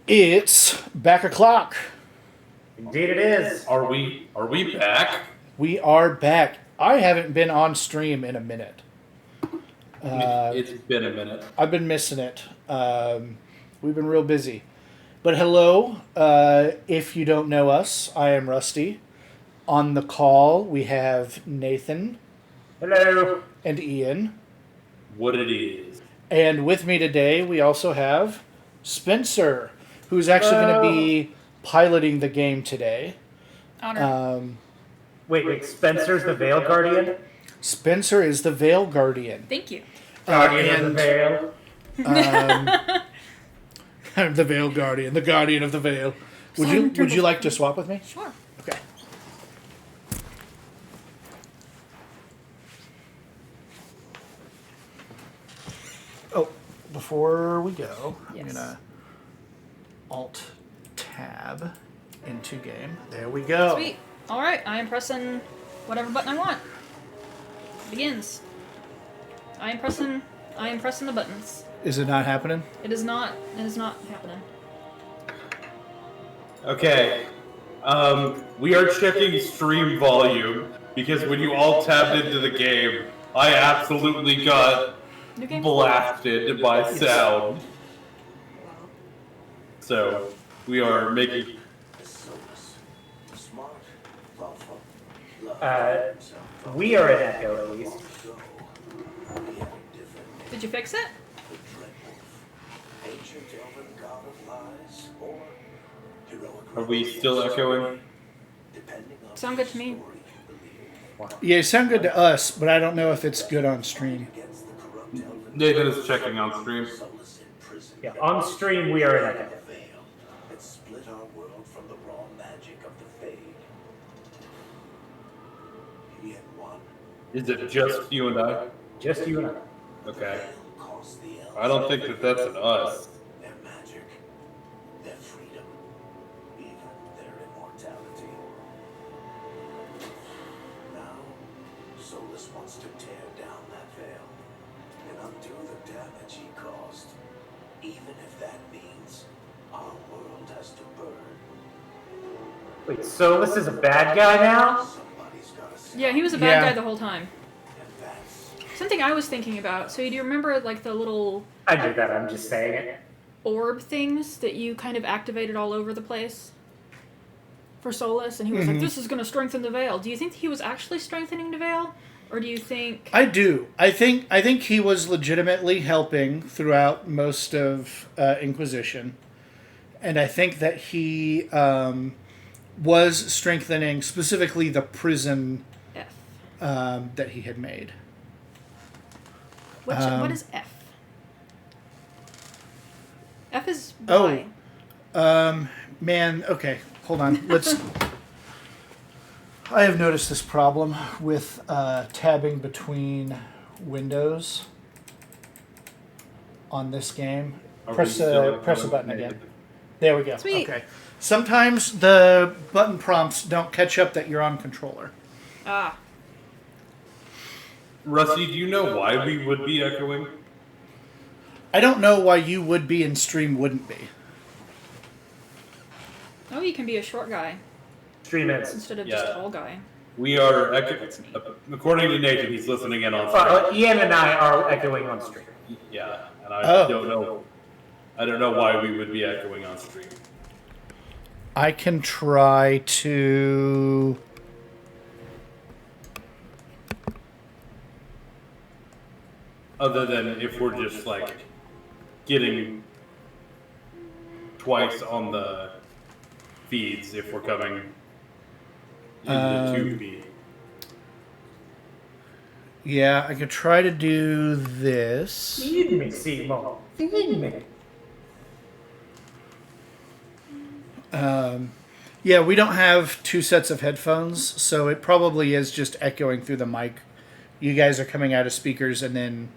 It's back o'clock. Indeed it is. Are we back? We are back. I haven't been on stream in a minute. It's been a minute. I've been missing it. We've been real busy. But hello, if you don't know us, I am Rusty. On the call, we have Nathan. Hello. And Ian. What it is. And with me today, we also have Spencer, who's actually going to be piloting the game today. Honor. Wait, Spencer's the Veil Guardian? Spencer is the Veil Guardian. Thank you. Guardian of the Veil. The Veil Guardian, the Guardian of the Veil. Would you like to swap with me? Sure. Okay. Oh, before we go, Yes. I'm gonna Alt-Tab into game. There we go. Sweet. All right, I am pressing whatever button I want. Begins. I am pressing the buttons. Is it not happening? It is not happening. Okay. We are checking stream volume because when you all tabbed into the game, I absolutely got New game? blasted by sound. So we are making. We are an echo at least. Did you fix it? Are we still echoing? Sound good to me. Yeah, it sounds good to us, but I don't know if it's good on stream. Nathan is checking on stream. Yeah, on stream we are an echo. Is it just you and I? Just you and I. Okay. I don't think that that's an us. Their magic, their freedom, even their immortality. Now, Solus wants to tear down that veil and undo the damage he caused, even if that means our world has to burn. Wait, Solus is a bad guy now? Somebody's gotta say Yeah, he was a bad Yeah. guy the whole time. and that's Something I was thinking about. So do you remember like the little I did that, I'm just saying it. orb things that you kind of activated all over the place for Solus? And he was like, "This is going to strengthen the Veil." Do you think he was actually strengthening the Veil, or do you think? I do. I think he was legitimately helping throughout most of Inquisition, and I think that he was strengthening specifically the prison F. that he had made. What is F? F is Oh. Y. Man, okay, hold on. Let's. I have noticed this problem with tabbing between windows on this game. Are Press we still a button echoing? again. There we go. Sweet. Okay. Sometimes the button prompts don't catch up that you're on controller. Ah. Rusty, do you know why we would be echoing? I don't know why you would be and stream wouldn't be. Oh, you can be a short guy Stream ends. instead of just Yeah. tall guy. We are according to Nathan, he's listening in on stream. Ian and I are echoing on stream. Yeah, and I Oh. don't know. I don't know why we would be echoing on stream. I can try to. Other than if we're just like getting twice on the feeds if we're coming into the two feed. Yeah, I could try to do this. Feed me, Seymour. Feed me. Yeah, we don't have two sets of headphones, so it probably is just echoing through the mic. You guys are coming out of speakers and then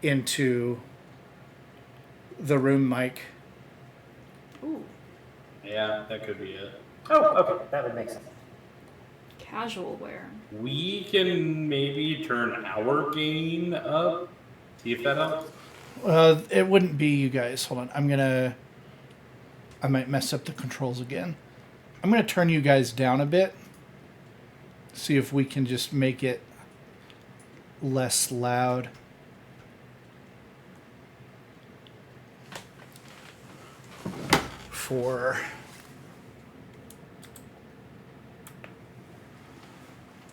into the room mic. Ooh, Yeah, that could be it. Oh, okay, that would make sense. casual wear. We can maybe turn our gain up. See if that helps. It wouldn't be you guys. Hold on. I'm gonna I might mess up the controls again. I'm going to turn you guys down a bit. See if we can just make it less loud.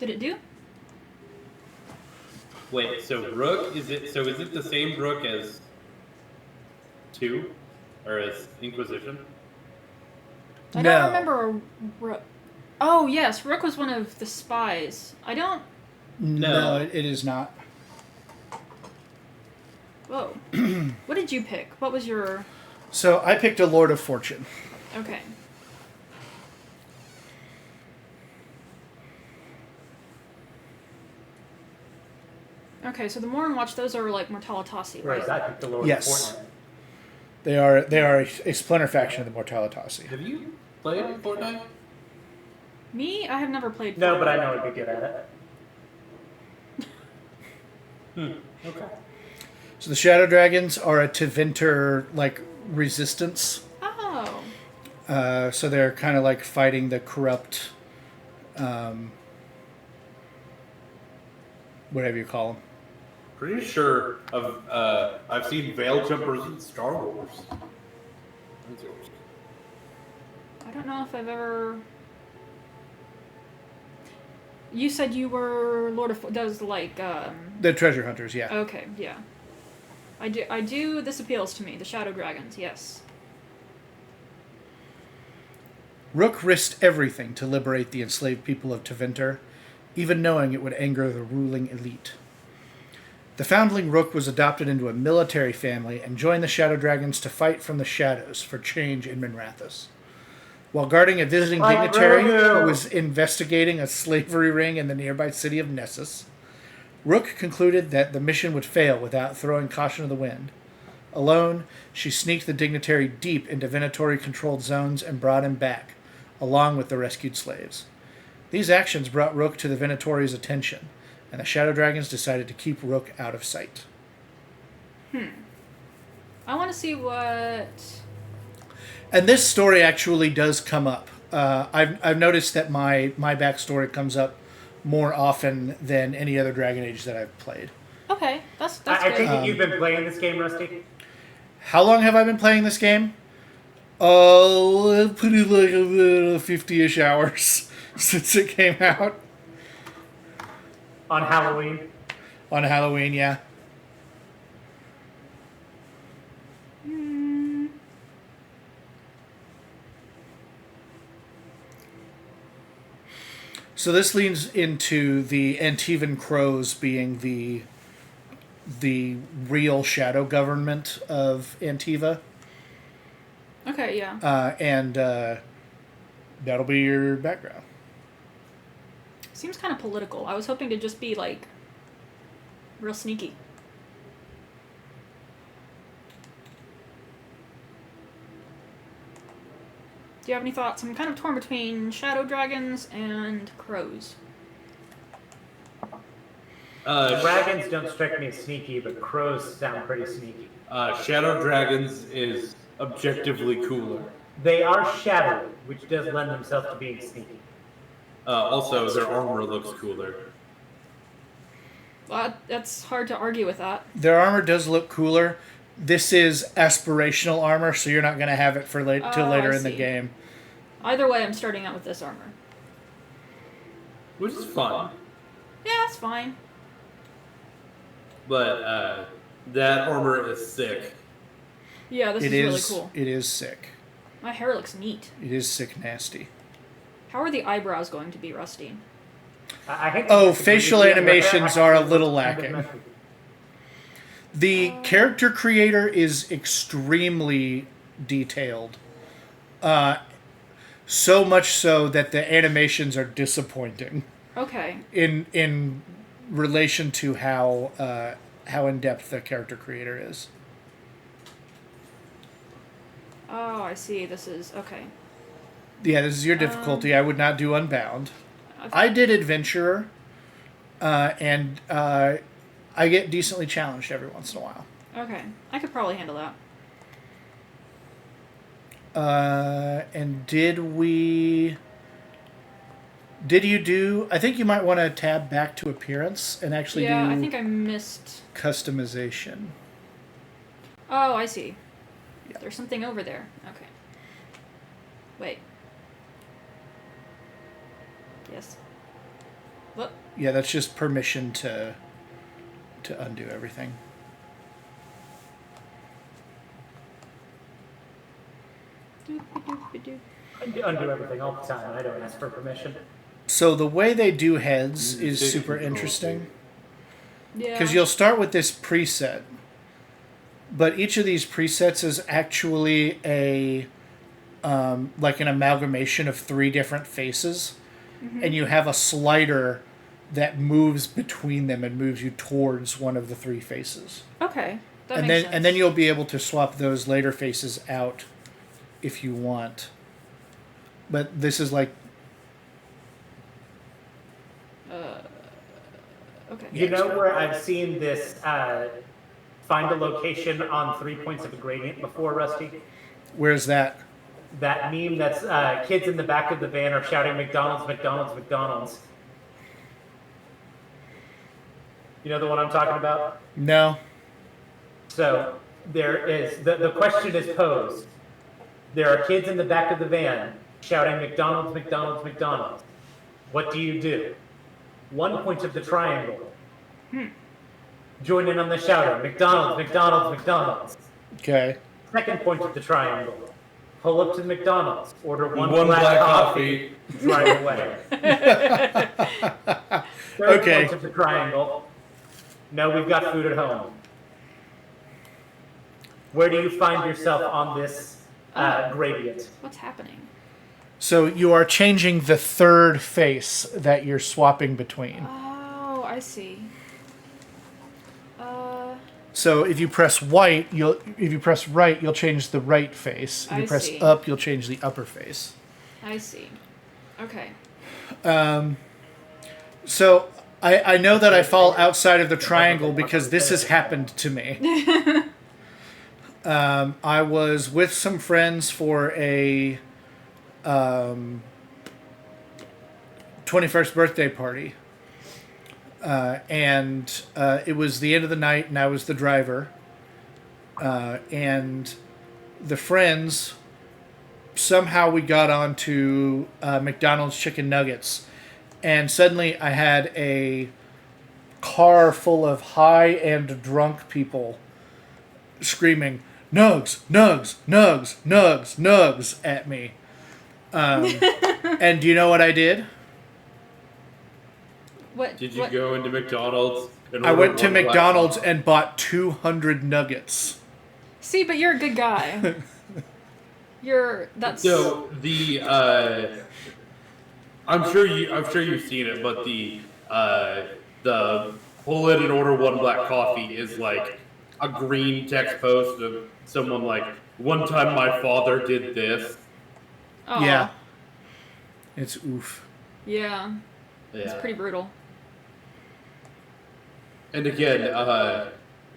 Did it do? Wait, so Rook, is it the same Rook as 2? Or as Inquisition? I No. don't remember a Rook. Oh, yes, Rook was one of the spies. I don't... No, it is not. Whoa. What did you pick? What was your... So I picked a Lord of Fortune. Okay. Okay, so the Morin Watch, those are like Mortalitasi, right? Whereas I picked the Lord Yes. of Fortnite. They are a splinter faction of the Mortalitasi. Have you played Fortnite? Me? I have never played No, Fortnite. but I know I'd be good at it. Okay. So the Shadow Dragons are a Tevinter like resistance. Oh. So they're kind of like fighting the corrupt, whatever you call them. Pretty sure I've seen Veil Jumpers in Star Wars. That's yours. I don't know if I've ever... You said you were Lord of... Does like... The treasure hunters, yeah. Okay, yeah. I do... This appeals to me. The Shadow Dragons, yes. Rook risked everything to liberate the enslaved people of Tevinter, even knowing it would anger the ruling elite. The foundling Rook was adopted into a military family and joined the Shadow Dragons to fight from the shadows for change in Minrathous. While guarding a visiting dignitary who was investigating a slavery ring in the nearby city of Nessus, Rook concluded that the mission would fail without throwing caution to the wind. Alone, she sneaked the dignitary deep into Venatori-controlled zones and brought him back, along with the rescued slaves. These actions brought Rook to the Venatori's attention, and the Shadow Dragons decided to keep Rook out of sight. I want to see what... And this story actually does come up. I've noticed that my backstory comes up more often than any other Dragon Age that I've played. Okay, that's I good. think that you've been playing this game, Rusty. How long have I been playing this game? Oh, pretty like 50-ish hours since it came out. On Halloween. On Halloween, yeah. So this leads into the Antivan Crows being the real shadow government of Antiva. Okay, yeah. And that'll be your background. Seems kind of political. I was hoping to just be, like, real sneaky. Do you have any thoughts? I'm kind of torn between shadow dragons and crows. Dragons don't strike me as sneaky, but crows sound pretty sneaky. Shadow Dragons is objectively cooler. They are shadowy, which does lend themselves to being sneaky. Also, their armor looks cooler. That's hard to argue with that. Their armor does look cooler. This is aspirational armor, so you're not going to have it for till later I in the see. game. Either way, I'm starting out with this armor. Which is fun. Yeah, that's fine. But that armor is sick. Yeah, this is really cool. It is sick. My hair looks neat. It is sick nasty. How are the eyebrows going to be, Rusty? I hate Oh, to facial disagree with that. animations I are a think little it's kind of lacking. messy. The character creator is extremely detailed. So much so that the animations are disappointing Okay. in relation to how in depth the character creator is. Oh, I see. This is... Okay. Yeah, this is your difficulty. I would not do Unbound. I did Adventurer, and I get decently challenged every once in a while. Okay. I could probably handle And did you do? I think you might want to tab back to appearance and actually do. Yeah, I think I missed. Customization. Oh, I see. Yeah. There's something over there. Okay. Wait. Yes. What? Yeah, that's just permission to undo everything. Doop-a-doop-a-doop. I undo everything all the time. I don't ask for permission. So the way they do heads is super interesting. Yeah. Because you'll start with this preset, but each of these presets is actually a like an amalgamation of 3 different faces, and you have a slider that moves between them and moves you towards one of the 3 faces. Okay. That And makes then sense. and then you'll be able to swap those later faces out if you want. But this is like Okay. You know where I've seen this find a location on 3 points of a gradient before, Rusty? where's that? That meme that's kids in the back of the van are shouting McDonald's, McDonald's, McDonald's. You know the one I'm talking about? No. So there is, the question is posed. There are kids in the back of the van shouting McDonald's, McDonald's, McDonald's. What do you do? 1 point of the triangle. Join in on the shouting, McDonald's, McDonald's, McDonald's. Okay. Second point of the triangle. Pull up to the McDonald's, order one Black black coffee. coffee, drive away. Third Okay. point of the triangle. No, we've got food at home. Where do you find yourself on this gradient? What's happening? So you are changing the 3rd face that you're swapping between. Oh, I see. So if you press right, you'll change the right face. If you I press see. up, you'll change the upper face. I see. Okay. So I know that I fall outside of the triangle because this has happened to me. I was with some friends for a 21st birthday party. And it was the end of the night, and I was the driver. And the friends, somehow we got onto McDonald's chicken nuggets. And suddenly I had a car full of high and drunk people screaming, "Nugs, nugs, nugs, nugs, nugs," at me. And do you know what I did? What? Did you what? go into McDonald's? And I order went to one black McDonald's coffee? and bought 200 nuggets. See, but you're a good guy. That's. So the I'm sure you've seen it, but the pull in and order one black coffee is like a green text post of someone like, "One time my father did this." Aw. Yeah. It's oof. Yeah. Yeah. It's pretty brutal. And again,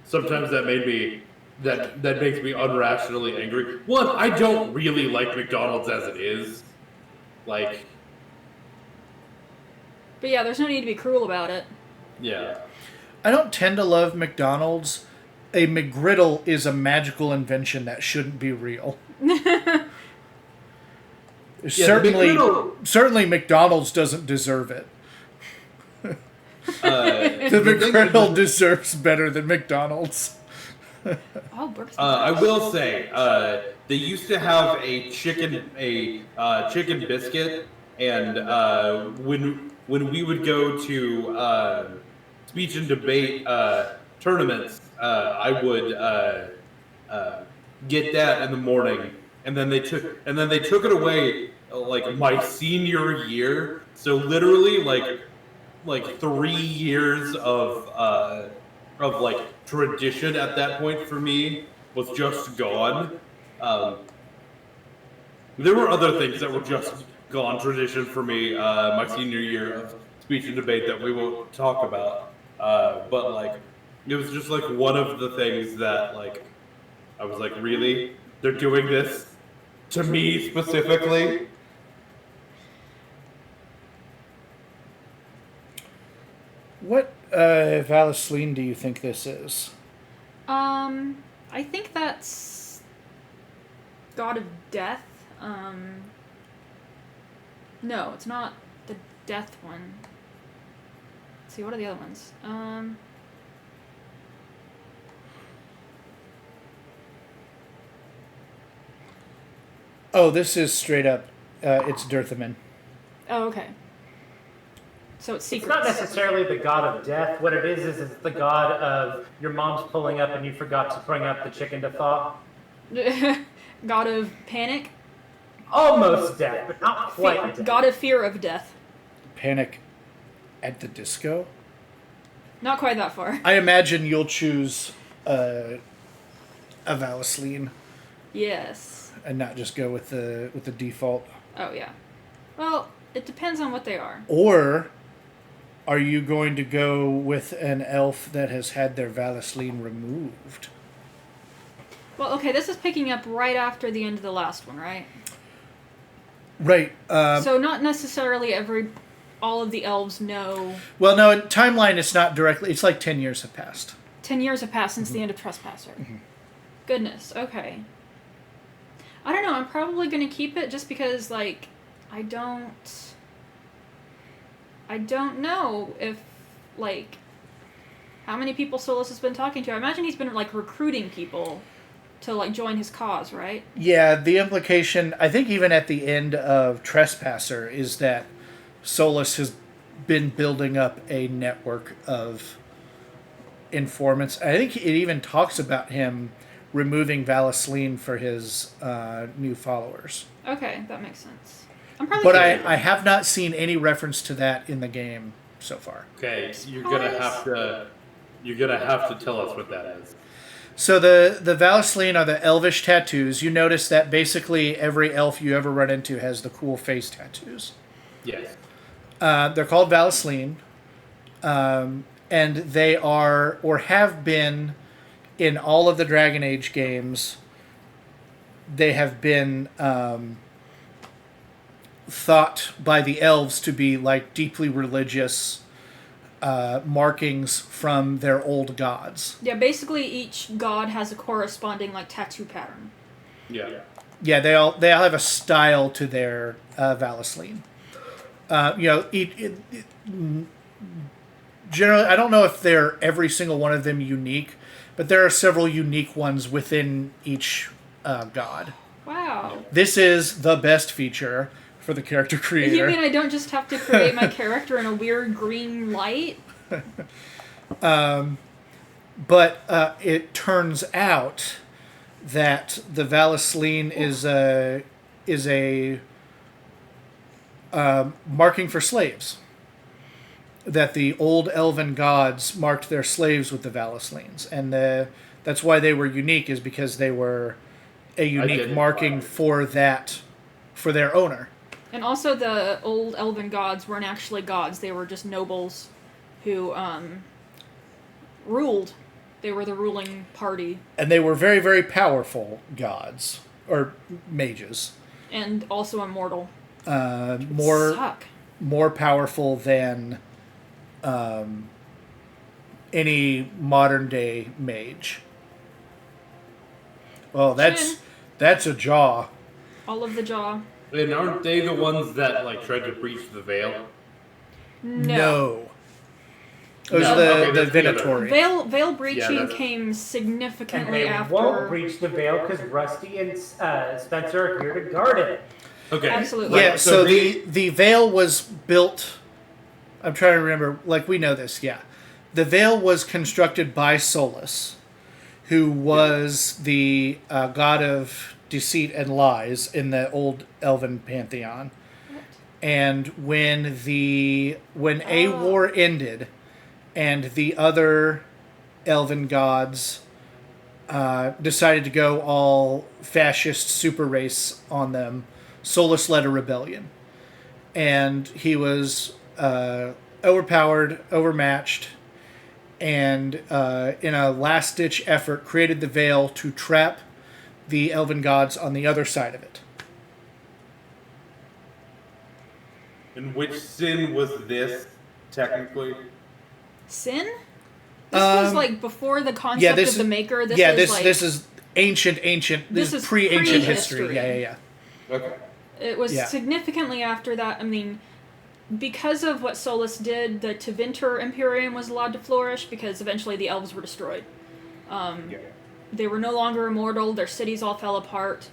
sometimes that makes me unrationally angry. One, I don't really like McDonald's as it is. Like, But yeah, there's no need to be cruel about it. yeah. I don't tend to love McDonald's. A McGriddle is a magical invention that shouldn't be real. the Certainly McDonald's doesn't deserve it. The thing McGriddle deserves better than McDonald's. Oh, Brooks. I will say, they used to have a chicken biscuit, and when we would go to speech and debate tournaments, I would get that in the morning, and then they took it away like my senior year. So literally like 3 years of like tradition at that point for me was just gone. There were other things that were just gone tradition for me my senior year of speech and debate that we won't talk about. But like it was just like one of the things that like I was like, really? They're doing this? To me specifically. What Valisline do you think this is? I think that's God of Death. No, it's not the Death one. Let's see, what are the other ones? Oh, this is straight up. It's Dirthaman. Oh, okay. So it's It's secrets. not necessarily the god of death. What it is it's the god of your mom's pulling up and you forgot to bring up the chicken to thaw. God of Panic. Almost death, but not quite death. God of Fear of Death. Panic at the Disco? Not quite that far. I imagine you'll choose a Valisline Yes. and not just go with the default. Oh, yeah. Well, it depends on what they are. Or are you going to go with an elf that has had their Valisline removed? Well, okay, this is picking up right after the end of the last one, right? Right. So not necessarily all of the elves know. Well, no, timeline is not directly. It's like 10 years have passed. 10 years have passed since the end of Trespasser. Goodness, okay. I don't know, I'm probably going to keep it just because, like, I don't know if, like, how many people Solus has been talking to. I imagine he's been, like, recruiting people to, like, join his cause, right? Yeah, the implication, I think even at the end of Trespasser, is that Solus has been building up a network of informants. I think it even talks about him removing Valisline for his new followers. Okay, that makes sense. I'm probably But keeping it. I have not seen any reference to that in the game so far. Okay, you're gonna have to tell us what that is. So the Valisline are the elvish tattoos. You notice that basically every elf you ever run into has the cool face tattoos. Yes. They're called Valisline, and they are, or have been, in all of the Dragon Age games, they have been thought by the elves to be like deeply religious markings from their old gods. Yeah, basically each god has a corresponding, like, tattoo pattern. Yeah. Yeah, they all have a style to their Valisline. Generally, I don't know if they're every single one of them unique, but there are several unique ones within each god. Wow. This is the best feature for the character creator. You mean I don't just have to create my character in a weird green light? But it turns out that the Valisline is a marking for slaves. That the old elven gods marked their slaves with the Valislines, and that's why they were unique, is because they were a unique marking for their owner. And also the old elven gods weren't actually gods, they were just nobles who ruled. They were the ruling party. And they were very, very powerful gods, or mages. And also immortal. More powerful than any modern day mage. Well, that's a jaw. All of the jaw. And aren't they the ones that like tried to breach the veil? No. It was No. the Okay, that's the other. Veil breaching that's- came And significantly they after. won't breach the veil because Rusty and Spencer are here to guard it. Okay. Absolutely. Yeah, so they- the veil was built. I'm trying to remember. Like, we know this, yeah. The veil was constructed by Solus, who was the god of deceit and lies in the old elven pantheon. And when a war ended, and the other elven gods decided to go all fascist super race on them, Solus led a rebellion. And he was overpowered, overmatched, and in a last-ditch effort created the veil to trap the elven gods on the other side of it. And which sin was this, technically? Sin? This was like before the concept of the Maker. This is ancient. This is pre-ancient history. prehistory. Yeah. Okay. It was significantly after that. I mean, because of what Solus did, the Tevinter Imperium was allowed to flourish because eventually the elves were destroyed. They were no longer immortal. Their cities all fell apart.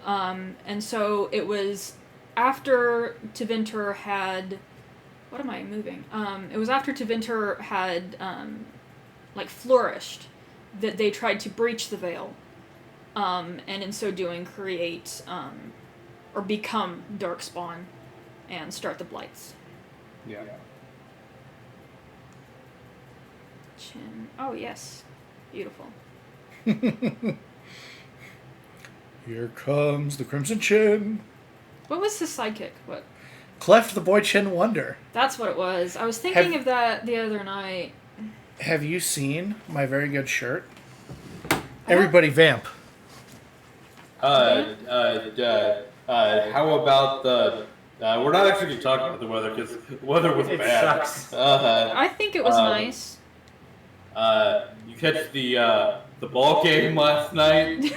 And so it was after Tevinter had... What am I moving? It was after Tevinter had, flourished that they tried to breach the Veil. And in so doing create, or become Darkspawn and start the Blights. Yeah. Chin. Oh, yes. Beautiful. Here comes the Crimson Chin. What was his sidekick? What? Cleft the Boy Chin Wonder. That's what it was. I was thinking of that the other night. Have you seen my very good shirt? Everybody vamp. How about the... we're not actually going to talk about the weather, because the weather was It bad. sucks. I think it was nice. You catch the ball game last night?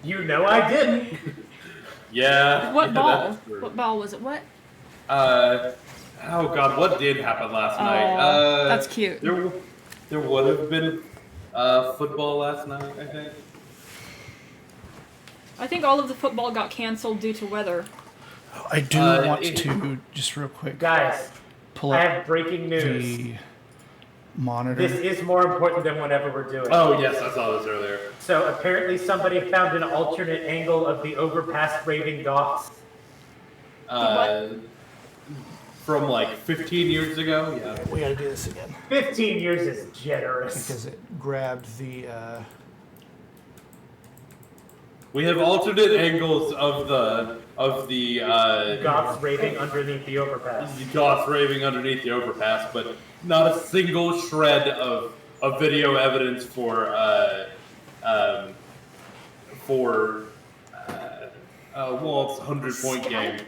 You know I didn't. Yeah. What yeah, ball? that's true. What ball was it? What? Oh God, what did happen last night? That's cute. There would have been football last night, I think. I think all of the football got canceled due to weather. I do want to, just real quick, Guys, pull I up have breaking news. the monitor. This is more important than whatever we're doing. Oh yes, I saw this earlier. So apparently somebody found an alternate angle of the overpass raving goths. From like 15 years ago. Yeah. We gotta do this again. 15 years is generous. Because it grabbed the... We have alternate angles of the Goths raving underneath the overpass. goths raving underneath the overpass, but not a single shred of video evidence for Walt's 100-point game.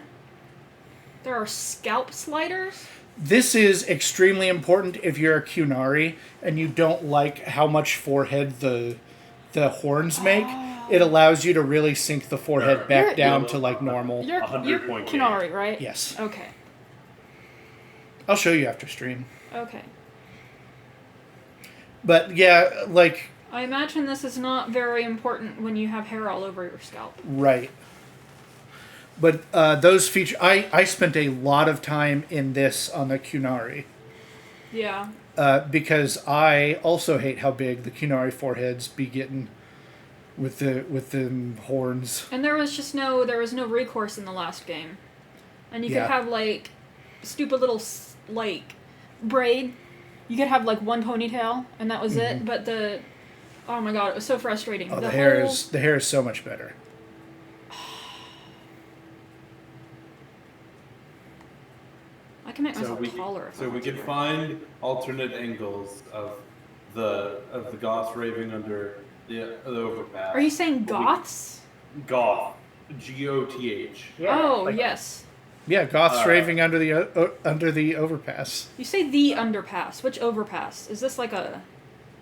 There are scalp sliders? This is extremely important if you're a Qunari and you don't like how much forehead the horns make. It allows you to really sink the forehead back down to like normal. You're 100-point game. Qunari, right? Yes. Okay. I'll show you after stream. Okay. But yeah, like... I imagine this is not very important when you have hair all over your scalp. Right. But those features... I spent a lot of time in this on the Qunari. Yeah. Because I also hate how big the Qunari foreheads be getting with the horns. And there was no recourse in the last game. And you could have like stupid little like braid. You could have like one ponytail and that was it, but oh my god, it was so frustrating. Oh, the hair is so much better. I can make myself taller if I we want can to. find alternate angles of the goths raving under the overpass. Are you saying goths? Goth, Goth. Yeah, yes. Yeah, goths raving under the overpass. You say the underpass. Which overpass? Is this like a...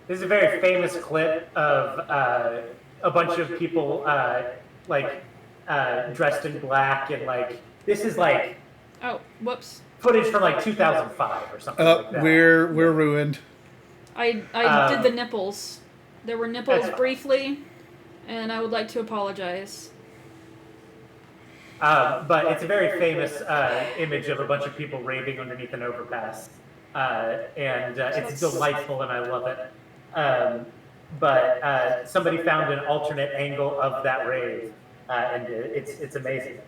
This is a very famous clip of a bunch of people dressed in black and like this is like Oh, whoops. footage from like 2005 or something like that. We're ruined. I did the nipples. There were nipples briefly, and I would like to apologize. But it's a very famous image of a bunch of people raving underneath an overpass. And it's delightful and I love it. But somebody found an alternate angle of that rave, and it's amazing.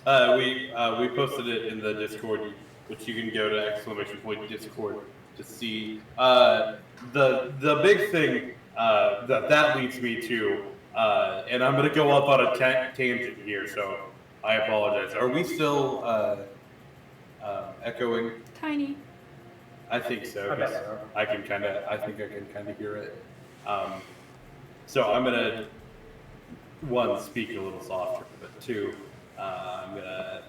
We posted it in the Discord, which you can go to !Discord to see. The big thing that leads me to, and I'm going to go up on a tangent here, so I apologize. Are we still echoing? Tiny. I think so. I bet so. I think I can kind of hear it. So I'm gonna one speak a little softer, but two, I'm gonna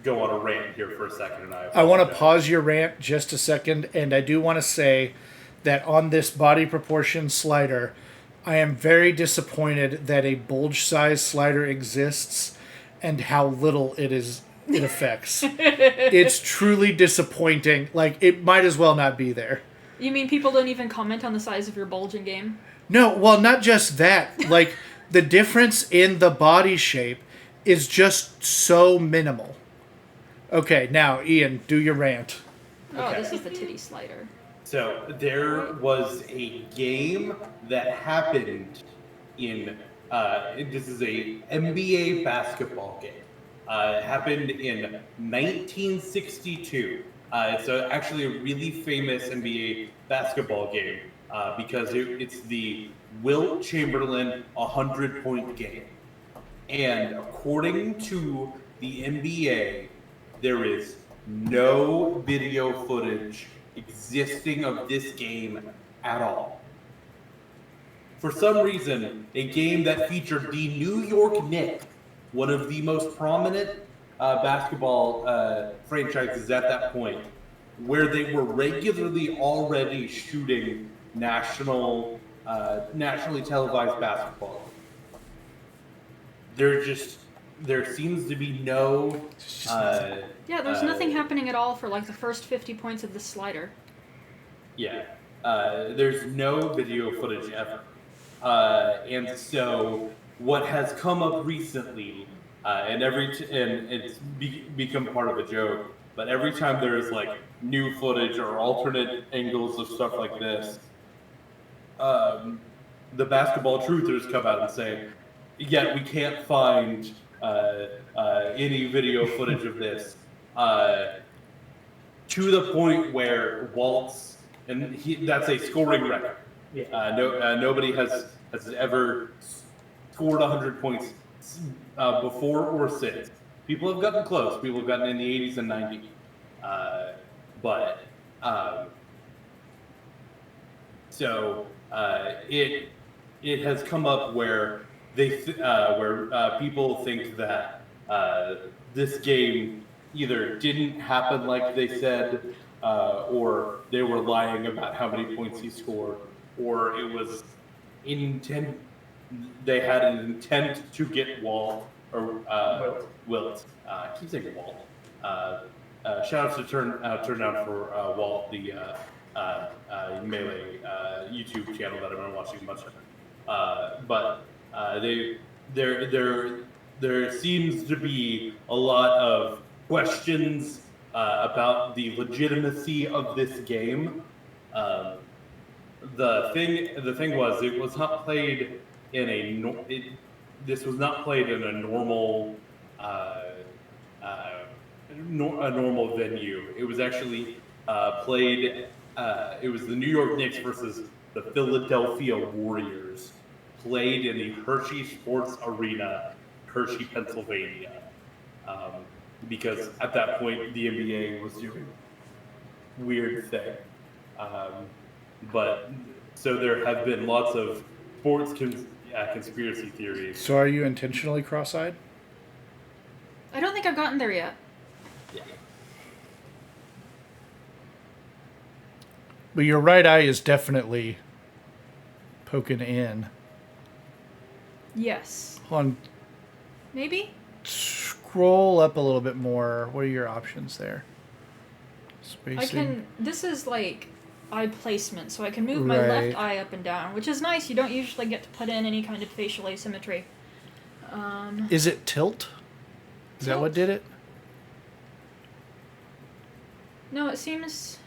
go on a rant here for a second, and I want to pause your rant just a second, and I do want to say that on this body proportion slider, I am very disappointed that a bulge size slider exists and how little it affects. It's truly disappointing. Like, it might as well not be there. You mean people don't even comment on the size of your bulge in game? No, well, not just that. Like, the difference in the body shape is just so minimal. Okay, now, Ian, do your rant. Oh, Okay. this is the titty slider. So there was a game that happened in. This is a NBA basketball game. It happened in 1962. It's actually a really famous NBA basketball game because it's the Wilt Chamberlain 100-point game. And according to the NBA, there is no video footage existing of this game at all. For some reason, a game that featured the New York Knicks, one of the most prominent basketball franchises at that point, where they were regularly already shooting nationally televised basketball. There seems to be no. Yeah, there's nothing happening at all for like the first 50 points of the slider. Yeah, there's no video footage ever, and so what has come up recently, and it's become part of a joke. But every time there's like new footage or alternate angles of stuff like this, the basketball truthers come out and say, "Yeah, we can't find any video footage of this." To the point where Walt's, and that's a scoring record. Nobody has ever scored 100 points before or since. People have gotten close. People have gotten in the 80s and 90s. It has come up where people think that this game either didn't happen like they said, or they were lying about how many points he scored, or it was intent. They had an intent to get Walt or Wilt. I keep saying Walt. Shout out to Turn Down for Walt, the Melee YouTube channel that I've been watching much of. But there seems to be a lot of questions about the legitimacy of this game. The thing was, it was not played in this was not played in a normal a normal venue. It was actually played. It was the New York Knicks versus the Philadelphia Warriors, played in the Hershey Sports Arena, Hershey, Pennsylvania. Because at that point the NBA was doing weird thing. But so there have been lots of sports conspiracy theories. So are you intentionally cross-eyed? I don't think I've gotten there yet. Yeah. But your right eye is definitely poking in. Yes. Hold on. Maybe? Scroll up a little bit more. What are your options there? Spacing. I can... This is like eye placement, so I can move my Right. left eye up and down, which is nice. You don't usually get to put in any kind of facial asymmetry. Is it tilt? Is that what did it? No, it seems...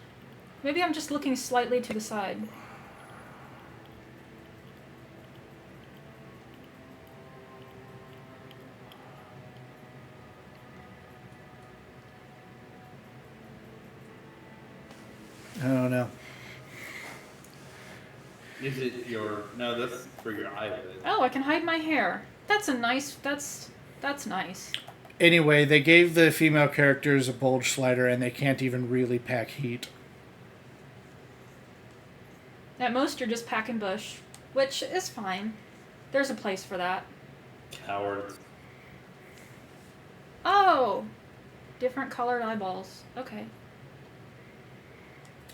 Maybe I'm just looking slightly to the side. I don't know. Is it your? No, that's for your eyelid. Oh, I can hide my hair. That's a nice... That's nice. Anyway, they gave the female characters a bulge slider, and they can't even really pack heat. At most, you're just packing bush, which is fine. There's a place for that. Cowards. Oh! Different colored eyeballs. Okay.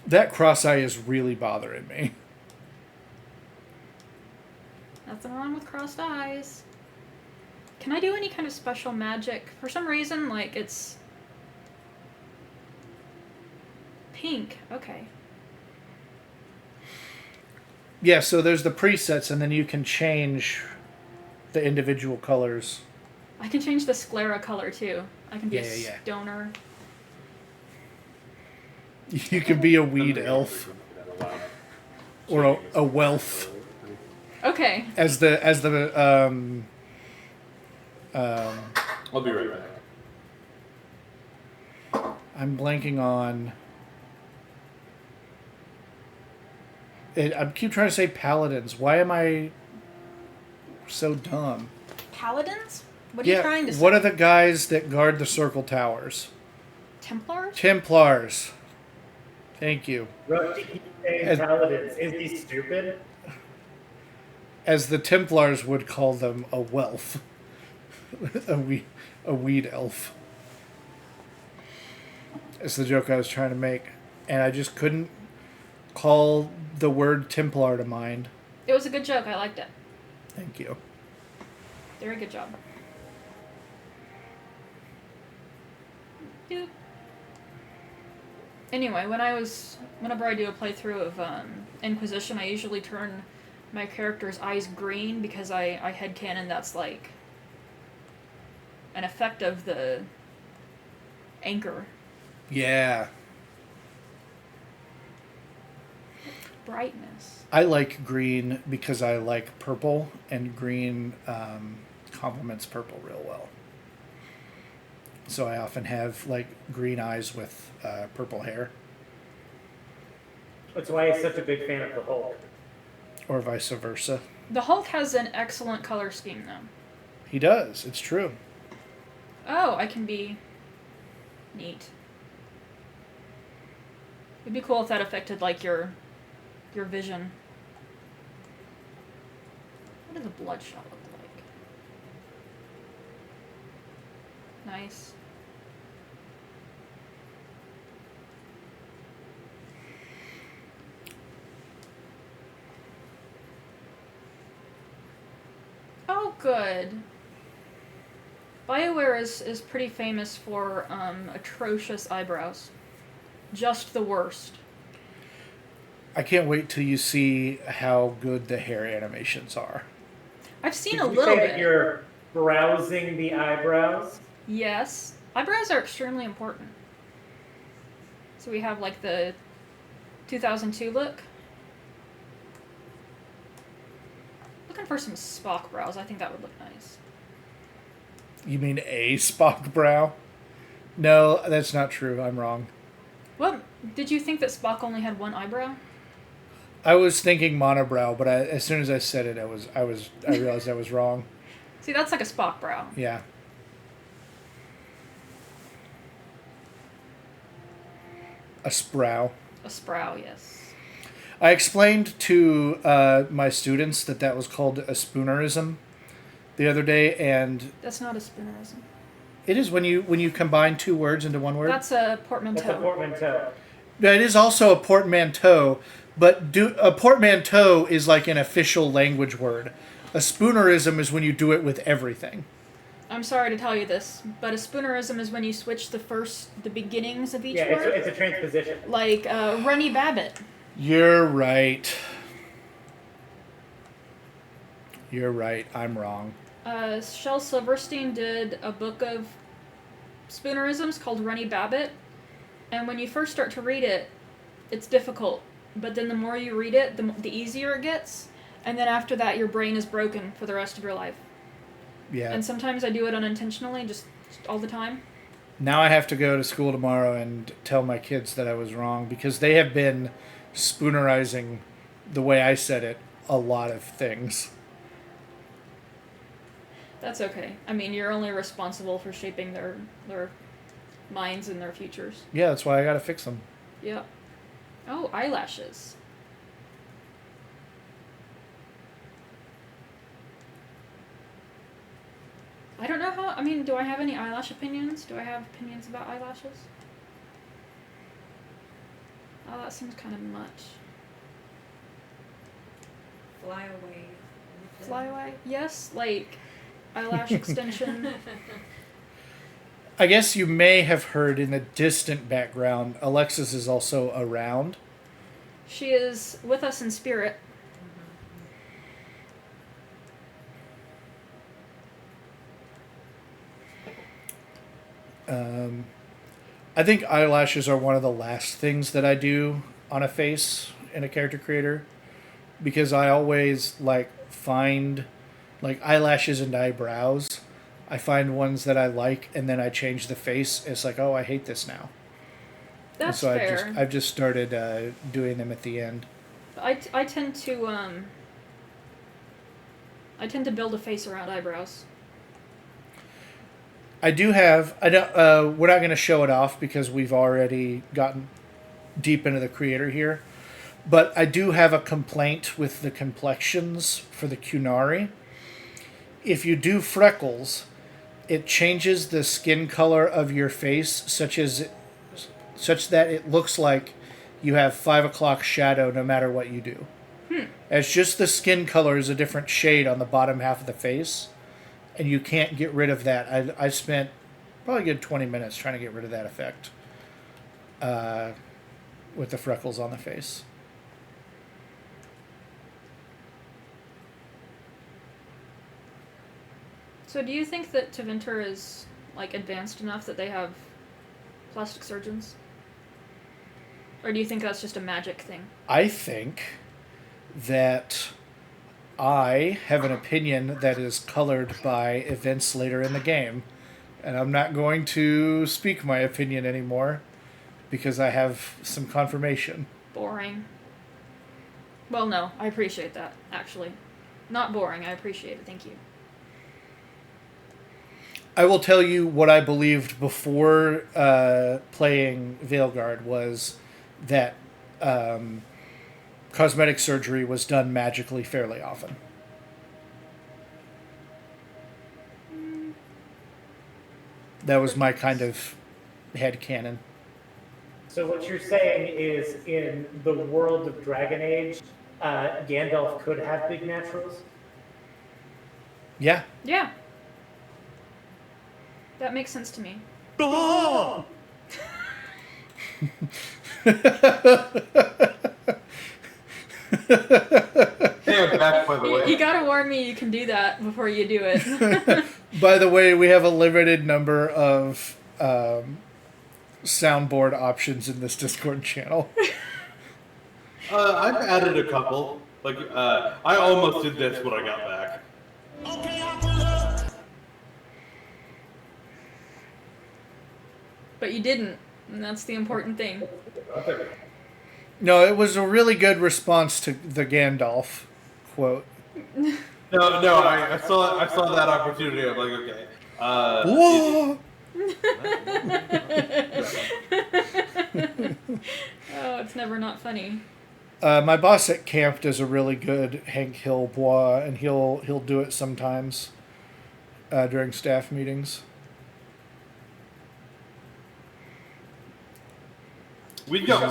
That cross eye is really bothering me. Nothing wrong with crossed eyes. Can I do any kind of special magic? For some reason, like, it's pink. Okay. Yeah, so there's the presets, and then you can change the individual colors. I can change the sclera color, too. I can be a Yeah. stoner. You can be a weed elf or a wealth, Okay. as the I'll be right back. I'm blanking on it. I keep trying to say paladins. Why am I so dumb? Paladins? What are you trying to say? What are the guys that guard the circle towers? Templars? Templars. Thank you. Rusty keeps saying As- paladins. Is he stupid? As the Templars would call them, a wealth. a weed elf. It's the joke I was trying to make. And I just couldn't call the word Templar to mind. It was a good joke. I liked it. Thank you. Very good job. Doop. Anyway, whenever I do a playthrough of Inquisition, I usually turn my character's eyes green because I headcanon that's like an effect of the anchor. Yeah. Brightness. I like green because I like purple, and green complements purple real well. So I often have like green eyes with purple hair, That's why he's such a big fan of the Hulk. or vice versa. The Hulk has an excellent color scheme, though. He does. It's true. Oh, I can be neat. It'd be cool if that affected like your vision. What does a bloodshot look like? Nice. Oh, good. BioWare is pretty famous for atrocious eyebrows. Just the worst. I can't wait till you see how good the hair animations are. I've seen Did a you little say that bit. you're browsing the eyebrows? Yes. Eyebrows are extremely important. So we have like the 2002 look. Looking for some Spock brows. I think that would look nice. You mean a Spock brow? No, that's not true. I'm wrong. What? Did you think that Spock only had one eyebrow? I was thinking monobrow, but as soon as I said it, I realized I was wrong. See, that's like a Spock brow. Yeah. A sprow. A sprow, yes. I explained to my students that was called a spoonerism the other day, and That's not a spoonerism. it is when you combine two words into one word. That's a portmanteau. That's a portmanteau. It is also a portmanteau, but a portmanteau is like an official language word. A spoonerism is when you do it with everything. I'm sorry to tell you this, but a spoonerism is when you switch the beginnings of each Yeah, word. it's a transposition. Like Runny Babbitt. You're right. You're right. I'm wrong. Shel Silverstein did a book of spoonerisms called Runny Babbitt, and when you first start to read it, it's difficult. But then the more you read it, the easier it gets, and then after that, your brain is broken for the rest of your life. Yeah. And sometimes I do it unintentionally, just all the time. Now I have to go to school tomorrow and tell my kids that I was wrong, because they have been spoonerizing the way I said it a lot of things. That's okay. I mean, you're only responsible for shaping their minds and their futures. Yeah, that's why I gotta fix them. Yep. Oh, eyelashes. I don't know how. I mean, do I have any eyelash opinions? Do I have opinions about eyelashes? Oh, that seems kind of much. Fly away. Fly away? Yes, like eyelash extension. I guess you may have heard in the distant background, Alexis is also around. She is with us in spirit. I think eyelashes are one of the last things that I do on a face in a character creator, because I always find eyelashes and eyebrows. I find ones that I like, and then I change the face. It's like, oh, I hate this now. That's and so fair. I've just started doing them at the end. I tend to build a face around eyebrows. I do have. I don't. We're not going to show it off because we've already gotten deep into the creator here. But I do have a complaint with the complexions for the Kunari. If you do freckles, it changes the skin color of your face such that it looks like you have 5 o'clock shadow no matter what you do. It's just the skin color is a different shade on the bottom half of the face, and you can't get rid of that. I spent probably a good 20 minutes trying to get rid of that effect with the freckles on the face. So do you think that Tevinter is advanced enough that they have plastic surgeons? Or do you think that's just a magic thing? I think that I have an opinion that is colored by events later in the game, and I'm not going to speak my opinion anymore because I have some confirmation. Boring. Well, no, I appreciate that, actually. Not boring, I appreciate it, thank you. I will tell you what I believed before playing Veilguard was that cosmetic surgery was done magically fairly often. That was my kind of headcanon. So what you're saying is, in the world of Dragon Age, Gandalf could have big naturals? Yeah. Yeah. That makes sense to me. Damn, back by the way. You gotta warn me you can do that before you do it. By the way, we have a limited number of soundboard options in this Discord channel. I've added a couple. I almost did this when I got back. But you didn't, and that's the important thing. No, it was a really good response to the Gandalf quote. No, I saw that opportunity. I'm like, okay. Whoa! Oh, it's never not funny. My boss at camp does a really good Hank Hill bois, and he'll do it sometimes during staff meetings. We've got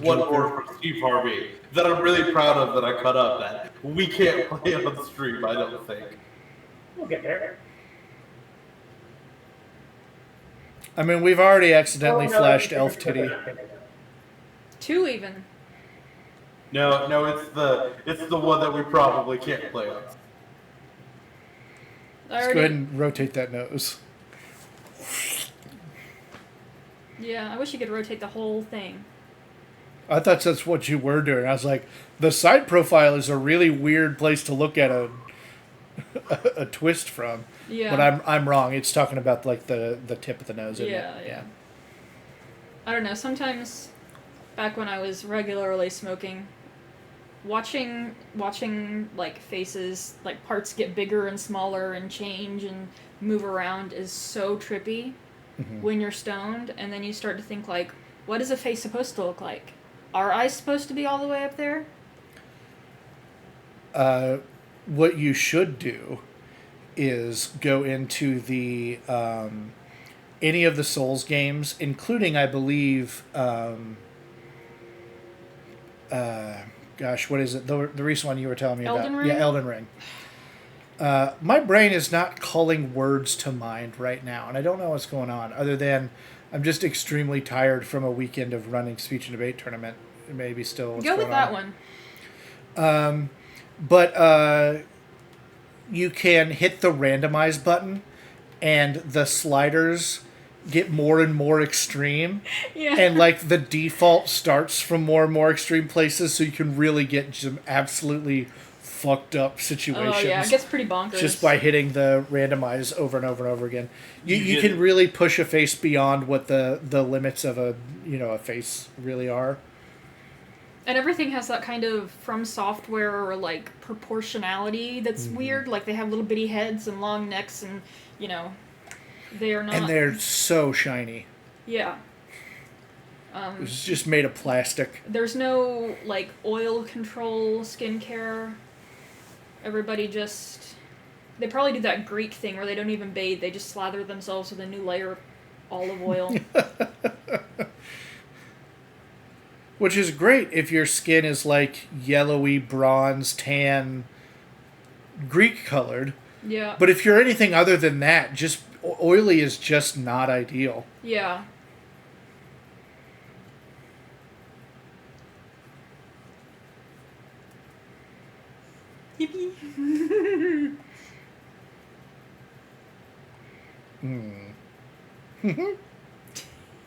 one more from Steve Harvey that I'm really proud of that I cut up that we can't play on the stream, I don't think. We'll get there. I mean, we've already accidentally flashed Elf Titty. 2 even. No, it's the one that we probably can't play on. Let's go ahead and rotate that nose. Yeah, I wish you could rotate the whole thing. I thought that's what you were doing. I was like, the side profile is a really weird place to look at a twist from. Yeah. But I'm wrong. It's talking about the tip of the nose. Isn't it? Yeah. I don't know. Sometimes, back when I was regularly smoking, watching faces, parts get bigger and smaller and change and move around is so trippy. Mm-hmm. When you're stoned, and then you start to think what is a face supposed to look like? Are eyes supposed to be all the way up there? What you should do is go into the any of the Souls games, including, I believe, gosh, what is it? The recent one you were telling me Elden about. Ring? Yeah, Elden Ring. My brain is not calling words to mind right now, and I don't know what's going on, other than I'm just extremely tired from a weekend of running speech and debate tournament. Maybe still what's Go with going that on. one. But you can hit the randomize button, and the sliders get more and more extreme. Yeah. And like the default starts from more and more extreme places, so you can really get some absolutely fucked up situations. Oh yeah, it gets pretty bonkers. Just by hitting the randomize over and over and over again. You You can get- really push a face beyond what the limits of a face really are. And everything has that kind of From Software or like proportionality that's weird. Like they have little bitty heads and long necks, and they are not. And they're so shiny. Yeah. It's just made of plastic. There's no like oil control, skincare. Everybody just. They probably do that Greek thing where they don't even bathe; they just slather themselves with a new layer of olive oil. Which is great if your skin is like yellowy, bronze, tan, Greek colored. Yeah. But if you're anything other than that, just oily is just not ideal. Yeah.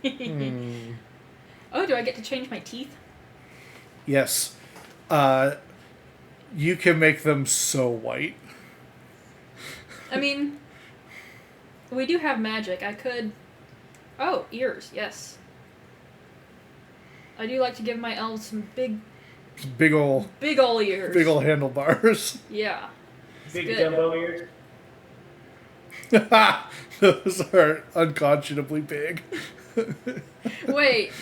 Yippee. Oh, do I get to change my teeth? Yes. You can make them so white. I mean, we do have magic. I could... Oh, ears, yes. I do like to give my elves some big Big ol' ears. handlebars. Yeah. Big good. jumbo ears. Those are unconscionably big. Wait.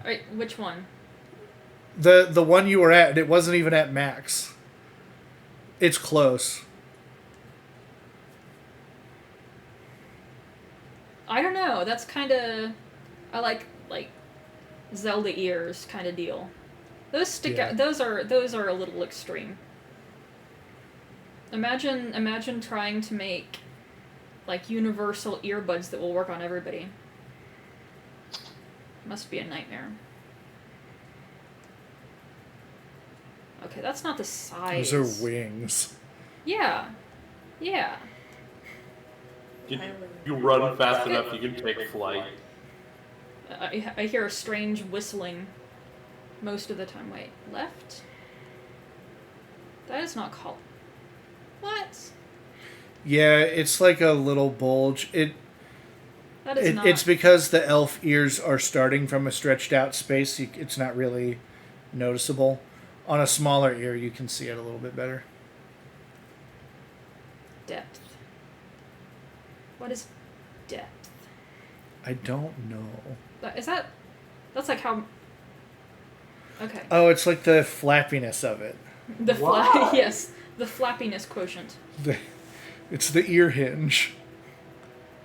Alright, which one? The one you were at, and it wasn't even at max. It's close. I don't know. That's kind of... I like Zelda ears kind of deal. Those stick Yeah. out. Those are a little extreme. Imagine trying to make like universal earbuds that will work on everybody. Must be a nightmare. Okay, that's not the size. Those are wings. Yeah. Yeah. You run fast enough, you can take flight. I hear a strange whistling most of the time. Wait, left? That is not called. What? Yeah, it's like a little bulge. That is not. It's because the elf ears are starting from a stretched out space. It's not really noticeable. On a smaller ear, you can see it a little bit better. Depth. What is depth? I don't know. That's like how... Okay. Oh, it's like the flappiness of it. The Wow. yes, the flappiness quotient. It's the ear hinge.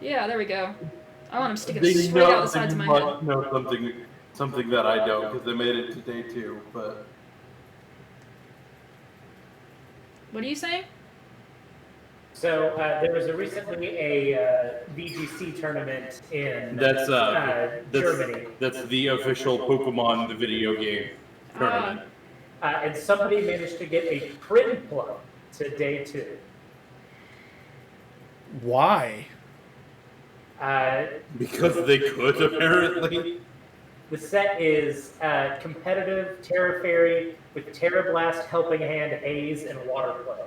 Yeah, there we go. I want him sticking They straight out the they sides of my must head. know something that I don't, because they made it today too. But What are you saying? So there was recently a VGC tournament in that's Germany, that's the official Pokemon the video game tournament. and somebody managed to get a Prin plug to day 2. Why? Because they could apparently. The set is competitive Terra Fairy with Terra Blast, Helping Hand, Haze, and Water Play.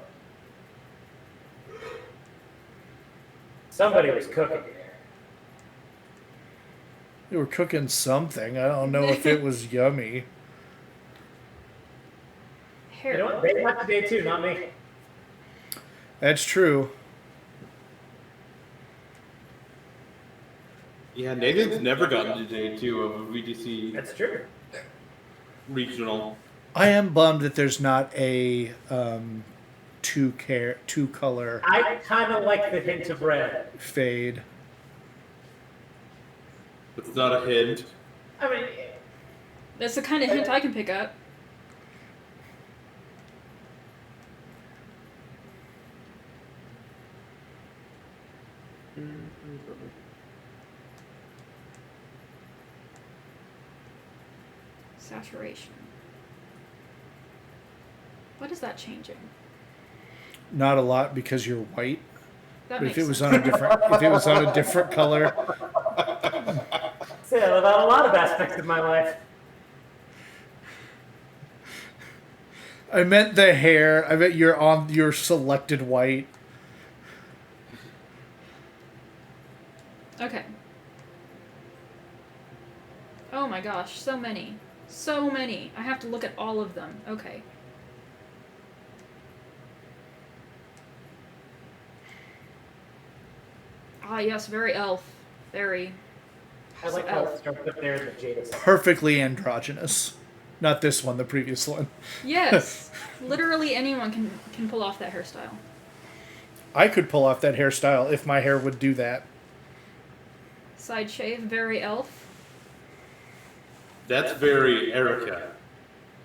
Somebody was cooking. They were cooking something. I don't know if it was yummy. You know what? They got to day 2, not me. That's true. Yeah, Nathan's never gotten to day 2 of a VGC That's true. regional. I am bummed that there's not a two color I kind of like the hint of red. fade. It's not a hint. I mean, That's the kind of hint I can pick up. Saturation. What is that changing? Not a lot because you're white. That But makes if it was sense. on a different color, say that about a lot of aspects of my life. I meant the hair. I meant you're on your selected white. Okay. Oh my gosh, so many. So many. I have to look at all of them. Okay. Ah, yes, very elf. Very. I like how it starts up there in the Jada song. Perfectly androgynous. Not this one, the previous one. Yes. Literally anyone can pull off that hairstyle. I could pull off that hairstyle if my hair would do that. Side shave, very elf. That's very Erica.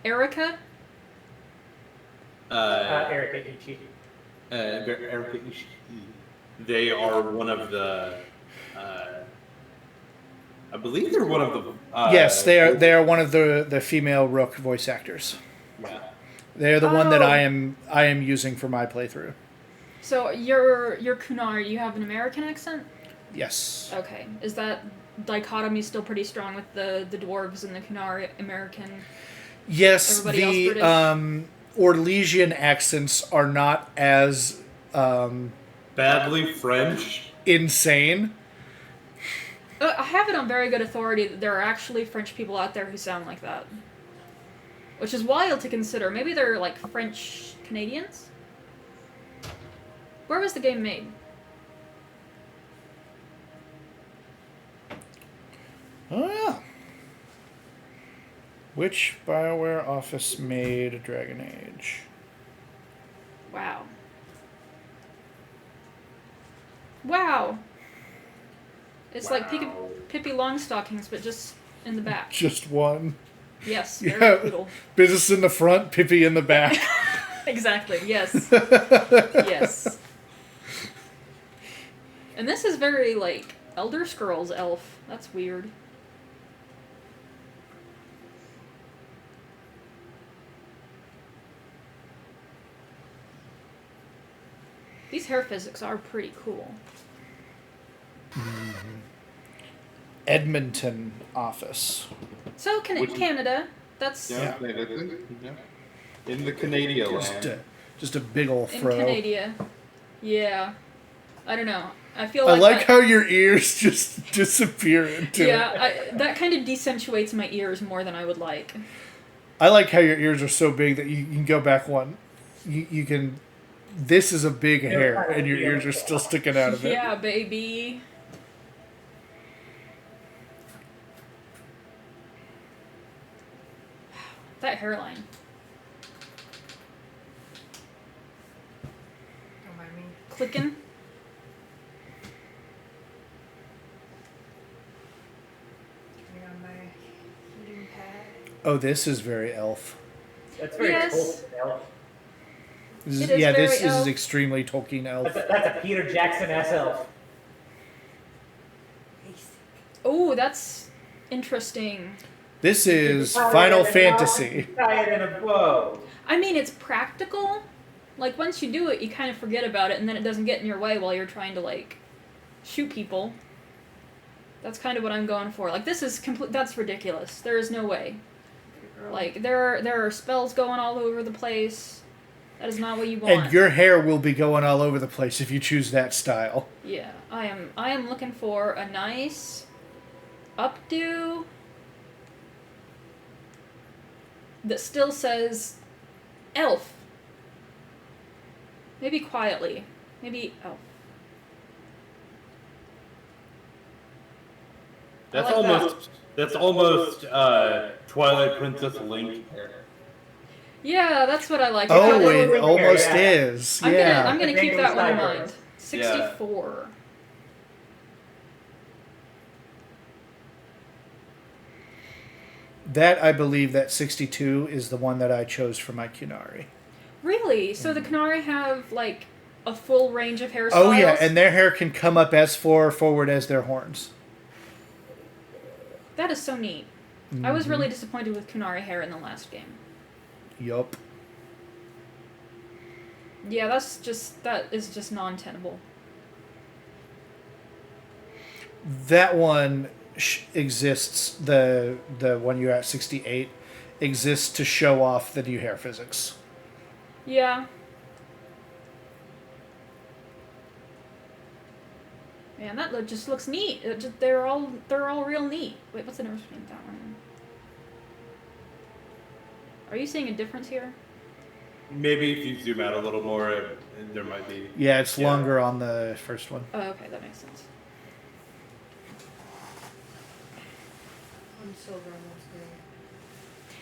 Erica? Erica Ichi. Erica Ishii. They are one of the. I believe they're one of the. Yes, they are one of the female Rook voice actors. Yeah. They're the one that Oh. I am using for my playthrough. So your Kunar, you have an American accent? Yes. Okay. Is that dichotomy still pretty strong with the dwarves and the Kunar American? Yes, Everybody else the British? Orlesian accents are not as Badly French. insane. I have it on very good authority that there are actually French people out there who sound like that. Which is wild to consider. Maybe they're like French Canadians? Where was the game made? Oh yeah. Which BioWare office made Dragon Age? Wow. Wow. It's like Pippi Longstockings, but just in the back. Just one. Yes, very Yeah. poodle. Business in the front, Pippi in the back. Exactly, yes. Yes. And this is very, like, Elder Scrolls elf. That's weird. These hair physics are pretty cool. Edmonton office. So, Canada, that's Yeah. In the Canadian land. Just a big ol' in fro. Canada. Yeah. I don't know. I feel I like like that- how your ears just disappear into it. Yeah, that kind of decentuates my ears more than I would like. I like how your ears are so big that you can go back one. You can. This is a big hair, and your ears are still sticking out of it. Yeah, baby. That hairline. Don't mind me. Clicking. Turning on my heating pad. Oh, this is very elf. That's very Yes. Tolkien elf. This It is yeah, very this elf. is extremely Tolkien elf. That's a Peter Jackson-esque elf. Basic. Oh, that's interesting. This is Tie it Final in a Fantasy. bow, Tie it in a bow. I mean, it's practical. Like, once you do it, you kind of forget about it, and then it doesn't get in your way while you're trying to, like, shoot people. That's kind of what I'm going for. Like, this is that's ridiculous. There is no way. Like, there are spells going all over the place. That is not what you want. And your hair will be going all over the place if you choose that style. Yeah, I am looking for a nice updo that still says elf. Maybe quietly. Maybe elf. That's I like almost Twilight Princess Link hair. Yeah, that's what I like. Oh, got it little almost hair, yeah. is. I'm Yeah. gonna The keep Daniel that one in Steinberg. mind. 64. That, I believe that 62 is the one that I chose for my Kunari. Really? So the Kunari have like a full range of hairstyles? Oh, yeah, and their hair can come up as far forward as their horns. That is so neat. I was really disappointed with Kunari hair in the last game. Yup. Yeah, that is just non-tenable. That one exists, the one you're at 68, exists to show off the new hair physics. Yeah. Man, that just looks neat. They're all real neat. Wait, what's the difference between that one? Are you seeing a difference here? Maybe if you zoom out a little more, there might be. Yeah, it's longer on the first one. Oh, okay, that makes sense. One's silver and one's green.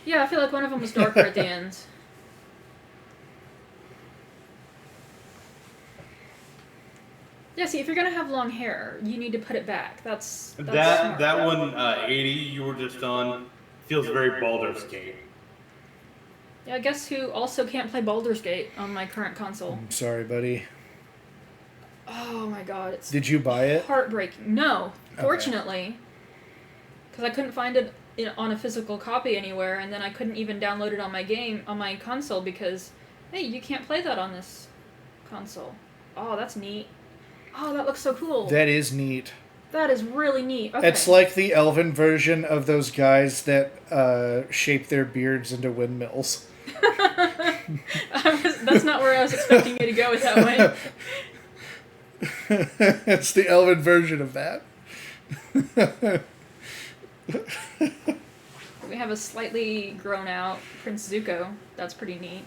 Yeah, I feel like one of them was darker at the end. Yeah, see, if you're gonna have long hair, you need to put it back. That's smart. That one, 80 you were just on, feels very Baldur's Gate. Yeah, I guess who also can't play Baldur's Gate on my current console. I'm sorry, buddy. Oh my god, it's Did you buy it? heartbreaking. No, fortunately, because I couldn't find it on a physical copy anywhere, and then I couldn't even download it on my console because, hey, you can't play that on this console. Oh, that's neat. Oh, that looks so cool. That is neat. That is really neat. Okay. It's like the elven version of those guys that shape their beards into windmills. That's not where I was expecting you to go with that one. It's the elven version of that. We have a slightly grown out Prince Zuko. That's pretty neat.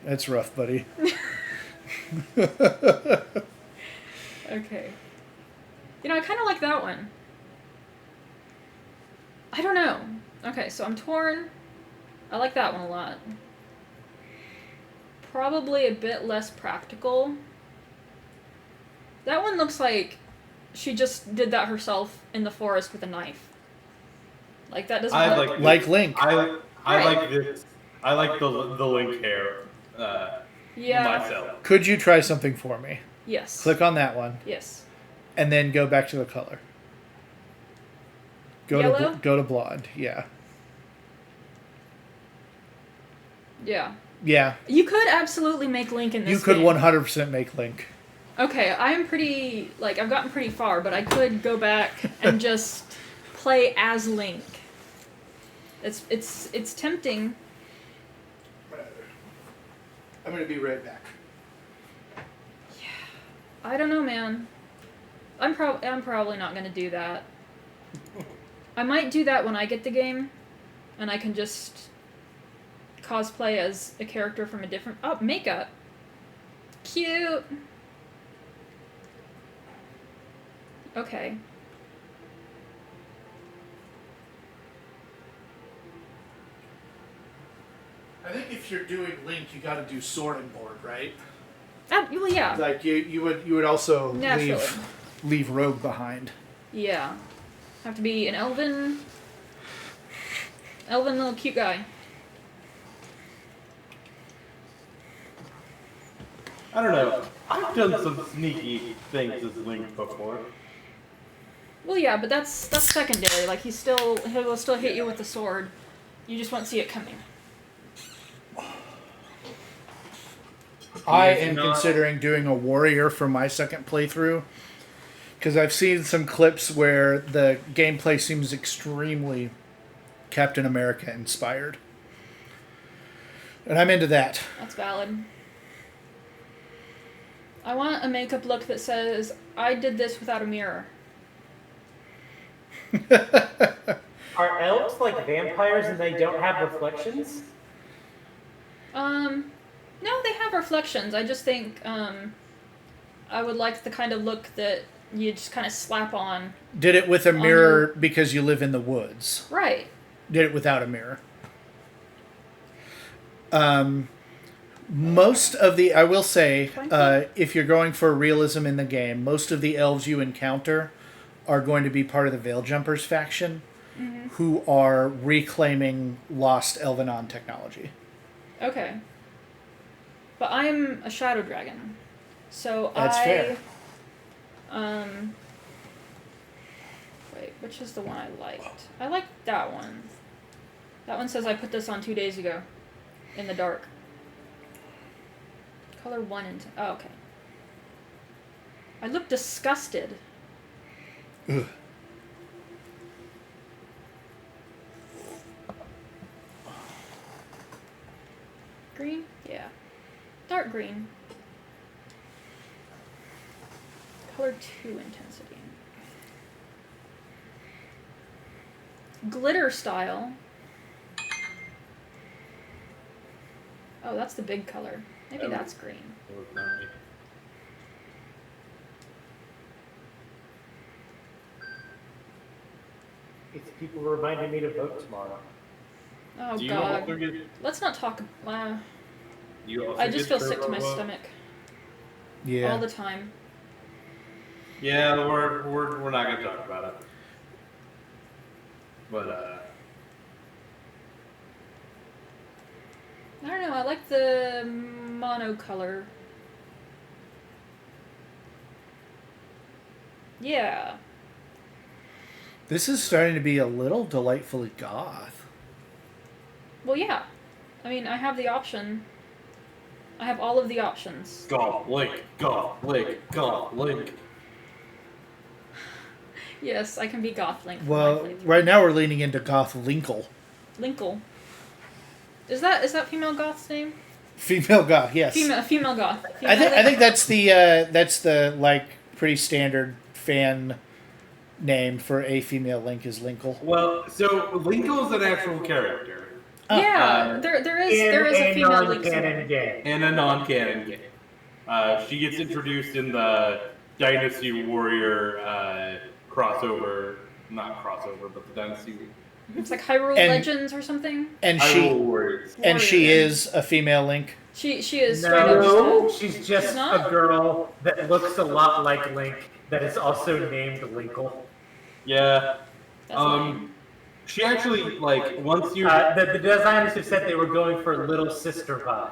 That's rough, buddy. Okay. You know, I kind of like that one. I don't know. Okay, so I'm torn. I like that one a lot. Probably a bit less practical. That one looks like she just did that herself in the forest with a knife. Like, that doesn't look... Like Link. I Right. like this. I like the Link hair Yeah. myself. Could you try something for me? Yes. Click on that one, Yes. and then go back to the color. Yellow? Go to blonde. Yeah. Yeah. Yeah. You could absolutely make Link in this You could game. 100% make Link. Okay, I'm pretty, like, I've gotten pretty far, but I could go back and just play as Link. It's tempting. I'm going to be right back. I don't know, man. I'm probably not gonna do that. I might do that when I get the game, and I can just cosplay as a character from a different... Oh, makeup! Cute! Okay. I think if you're doing Link, you got to do sword and board, right? Well, yeah. Like you would also Naturally. leave Rogue behind. Yeah. Have to be an elven little cute guy. I don't know. I've done some sneaky things as Link before. Well, yeah, but that's secondary. Like, he will still hit you with the sword. You just won't see it coming. I He's am not- considering doing a warrior for my second playthrough, because I've seen some clips where the gameplay seems extremely Captain America inspired. And I'm into that. That's valid. I want a makeup look that says, I did this without a mirror. Are elves like vampires and they don't have reflections? No, they have reflections. I just think, I would like the kind of look that you just kind of slap on. Did it with a mirror because you live in the woods. Right. Did it without a mirror. Most of the, I will say, if you're going for realism in the game, most of the elves you encounter are going to be part of the Veil Jumpers faction, who are reclaiming lost Elvenon technology. Okay. But I'm a shadow dragon, so That's fair. Wait, which is the one I liked? I liked that one. That one says I put this on 2 days ago, in the dark. Color 1 and 2. Oh, okay. I look disgusted. Ugh. Green? Yeah. Dark green. Color 2 intensity. Glitter style. Oh, that's the big color. Maybe that's green. It's people reminding me to vote tomorrow. Oh, Do you God. also get, Let's not talk. you also I just get feel sick to my turbo? stomach Yeah. all the time. Yeah, we're not gonna talk about it. But I don't know. I like the mono color. Yeah. This is starting to be a little delightfully goth. Well, yeah. I mean, I have the option. I have all of the options. golf link, golf link, golf link. Yes, I can be goth Link. for my Well, playthrough. right now we're leaning into goth Linkle. Linkle. Is that female goth's name? Female goth, yes. Female goth. I think that's the like pretty standard fan name for a female Link is Linkle. Well, so Linkle's an actual character Yeah, there is a female Link. non-canon game. in a non-canon game. She gets introduced in the Dynasty Warrior crossover, not crossover, but the Dynasty It's like Hyrule And- Legends or something. And Hyrule Warriors. she Warrior. is a female Link. She is straight up. No, just she's just She's not? a girl that looks a lot like Link that is also named Linkle. Yeah. That's lame. She actually like once you The designers have said they were going for little sister vibe.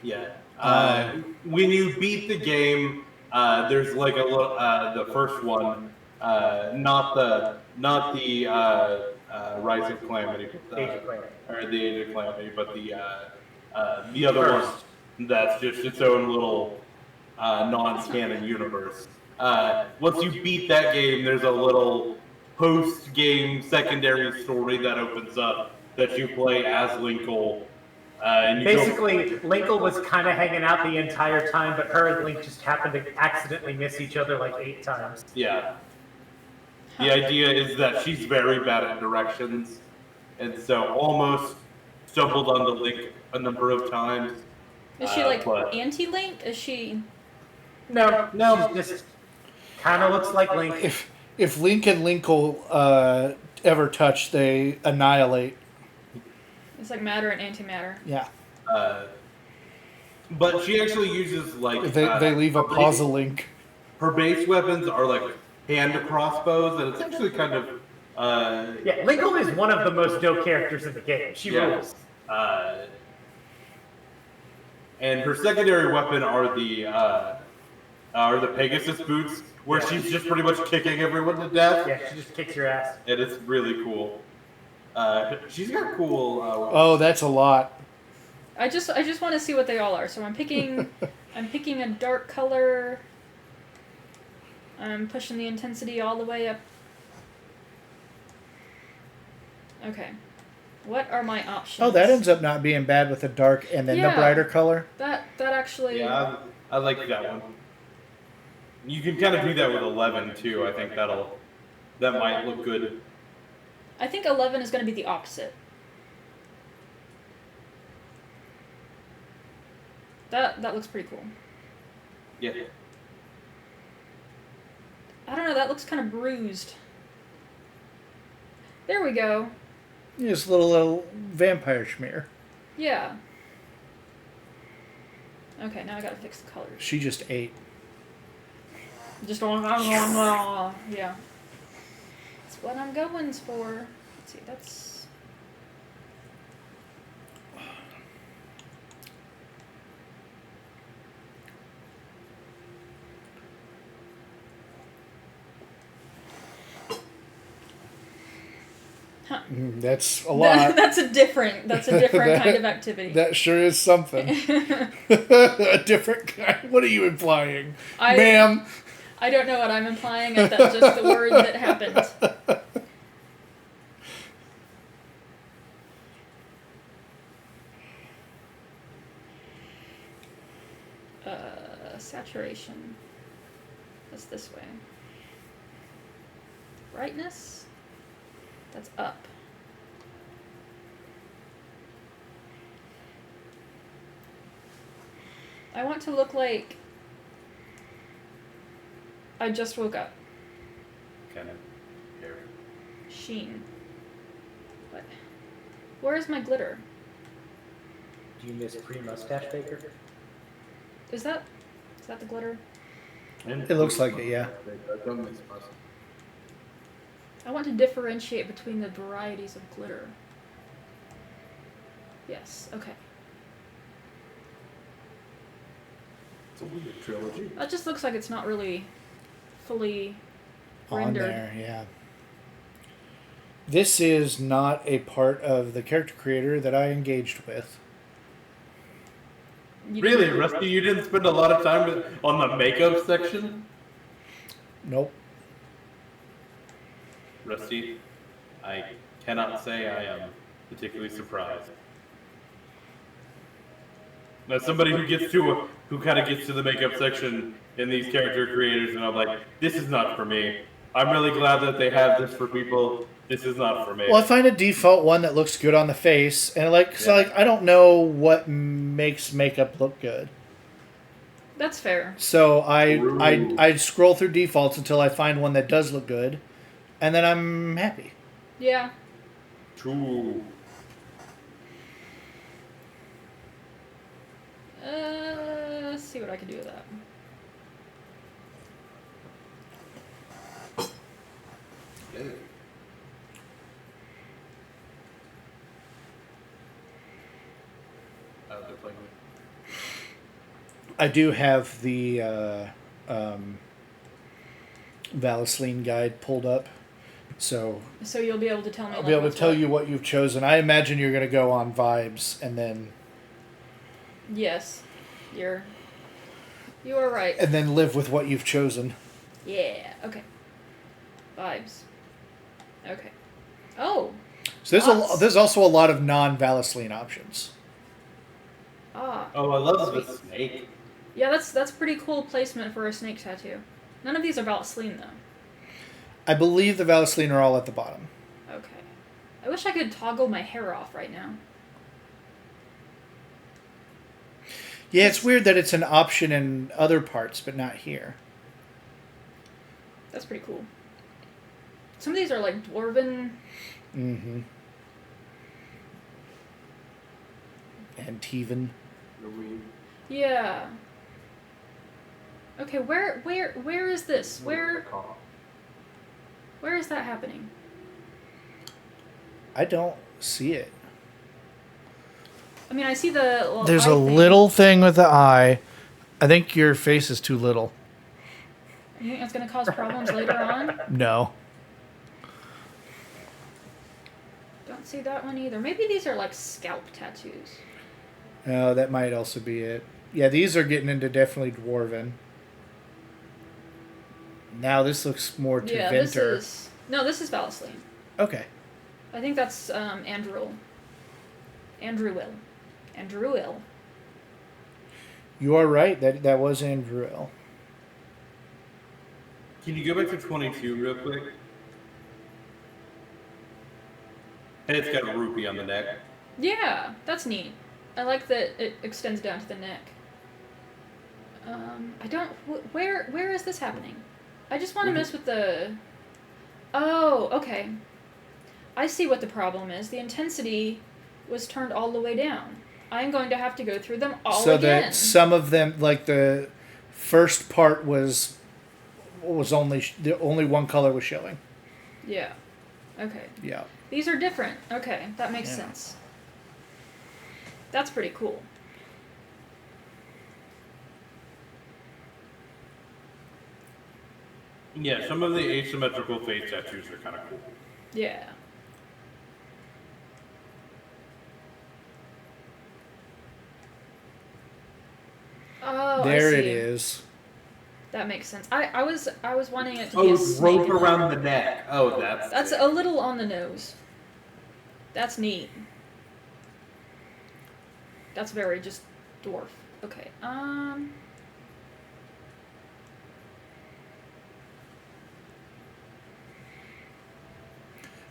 yeah. When you beat the game, there's like a little the first one, not the Rise of Calamity, but Age of Calamity. or the Age of Calamity, but the other one First. that's just its own little non-canon universe. Once you beat that game, there's a little post-game secondary story that opens up that you play as Linkle. And you Basically, Linkle was kind of hanging out the entire time, but her and Link just happened to accidentally miss each other like 8 times. yeah. The idea is that she's very bad at directions, and so almost stumbled onto Link a number of times. Is she like but- anti-Link? Is she? No, she just kind of looks like Link. If Link and Linkle ever touch, they annihilate. It's like matter and antimatter. Yeah. But she actually uses like They leave a her puzzle Link. Her base weapons are like hand crossbows, and it's actually kind of Yeah, Linkle is one of the most dope characters in the game. She Yeah. rules. And her secondary weapon are the Pegasus boots, where she's just pretty much kicking everyone to death. Yeah, she just kicks your ass. And it's really cool. She's got cool. Oh, that's a lot. I just want to see what they all are. So I'm picking a dark color. I'm pushing the intensity all the way up. Okay. What are my options? Oh, that ends up not being bad with the dark and then the Yeah. brighter color. That actually. Yeah, I like that one. You can kind of do that with 11 too. I think that might look good. I think 11 is going to be the opposite. That looks pretty cool. Yeah. I don't know. That looks kind of bruised. There we go. Just a little vampire schmear. Yeah. Okay, now I gotta fix the colors. She just ate. Just yeah. That's what I'm going for. Let's see, that's... That's a lot. That's a different kind of activity. That sure is something. A different kind. What are you implying, ma'am? I don't know what I'm implying. That's just the word that happened. Saturation. That's this way. Brightness. That's up. I want to look like I just woke up. Kind of hair. Sheen. What? Where is my glitter? Do you miss pre-mustache Baker? Is that the glitter? It looks like it, yeah. I want to differentiate between the varieties of glitter. Yes, okay. It's a weird trilogy. That just looks like it's not really fully On rendered. there, yeah. This is not a part of the character creator that I engaged with. Really, Rusty, you didn't spend a lot of time on the makeup section? Nope. Rusty, I cannot say I am particularly surprised. Now, somebody who kind of gets to the makeup section in these character creators, and I'm like, this is not for me. I'm really glad that they have this for people. This is not for me. Well, I find a default one that looks good on the face, and I don't know what makes makeup look good. That's fair. So I scroll through defaults until I find one that does look good, and then I'm happy. Yeah. True. Let's see what I can do with that. I do have the Vaseline guide pulled up, so you'll be able to tell me. I'll be able to tell you what you've chosen. I imagine you're going to go on vibes, and then Yes, you are right. and then live with what you've chosen. Yeah. Okay. Vibes. Okay. Oh. So there's also a lot of non-Vaseline options. Ah. Oh, I love the snake. Yeah, that's pretty cool placement for a snake tattoo. None of these are Vaseline though. I believe the Vaseline are all at the bottom. Okay. I wish I could toggle my hair off right now. Yeah, it's weird that it's an option in other parts, but not here. That's pretty cool. Some of these are like dwarven. Mm-hmm. And Teven. Yeah. Okay, where is this? Where is that happening? I don't see it. I mean, I see the little There's eye a thing. little thing with the eye. I think your face is too little. You think that's going to cause problems later on? No. Don't see that one either. Maybe these are like scalp tattoos. Oh, that might also be it. Yeah, these are getting into definitely dwarven. Now this looks more to Yeah, Venter. this is Vaseline. Okay. I think that's Andrew Will. You are right. That was Andrew. Can you go back to 22 real quick? And it's got a rupee on the neck. Yeah, that's neat. I like that it extends down to the neck. I don't... Where is this happening? I just want to mess with the... Oh, okay. I see what the problem is. The intensity was turned all the way down. I'm going to have to go through them all so again. that some of them, like the first part was only the only one color was showing. Yeah. Okay. Yeah. These are different. Okay, that makes Yeah. sense. That's pretty cool. Yeah, some of the asymmetrical face tattoos are kind of cool. Yeah. Oh, There I see. it is. That makes sense. I was wanting it to Oh, be a it's snake. rope around the neck. Oh, That's a little on the nose. That's neat. That's very just dwarf. Okay.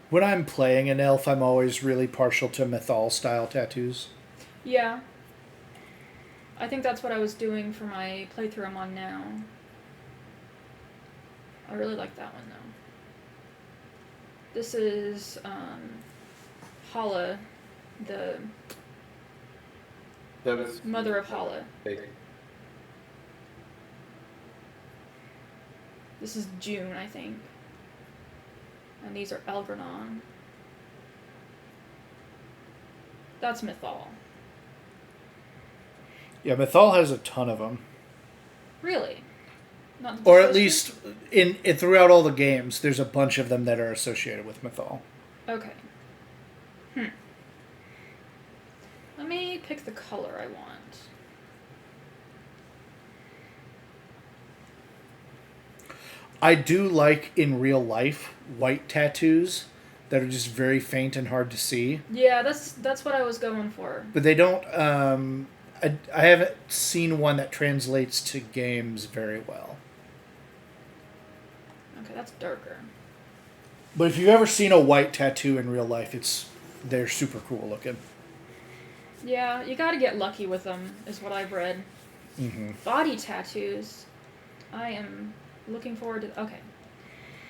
When I'm playing an elf, I'm always really partial to mythal style tattoos. Yeah. I think that's what I was doing for my playthrough I'm on now. I really like that one though. This is Hala, the That was mother of Hala. This is June, I think. And these are Elgranon. That's Mythal. Yeah, mythal has a ton of them. Really? Not Or just at those least in throughout all the games, there's a bunch of them that are associated with mythal. two? Okay. Let me pick the color I want. I do like in real life white tattoos that are just very faint and hard to see. Yeah, that's what I was going for. But they don't. I haven't seen one that translates to games very well. Okay, that's darker. But if you've ever seen a white tattoo in real life, they're super cool looking. Yeah, you gotta get lucky with them, is what I've read. Mm-hmm. Body tattoos. I am looking forward to. Okay,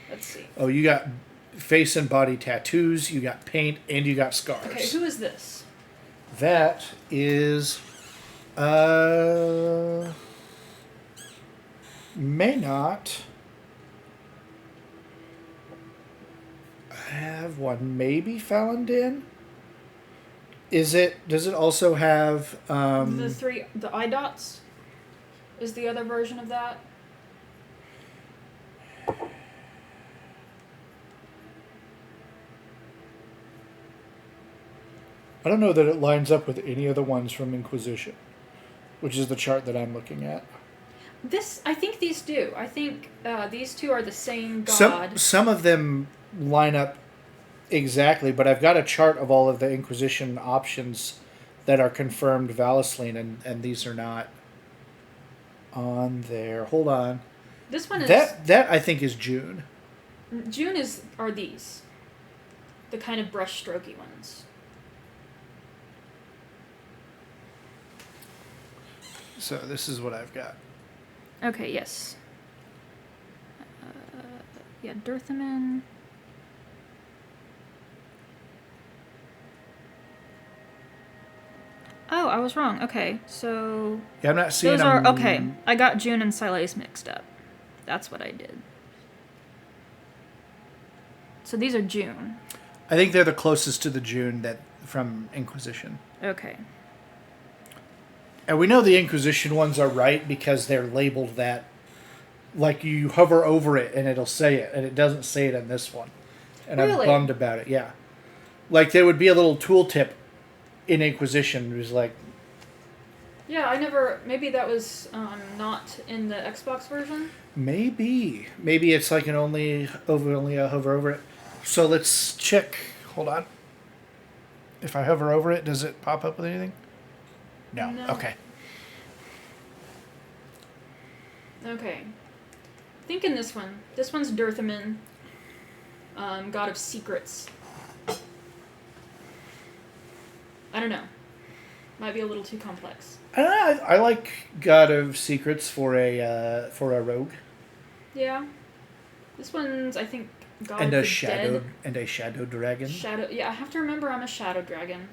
let's see. Oh, you got face and body tattoos. You got paint, and you got scars. Okay, who is this? That is, may not have one. Maybe Falendin. Is it? Does it also have The eye dots. Is the other version of that? I don't know that it lines up with any of the ones from Inquisition, which is the chart that I'm looking at. I think these do. I think these two are the same god. Some of them line up exactly, but I've got a chart of all of the Inquisition options that are confirmed Valisline, and these are not on there. Hold on. This one is That I think is June. June are these, the kind of brush strokey ones. So this is what I've got. Okay. Yes. Yeah, Dirthaman. Oh, I was wrong. Okay, so Yeah, I'm not seeing those are them. okay. I got June and Silas mixed up. That's what I did. So these are June. I think they're the closest to the June that from Inquisition. Okay. And we know the Inquisition ones are right because they're labeled that. Like you hover over it and it'll say it, and it doesn't say it on this one. And Really? I'm bummed about it, yeah. Like there would be a little tooltip in Inquisition. It was like, Yeah, maybe that was not in the Xbox version. maybe it's like an only hover over it. So let's check. Hold on. If I hover over it, does it pop up with anything? No. No. Okay. Okay. Think in this one. This one's Dirthaman, god of secrets. I don't know. Might be a little too complex. I like God of Secrets for a rogue. Yeah. This one's, I think, god And of a the shadow dead. and a shadow dragon. Shadow. Yeah, I have to remember I'm a shadow dragon.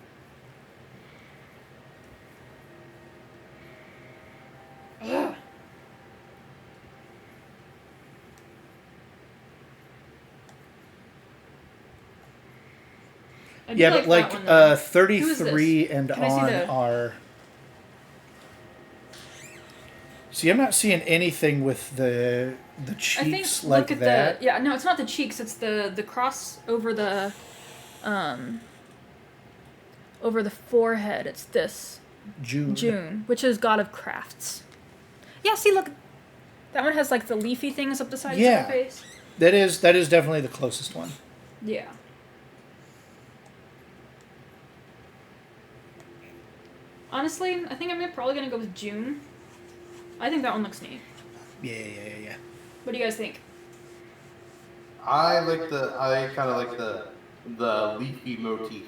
I do Yeah, but that one, though. Who is 33 this? and Can I see on the- are. See, I'm not seeing anything with the I think cheeks like look at that. the yeah no, it's not the cheeks, it's the cross over the over the forehead. It's this June, which is god of crafts. Yeah, see, look, that one has like the leafy things up the side Yeah. of her face. That is definitely the closest one. Yeah. Honestly, I think I'm probably gonna go with June. I think that one looks neat. Yeah. What do you guys think? I kind of like the leafy motif.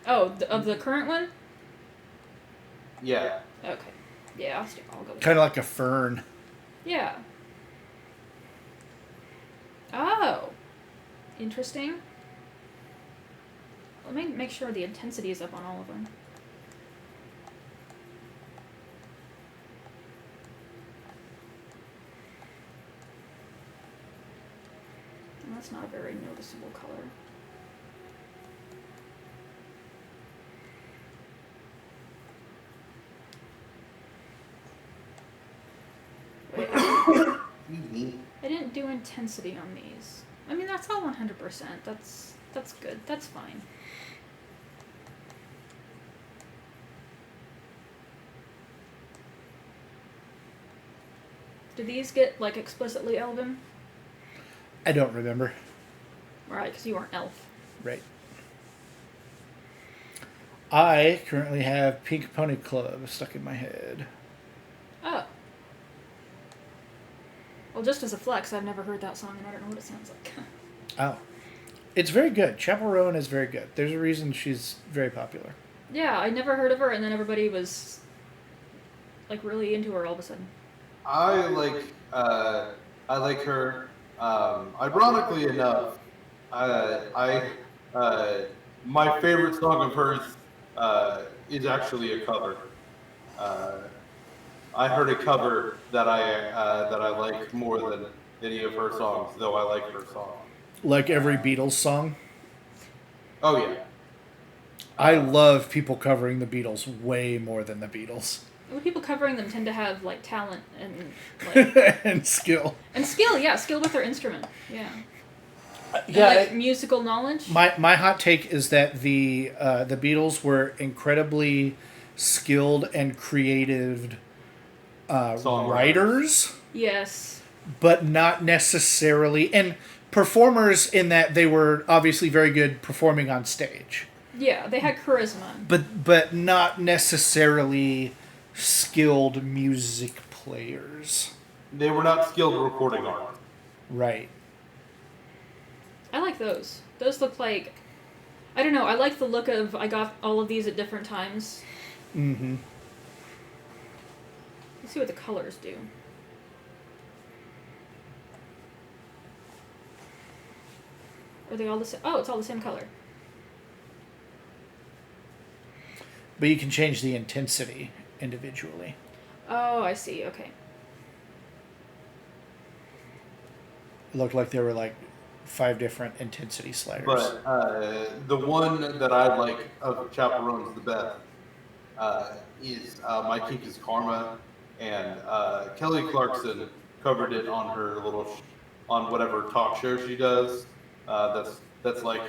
Oh, of the current one? Yeah. Okay. Yeah, I'll go with Kind of like a fern. Yeah. Oh. Interesting. Let me make sure the intensity is up on all of them. And that's not a very noticeable color. Wait, I didn't do intensity on these. I mean, that's all 100%. That's good. That's fine. Do these get, like, explicitly elven? I don't remember. Right, because you aren't elf. Right. I currently have Pink Pony Club stuck in my head. Oh. Well, just as a flex, I've never heard that song and I don't know what it sounds like. Oh. It's very good. Chapel Rowan is very good. There's a reason she's very popular. Yeah, I never heard of her, and then everybody was, like, really into her all of a sudden. I like her. Ironically enough, my favorite song of hers is actually a cover. I heard a cover that I like more than any of her songs, though I like her song. Like every Beatles song. Oh yeah. I love people covering the Beatles way more than the Beatles. Well, people covering them tend to have, like, talent and, like... And skill. And skill, yeah, skill with their instrument, yeah. Yeah. And, like, musical knowledge. My hot take is that the Beatles were incredibly skilled and creative writers, Yes. but not necessarily, and performers in that they were obviously very good performing on stage, Yeah, they had charisma. but not necessarily skilled music players. They were not skilled recording artists. Right. I like those. Those look like... I don't know, I like the look of... I got all of these at different times. Mm-hmm. Let's see what the colors do. Are they all the same? Oh, it's all the same color. But you can change the intensity individually. Oh, I see. Okay. It looked like there were like 5 different intensity sliders. But the one that I like of Chaperones the best is My Kink is Karma, and Kelly Clarkson covered it on her on whatever talk show she does. That's like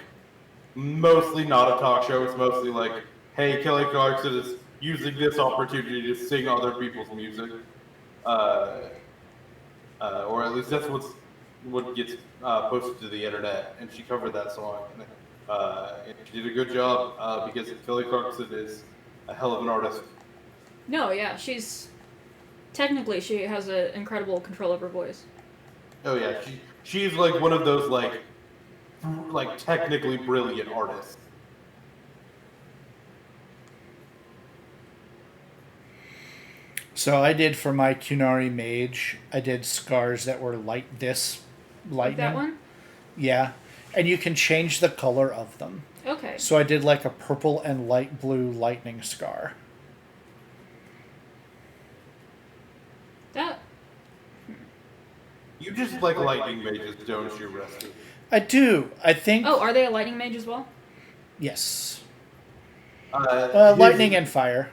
mostly not a talk show. It's mostly like, hey, Kelly Clarkson is using this opportunity to sing other people's music, or at least that's what gets posted to the internet. And she covered that song, and she did a good job because Kelly Clarkson is a hell of an artist. No, yeah, technically, she has an incredible control of her voice. Oh yeah, she's like one of those like technically brilliant artists. So I did for my Kunari Mage, I did scars that were like this lightning. Like that one? Yeah. And you can change the color of them. Okay. So I did like a purple and light blue lightning scar. That... You just like lightning mages, don't you, Rusty? I do. I think. Oh, are they a lightning mage as well? Yes. His- Lightning and fire.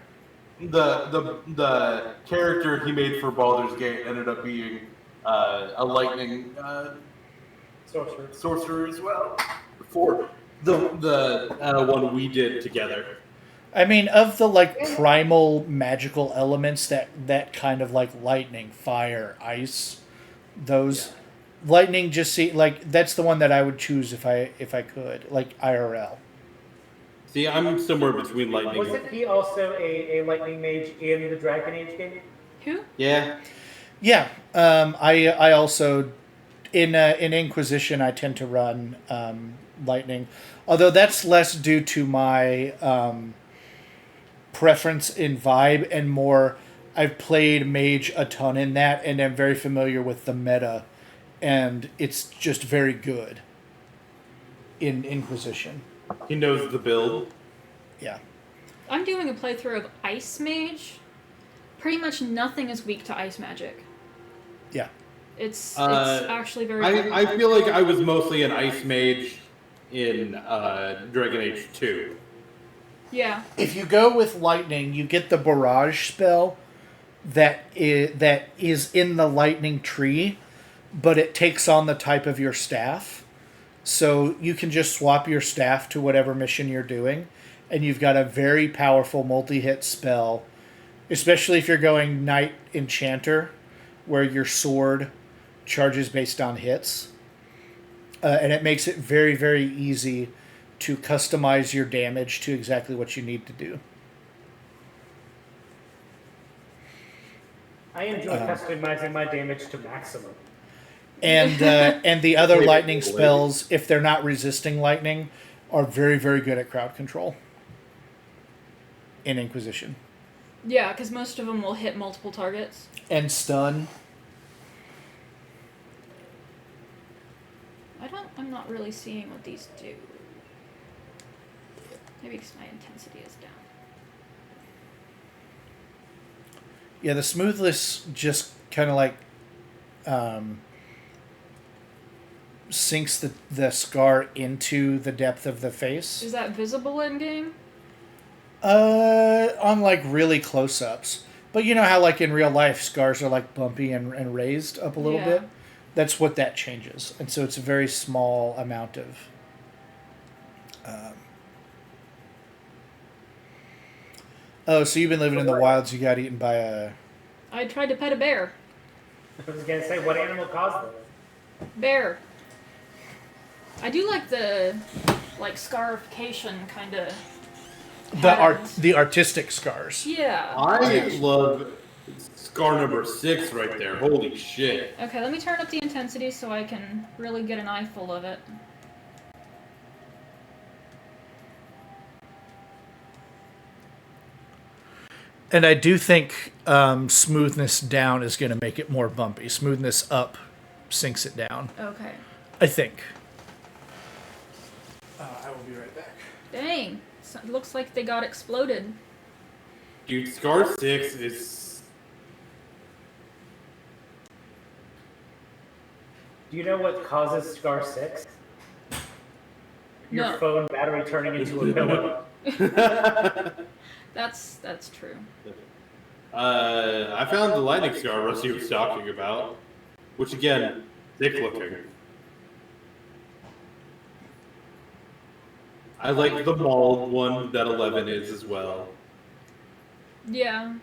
the character he made for Baldur's Gate ended up being a lightning sorcerer as well. For the one we did together. I mean, of the like primal magical elements that kind of like lightning, fire, ice, those lightning just see like that's the one that I would choose if I could, like IRL. See, I'm somewhere between lightning. Wasn't he also a lightning mage in the Dragon Age game? Who? Yeah. Yeah. I also in Inquisition I tend to run lightning, although that's less due to my preference in vibe and more I've played mage a ton in that and am very familiar with the meta, and it's just very good in Inquisition. He knows the build. Yeah. I'm doing a playthrough of Ice Mage. Pretty much nothing is weak to ice magic. Yeah. It's actually very good. I feel like I was mostly an ice mage in Dragon Age 2. Yeah. If you go with lightning, you get the barrage spell that is in the lightning tree, but it takes on the type of your staff. So you can just swap your staff to whatever mission you're doing, and you've got a very powerful multi-hit spell, especially if you're going Knight Enchanter, where your sword charges based on hits. And it makes it very, very easy to customize your damage to exactly what you need to do. I enjoy customizing my damage to maximum. And the other lightning spells, if they're not resisting lightning, are very, very good at crowd control in Inquisition. Yeah, because most of them will hit multiple targets. And stun. I'm not really seeing what these do. Maybe because my intensity is down. Yeah, the smoothness just kind of like sinks the scar into the depth of the face. Is that visible in game? On like really close ups. But you know how like in real life scars are like bumpy and raised up a little Yeah. bit? That's what that changes. And so it's a very small amount of Oh, so you've been living in the wilds, you got eaten by a I tried to pet a bear. I was gonna say, what animal caused it? Bear. I do like the scarification kind of. the artistic scars. Yeah. I love scar number 6 right there. Holy shit. Okay, let me turn up the intensity so I can really get an eyeful of it. And I do think smoothness down is going to make it more bumpy. Smoothness up sinks it down. Okay. I think. I will be right back. Dang. So it looks like they got exploded. Dude, scar 6 is... Do you know what causes Scar 6? Your No. phone battery turning into a pillow. That's true. I found the lightning scar Rusty was talking about, which again, thick looking. I like the mauled one that 11 is as well. Yeah.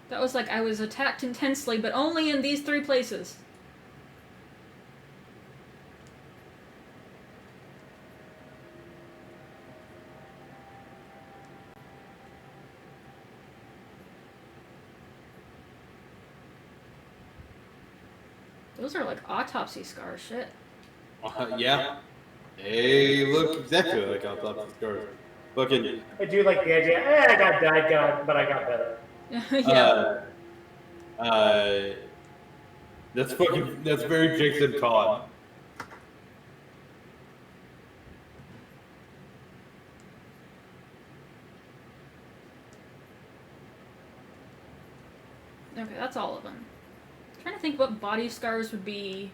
That was like I was attacked intensely, but only in these 3 places. Those are like autopsy scars, shit. Yeah. They look exactly like autopsy scars. Fucking, I do like the idea, I got died, but I got better. Yeah. that's very Jason Todd. Okay, that's all of them. I'm trying to think what body scars would be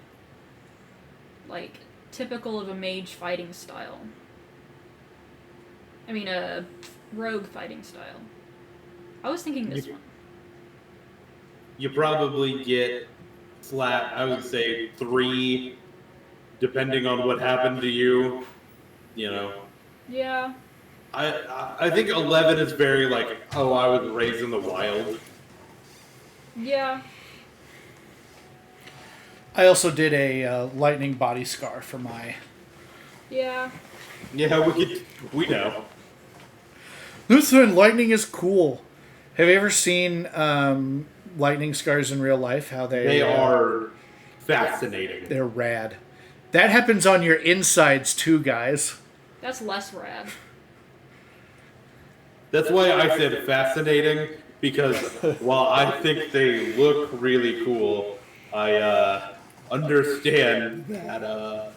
like typical of a mage fighting style. I mean, a rogue fighting style. I was thinking this one. You probably get flat, I would say 3, depending on what happened to you. You know. Yeah. I think 11 is very like, oh, I was raised in the wild. Yeah. I also did a lightning body scar for my... Yeah. Yeah, we know. Listen, lightning is cool. Have you ever seen lightning scars in real life? How They are fascinating. They're rad. That happens on your insides too, guys. That's less rad. That's why I said fascinating, because while I think they look really cool, I understand that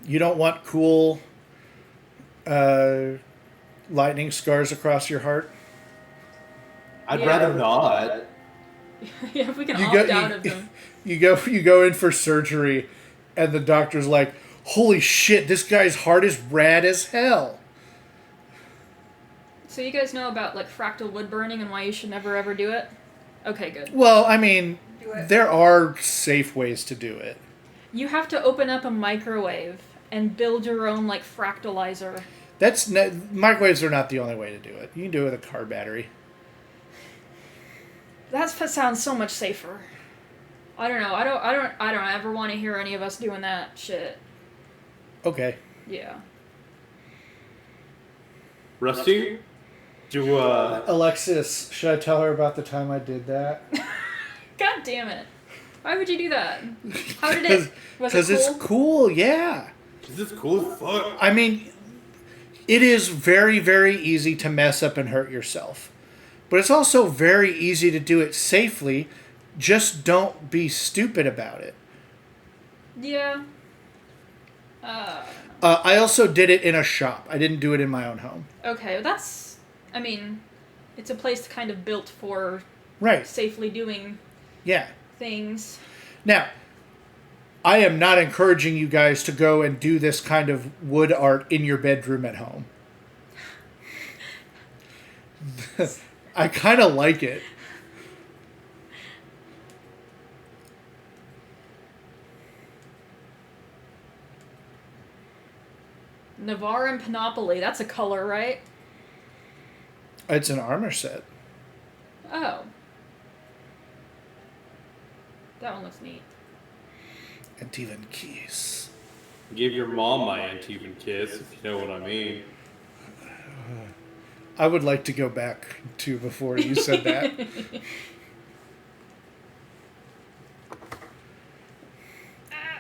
You don't want cool lightning scars across your heart? I'd Yeah. rather not. Yeah, if we can You opt go- out you- of them. You go in for surgery, and the doctor's like, "Holy shit, this guy's heart is rad as hell." So you guys know about like fractal wood burning and why you should never ever do it? Okay, good. Well, I mean, Do it. there are safe ways to do it. You have to open up a microwave and build your own like fractalizer. Microwaves are not the only way to do it. You can do it with a car battery. That sounds so much safer. I don't know. I don't ever want to hear any of us doing that shit. Okay. Yeah. Rusty? Do Alexis, should I tell her about the time I did that? God damn it. Why would you do that? How did it? Was Because it it's cool? cool, yeah. This is cool as fuck. I mean, it is very, very easy to mess up and hurt yourself. But it's also very easy to do it safely. Just don't be stupid about it. Yeah. I also did it in a shop. I didn't do it in my own home. Okay, that's. I mean, it's a place kind of built for Right. safely doing Yeah. things. Now, I am not encouraging you guys to go and do this kind of wood art in your bedroom at home. I kind of like it. Navarre and Panoply, that's a color, right? It's an armor set. Oh. That one looks neat. And even keys. Give your mom my Antivan kiss, if you know what I mean. I would like to go back to before you said that.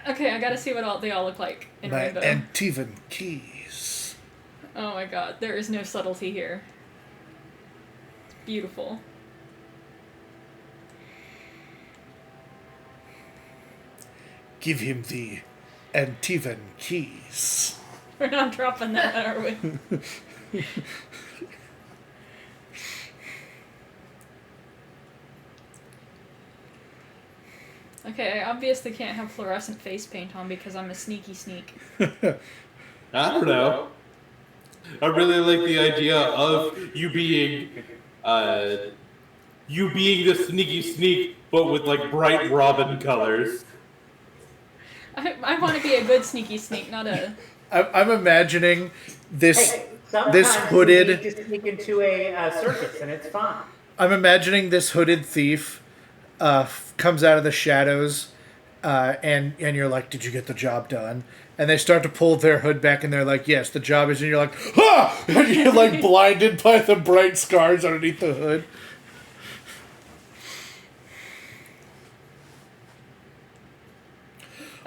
Okay, I gotta see what they all look like in My Rainbow. Antivan keys. Oh my god, there is no subtlety here. It's beautiful. Give him the Antivan keys. We're not dropping that, are we? Okay, I obviously can't have fluorescent face paint on because I'm a sneaky sneak. I don't know. I really like the idea of you being the sneaky sneak, but with like bright robin colors. I want to be a good sneaky sneak, not a... I'm imagining this. Hey, sometimes this hooded- you need to sneak into a circus and it's fine. I'm imagining this hooded thief comes out of the shadows, and you're like, "Did you get the job done?" And they start to pull their hood back, and they're like, "Yes, the job is." And you're like, "Ah!" And you're like blinded by the bright scars underneath the hood.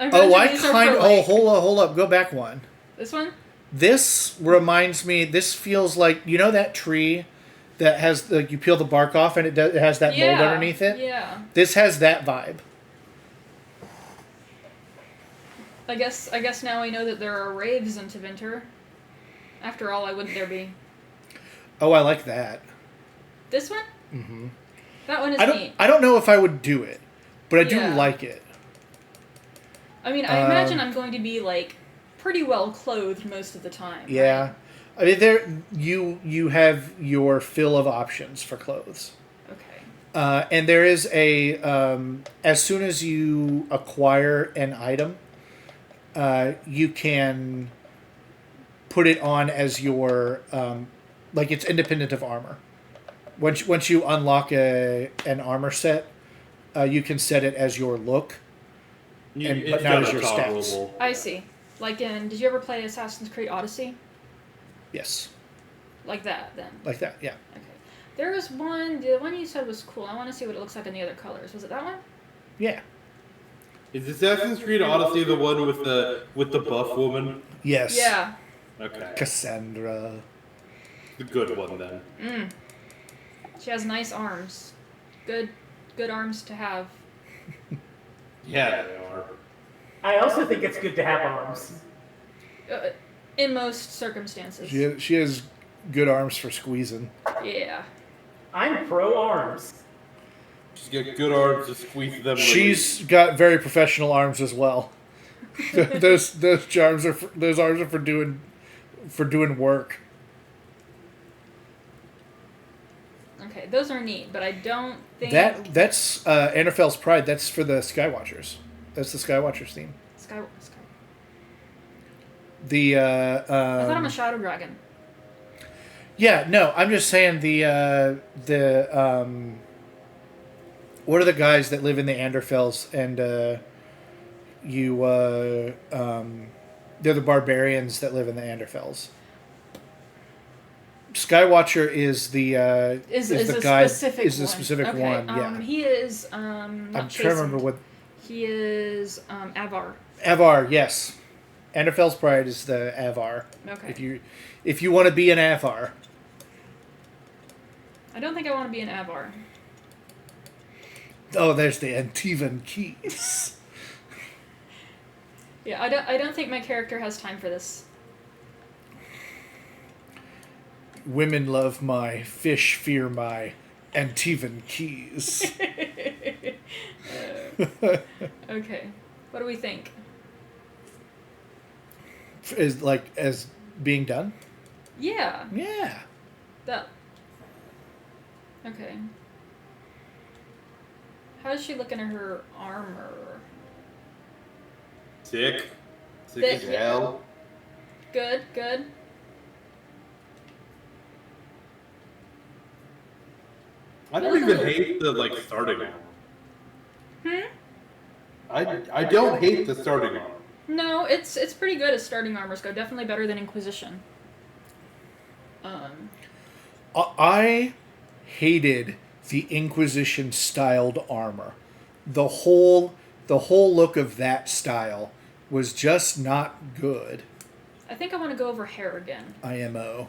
Oh, I imagine these are kind for, of. like- Hold up. Go back one. This one? This reminds me. This feels like, you know, that tree that has like you peel the bark off and it has that mold underneath it. Yeah. This has that vibe. I guess now we know that there are raves in Tevinter. After all, why wouldn't there be? Oh, I like that. This one? Mm-hmm. That one is I neat. don't know if I would do it, but I do Yeah. like it. I mean, I imagine I'm going to be like pretty well clothed most of the time. Yeah. I mean, you have your fill of options for clothes. Right? Okay. And there is a as soon as you acquire an item, you can put it on as your like it's independent of armor. Once you unlock an armor set, you can set it as your look, but not as your stats. I see. Like did you ever play Assassin's Creed Odyssey? Yes, Like that, then. like that. Yeah. Okay. There was one. The one you said was cool. I want to see what it looks like in the other colors. Was it that one? Yeah. Is Assassin's Creed Odyssey the one with the buff woman? Yes. Yeah. Okay. Cassandra. The good one then. She has nice arms. Good arms to have. Yeah, they are. I also think it's good to have arms. In most circumstances. She has good arms for squeezing. Yeah. I'm pro arms. She's got good arms to squeeze them. She's got very professional arms as well. those arms are for doing work. Okay, those are neat, but I don't think That's Anarfel's Pride. That's for the Skywatchers. That's the Skywatchers theme. Sky. The I thought I'm a shadow dragon. yeah, no, I'm just saying the what are the guys that live in the Anderfels and they're the barbarians that live in the Anderfels. Skywatcher is the Is the a guy specific is the one. specific Okay, one. Yeah, he is not I'm trying to chastened. remember what He is Avar. Avar. Yes, Anderfel's Pride is the Avar. Okay. If you want to be an Avar, I don't think I want to be an Avar. oh, there's the Antivan keys. Yeah, I don't think my character has time for this. Women love my, fish fear my Antivan keys. Okay. What do we think? As being done? Yeah. Yeah. That. Okay. How does she look in her armor? Sick Thick, as yeah. hell. Good. I don't even hate the starting armor. I don't hate the starting armor. No, it's pretty good as starting armors go. Definitely better than Inquisition. I hated the Inquisition styled armor. The whole look of that style was just not good. I think I want to go over hair again. IMO.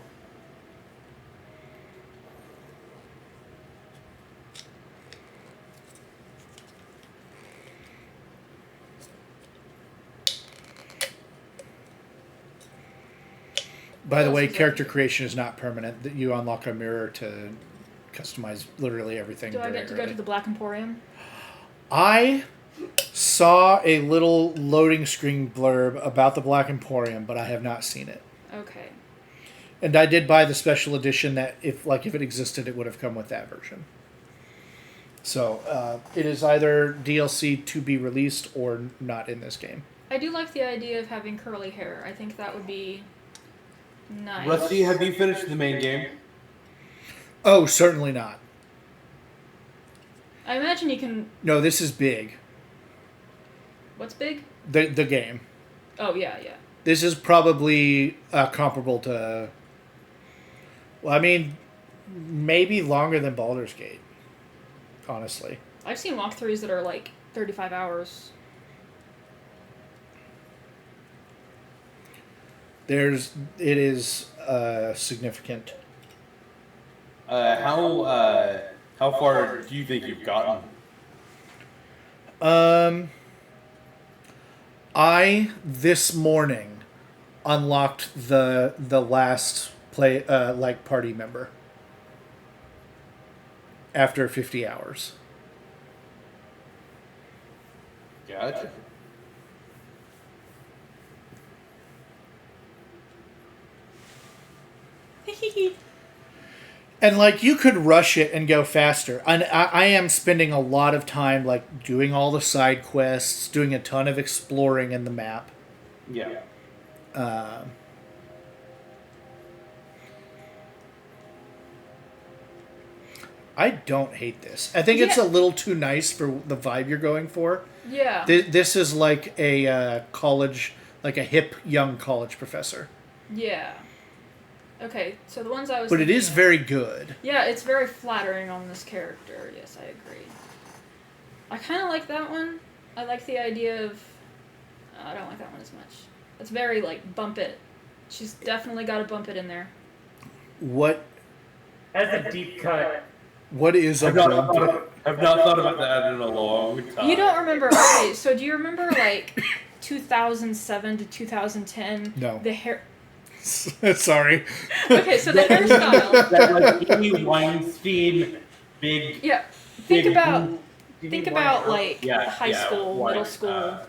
By the way, character creation is not permanent. That you unlock a mirror to customize literally everything. Do I get to go to the Black Emporium? I saw a little loading screen blurb about the Black Emporium, but I have not seen it. Okay. And I did buy the special edition that if it existed, it would have come with that version. So it is either DLC to be released or not in this game. I do like the idea of having curly hair. I think that would be nice. Rusty, have you finished the main game? Oh, certainly not. I imagine you can. No, this is big. What's big? The game. Oh yeah. This is probably comparable to. Well, I mean, maybe longer than Baldur's Gate. Honestly. I've seen walkthroughs that are like 35 hours. It is significant. How far do you think you've gotten? I this morning unlocked the last party member after 50 hours. Gotcha. And, like, you could rush it and go faster. And I am spending a lot of time, like, doing all the side quests, doing a ton of exploring in the map. Yeah. I don't hate this. I think it's a little too nice for the vibe you're going for. Yeah. This is like a college, like a hip young college professor. Yeah. Okay, so the ones I was But it thinking is of- very good. Yeah, it's very flattering on this character. Yes, I agree. I kind of like that one. I like the idea of... I don't like that one as much. It's very, like, bump it. She's definitely got a bump it in there. What As a deep cut. What is a I've not, bump? thought, I've not thought about that in a long time. You don't remember... Okay, so do you remember, like, 2007 to 2010? No. The hair... Sorry. Okay, so the hairstyle... That like Amy Weinstein big. Yeah, think big about... boot. Think about, like, Yeah, high yeah, school, white, middle school.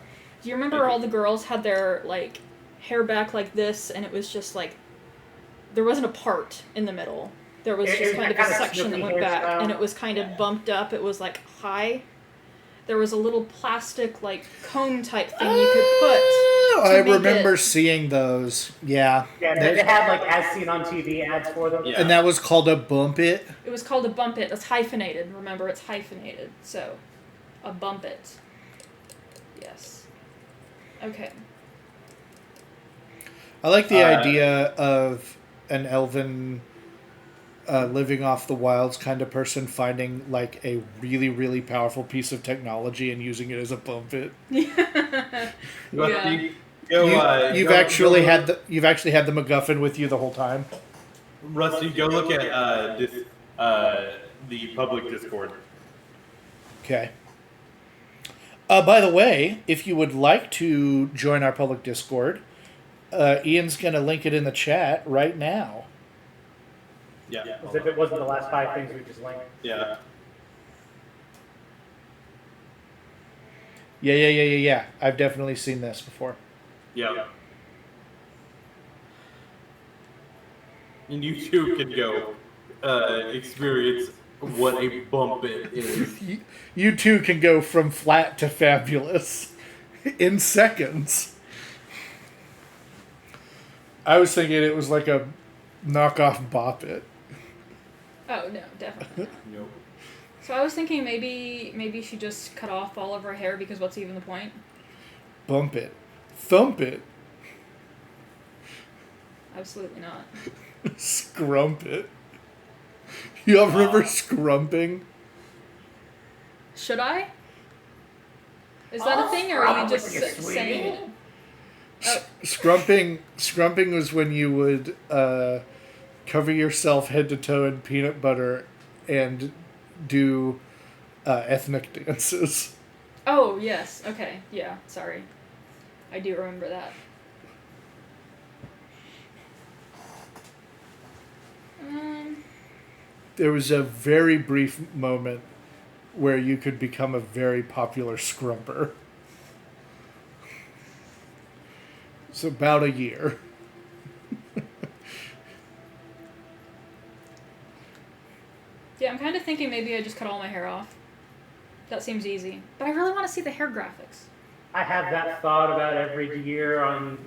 Do you remember all the girls had their, like, hair back like this, and it was just, like, there wasn't a part in the middle. There was It just was kind of that a kind of section that snoopy went back, hairstyle. and it was kind of bumped up. It was, like, high. There was a little plastic, like, cone type thing you could put. Oh, to I make remember it- seeing those. Yeah. Yeah, they had like as seen on TV ads for them. Yeah. And that was called a bump it. It was called a bump it. It's hyphenated. Remember, it's hyphenated. So, a bump it. Yes. Okay. I like the idea of an elven living off the wilds kind of person finding like a really, really powerful piece of technology and using it as a bump it. Rusty, go, You've go- actually go- had the MacGuffin with you the whole time. Rusty, go look at the public Discord. Okay. By the way, if you would like to join our public Discord, Ian's going to link it in the chat right now. Yeah. As if it wasn't the last 5 things we just linked. Yeah. Yeah. I've definitely seen this before. Yeah. And you too can go experience what a bump it is. You too can go from flat to fabulous in seconds. I was thinking it was like a knockoff Bop It. Oh, no, definitely not. Nope. So I was thinking maybe she just cut off all of her hair because what's even the point? Bump it. Thump it. Absolutely not. Scrump it. You all remember scrumping? Should I? Is that a thing, or are you just saying it? Oh, Scrumping was when you would cover yourself head to toe in peanut butter and do ethnic dances. oh, yes. Okay. Yeah. Sorry. I do remember that. There was a very brief moment where you could become a very popular scrumper. It's about a year. Yeah, I'm kind of thinking maybe I just cut all my hair off. That seems easy. But I really want to see the hair graphics. I have that thought about every year on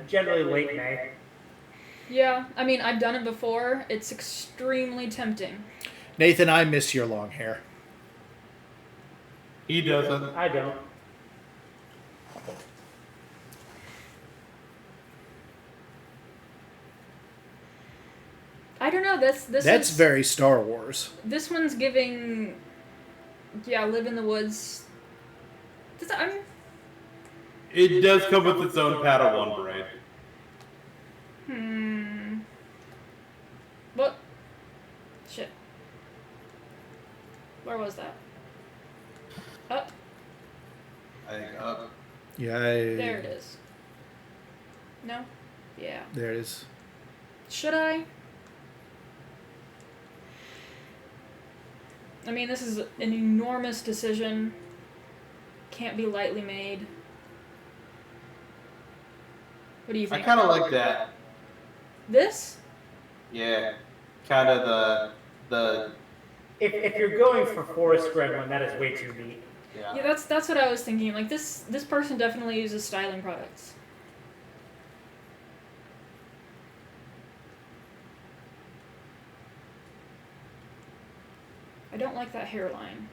generally late May. Yeah, I mean, I've done it before. It's extremely tempting. Nathan, I miss your long hair. He doesn't. I don't. I don't know. That's That's very Star Wars. This one's giving. Yeah, live in the woods. It does come with its own Padawan braid. What? Shit. Where was that? Up. I think up. Yeah. There it is. No? Yeah. There it is. Should I? I mean, this is an enormous decision. Can't be lightly made. What do you I think? kind of like that. This? Yeah, kind of the If you're going for forest gremlin, that is way too neat. Yeah, that's what I was thinking. Like this person definitely uses styling products. I don't like that hairline.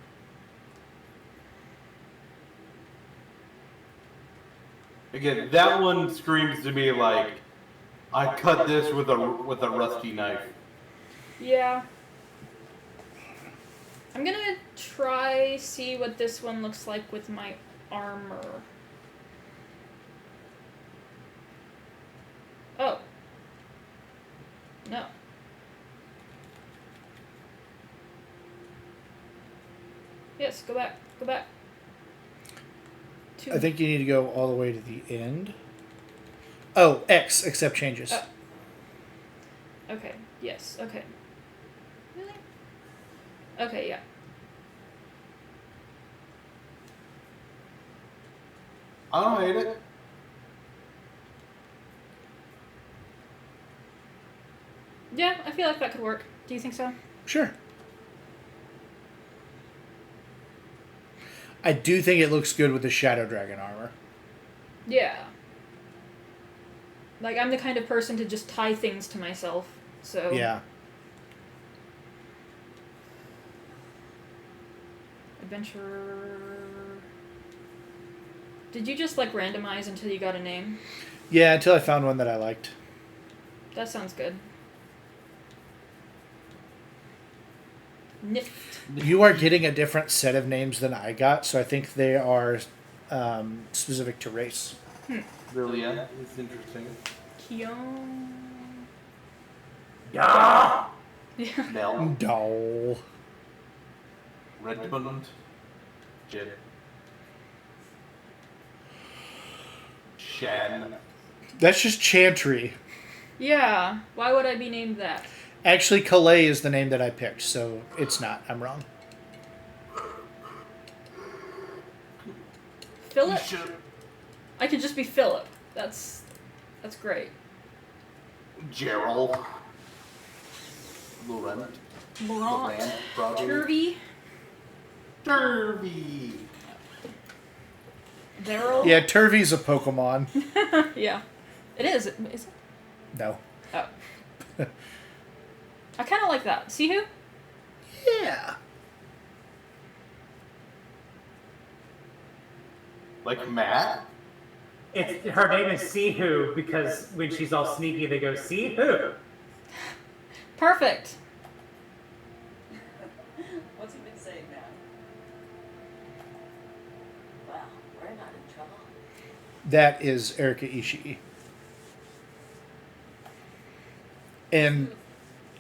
Again, that one screams to me like I cut this with a rusty knife. Yeah. I'm gonna try see what this one looks like with my armor. Oh. No. Yes, go back. Go back. I think you need to go all the way to the end. Oh, X, accept changes. Okay. Yes. Okay. Really? Okay, yeah. I don't hate it. Yeah, I feel like that could work. Do you think so? Sure. I do think it looks good with the Shadow Dragon armor. Yeah. Like, I'm the kind of person to just tie things to myself, so... Yeah. Adventurer... Did you just, like, randomize until you got a name? Yeah, until I found one that I liked. That sounds good. Nift. You are getting a different set of names than I got, so I think they are specific to race. Really, yeah, it's interesting. Kion... Yeah. Yeah. Mel, Doll. Redmond, Jin, Shan. That's just Chantry. Yeah. Why would I be named that? Actually, Calais is the name that I picked, so it's not. I'm wrong. Philip? You should- I could just be Philip. That's great. Gerald, Laurent, Laurent. probably. Turvy. Derby. Daryl. Yeah, Turvy's a Pokemon. Yeah. It is. Is it? No. Oh. I kind of like that. See who? Yeah. Like Matt? Her name is See Who because when she's all sneaky, they go, See Who? Perfect. What's he been saying now? Well, we're not in trouble. That is Erika Ishii. And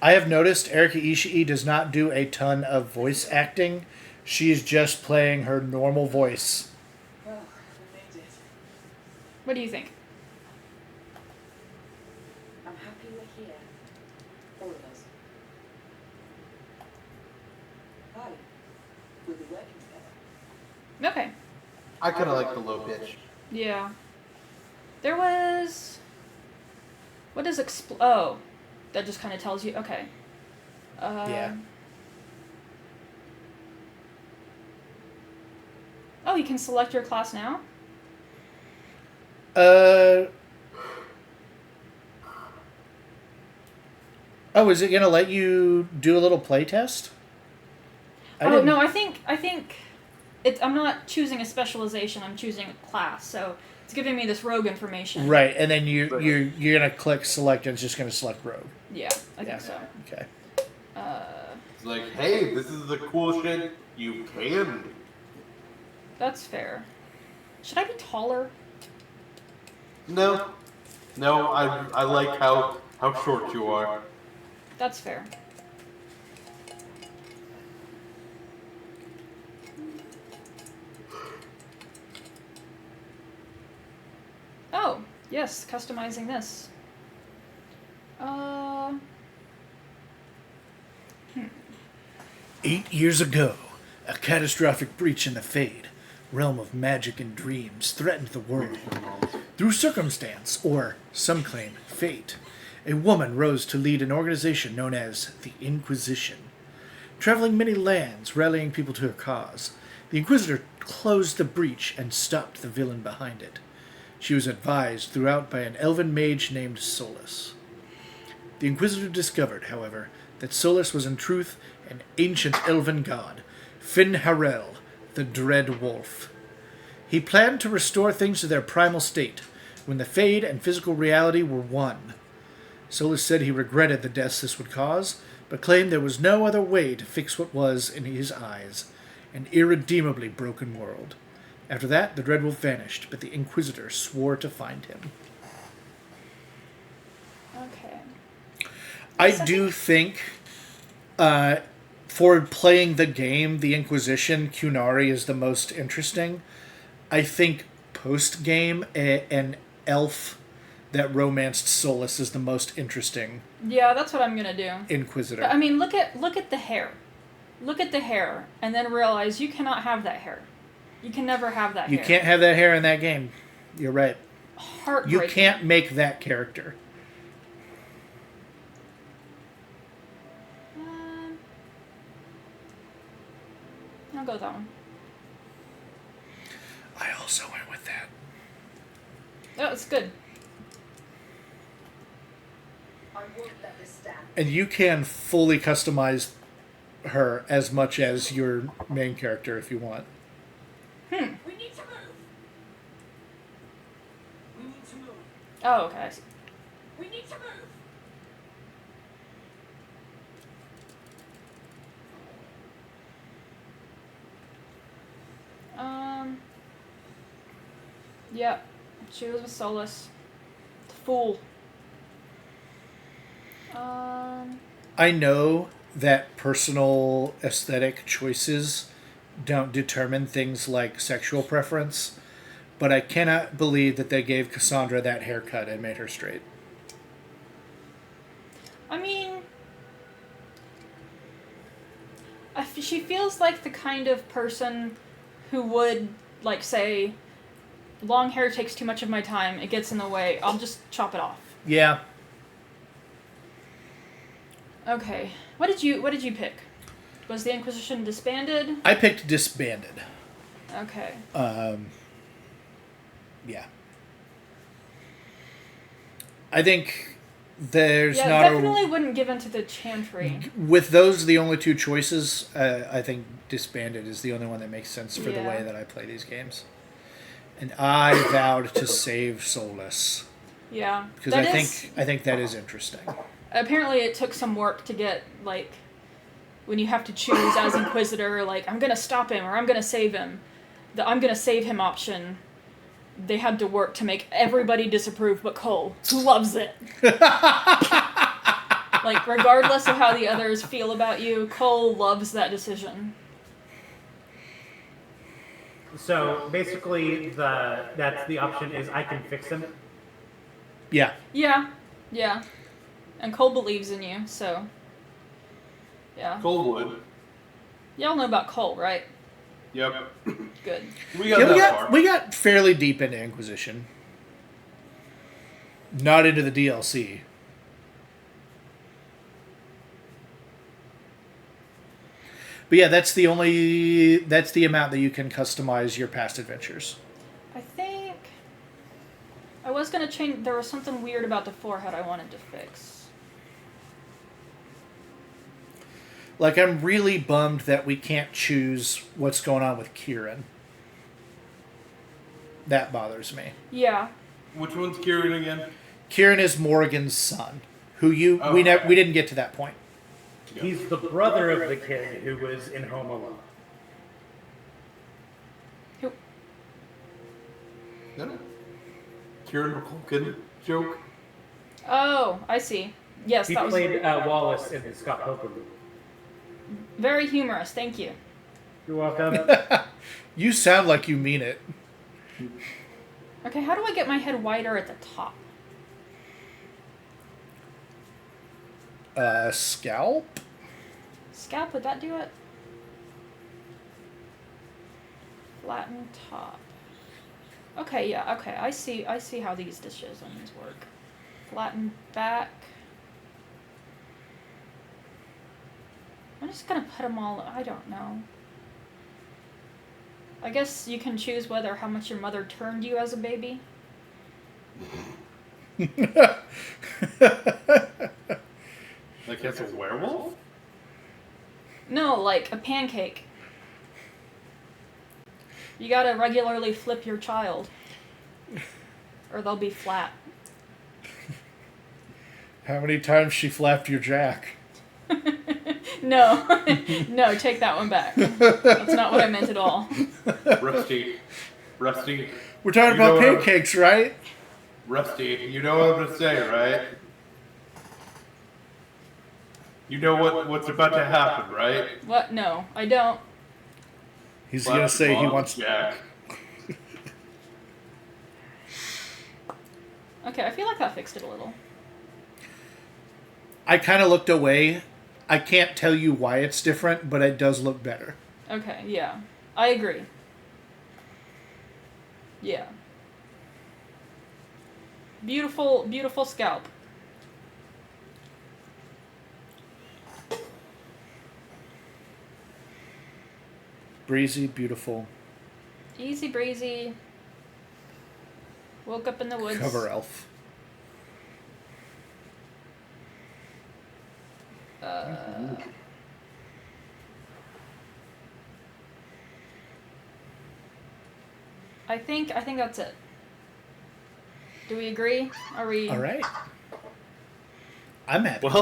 I have noticed Erika Ishii does not do a ton of voice acting. She's just playing her normal voice. Well, we made it. What do you think? I'm happy we're here. All of us. Hi. We'll be working together. Okay. I kind of like the low pitch. Yeah. There was... What does Oh. That just kind of tells you... Okay. Yeah. Oh, you can select your class now? Oh, is it gonna let you do a little play test? Oh, no, I think I'm not choosing a specialization, I'm choosing a class, so it's giving me this rogue information. Right, and then you're gonna click select, and it's just gonna select rogue. Yeah, I think so. Okay. It's like, hey, this is the cool shit you can do. That's fair. Should I be taller? No, I like how short you are. That's fair. Oh, yes, customizing this. 8 years ago, a catastrophic breach in the Fade, realm of magic and dreams, threatened the world. Through circumstance, or some claim fate, a woman rose to lead an organization known as the Inquisition. Traveling many lands, rallying people to her cause, the Inquisitor closed the breach and stopped the villain behind it. She was advised throughout by an elven mage named Solus. The Inquisitor discovered, however, that Solus was in truth an ancient elven god, Finharel, the Dread Wolf. He planned to restore things to their primal state, when the Fade and physical reality were one. Solus said he regretted the deaths this would cause, but claimed there was no other way to fix what was, in his eyes, an irredeemably broken world. After that, the Dreadwolf vanished, but the Inquisitor swore to find him. Okay. I do think, for playing the game, the Inquisition, Qunari is the most interesting. I think post-game, an elf that romanced Solus is the most interesting Yeah, that's what I'm gonna do. Inquisitor. But, I mean, look at the hair. Look at the hair, and then realize you cannot have that hair. You can never have that You hair. can't have that hair in that game. You're right. Heartbreaking. You can't make that character. I'll go with that one. I also went with that. Oh, it's good. I won't let this stand. And you can fully customize her as much as your main character if you want. We need to move. We need to move. Oh, okay. I see. We need to move. Yeah. She was with Solus. Fool. I know that personal aesthetic choices don't determine things like sexual preference, but I cannot believe that they gave Cassandra that haircut and made her straight. I mean, she feels like the kind of person who would, like, say, long hair takes too much of my time, it gets in the way, I'll just chop it off. Yeah. Okay. What did you pick? Was the Inquisition disbanded? I picked disbanded. Okay. Yeah. I think there's Yeah, not definitely wouldn't give in to the chantry. with those the only two choices. I think disbanded is the only one that makes sense for the Yeah. way that I play these games. And I vowed to save Solus Yeah. because That I is- think that is interesting. Apparently it took some work to get, like, when you have to choose as Inquisitor, like, I'm gonna stop him or I'm gonna save him. The I'm gonna save him option, they had to work to make everybody disapprove but Cole, who loves it. Like, regardless of how the others feel about you, Cole loves that decision. So basically, that's the option is I can fix him. Yeah. Yeah. Yeah. And Cole believes in you, so... Yeah. Coldwood. Y'all know about Cole, right? Yep. Good. We got Yeah, that far. we got fairly deep into Inquisition. Not into the DLC. But yeah, that's the amount that you can customize your past adventures. I think... I was gonna change... There was something weird about the forehead I wanted to fix. Like, I'm really bummed that we can't choose what's going on with Kieran. That bothers me. Yeah. Which one's Kieran again? Kieran is Morrigan's son, who we didn't get to that point. He's the brother of the kid who was in Home Alone. Who... No. Kieran McCulkin joke. Oh, I see. Yes, He that was played Wallace in the Scott Pilgrim movie. very humorous. Thank you. You're welcome. You sound like you mean it. Okay, how do I get my head wider at the top? Scalp? Scalp, would that do it? Flatten top. Okay, yeah, okay. I see how these decisions work. Flatten back. I'm just gonna put them all. I don't know. I guess you can choose whether how much your mother turned you as a baby. Like as a werewolf? No, like a pancake. You gotta regularly flip your child, or they'll be flat. How many times she flapped your jack? No, no, take that one back. That's not what I meant at all. Rusty. We're talking You know about what I'm- pancakes, right? Rusty, you know what I'm gonna say, right? You know what's about to happen, right? What? No, I don't. He's gonna say he wants. Jack. Okay, I feel like that fixed it a little. I kind of looked away. I can't tell you why it's different, but it does look better. Okay, yeah. I agree. Yeah. Beautiful, beautiful scalp. Breezy, beautiful. Easy breezy. Woke up in the woods. Cover elf. I think that's it. Do we agree? Are we? All right. I'm happy. with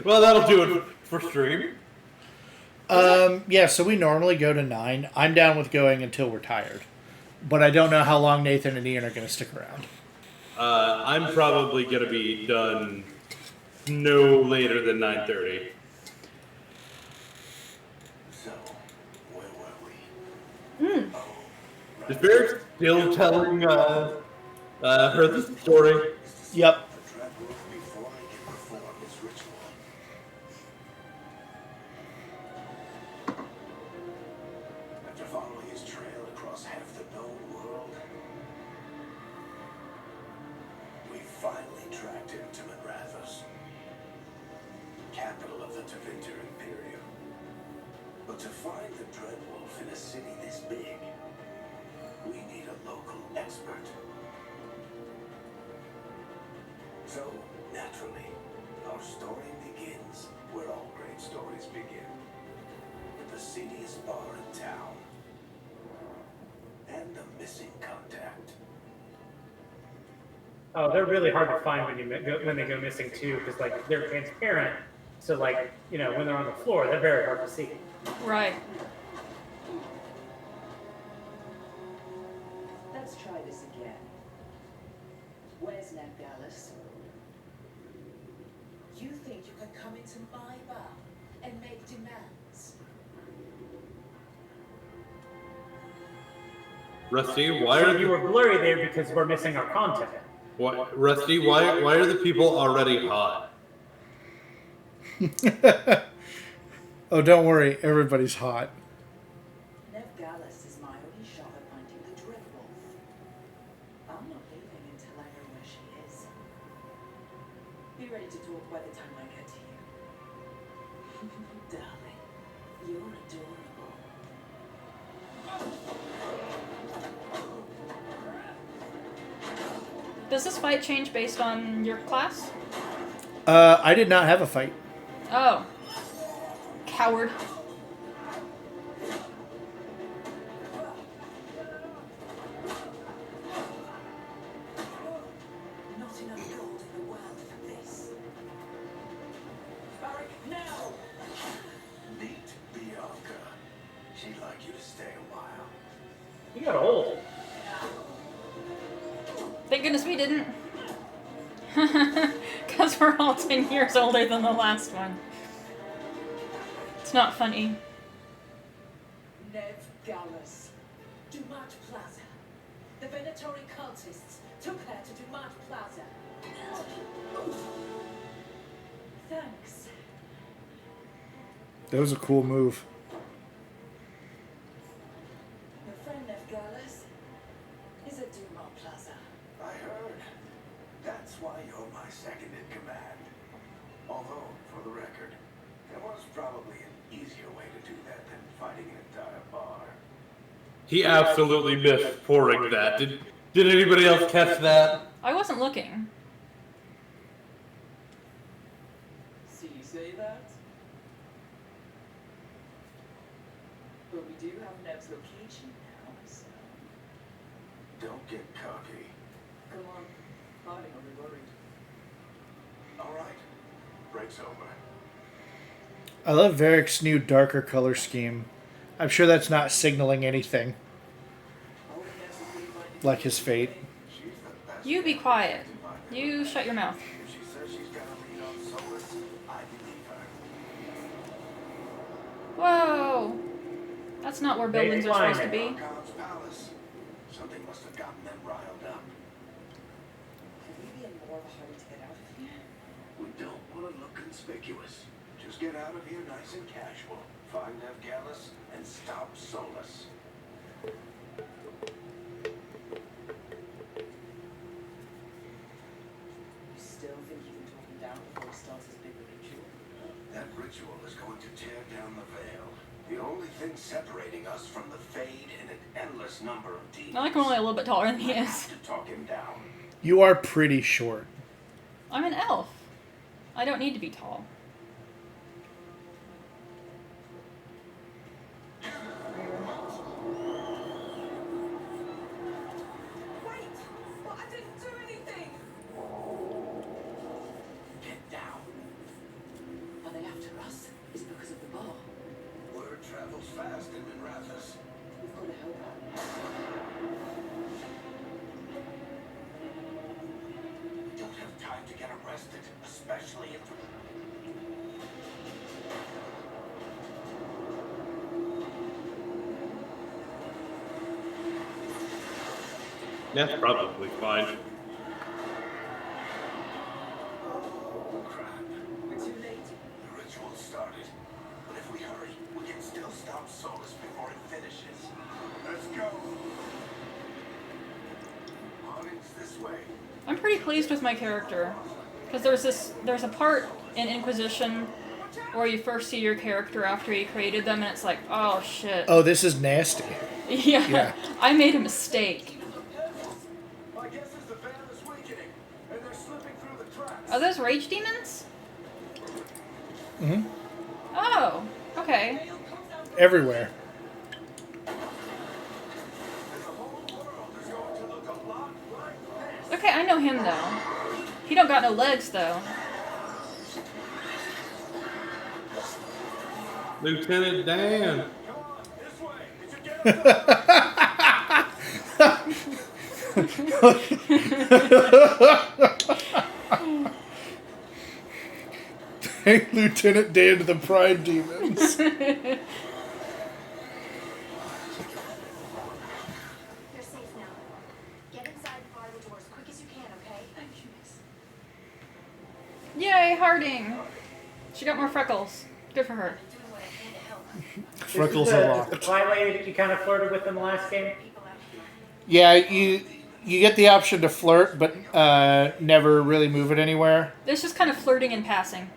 Well, that'll do it for stream. it. Yeah. So we normally go to 9. I'm down with going until we're tired, but I don't know how long Nathan and Ian are going to stick around. I'm probably gonna be done no later than 9:30. So, where were we? Is Barrett still telling her the story? Yep. The Dreadwolf before he can perform his ritual. After following his trail across half the known world, we finally tracked him to Manrathos, capital of the Tevinter Imperium. But to find the Dreadwolf in a city this big, we need a local expert. So, naturally, our story begins where all great stories begin. With the seediest bar in town. And the missing contact. Oh, they're really hard to find when they go missing too, because like they're transparent. So like when they're on the floor, they're very hard to see. Right. Let's try this again. Where's Navgalis? You think you can come into my bar and make demands? Rusty, why So are you were blurry there because we're missing our content. Rusty, why are the people already hot? Oh, don't worry. Everybody's hot. Navgalis is my only shot at finding the Dreadwolf. I'm not leaving until I know where she is. Be ready to talk by the time I get to you. Darling, you're adorable. Does this fight change based on your class? I did not have a fight. Oh. Coward. Not enough gold in the world for this. Barrack, now! Meet Bianca. She'd like you to stay a while. You got old. Thank goodness we didn't. Because we're all 10 years older than the last one. It's not funny. Navgalis. Dumat Plaza. The Venatori cultists took her to Dumat Plaza. Thanks. That was a cool move. Your friend Navgalis is at Dumat Plaza. I heard. That's why you're my second in command. Although, for the record, there was probably an easier way to do that than fighting an entire bar. He absolutely missed pouring that. Did anybody else catch that? I wasn't looking. So you say that? But we do have Nev's location now, so... Don't get cocky. Come on, hiding or be worried. Alright, break's over. I love Varric's new darker color scheme. I'm sure that's not signaling anything. Like his fate. She's the best. You be quiet. You shut your mouth. If she says she's got a lead on Solus, I believe her. Whoa! That's not where buildings are supposed to be. God's palace. Something must have gotten them riled up. Could we be in more of a hurry to get out of here? We don't want to look conspicuous. Just get out of here nice and casual. Find Gallus and stop Solus. You still think you can talk him down before he starts his big ritual? That ritual is going to tear down the veil. The only thing separating us from the Fade and an endless number of demons. I'm only a little bit taller than he I is. have to talk him down. You are pretty short. I'm an elf. I don't need to be tall. Wait! But I didn't do anything! Get down. Are they after us? Is it because of the bar? Word travels fast in Minrathous. We've got to help out. We don't have time to get arrested, especially if... That's probably fine. Oh, crap. We're too late. The ritual started. But if we hurry, we can still stop Solus before it finishes. Let's go. Awnings this way. I'm pretty pleased with my character. Because there's a part in Inquisition where you first see your character after you created them and it's like, oh shit. Oh, this is nasty. Yeah, Yeah. I made a mistake. My guess is the veil is weakening, and they're slipping through the cracks. Are those rage demons? Hmm. Oh, okay. Everywhere. And the whole world is going to look a lot like this. Okay, I know him though. He don't got no legs though. Lieutenant Dan. Come on, this way. Did you get Hey, Lieutenant Dan to the Pride Demons. You're safe now. Get inside and bar the door as quick as you can, okay? Thank you, miss. Yay, Harding. She got more freckles. Good for her. Doing what I can to help. Freckles This is are the locked. fly lady that you kind of flirted with in the last game. People out here. Yeah, you get the option to flirt, but never really move it anywhere. It's just kind of flirting and passing.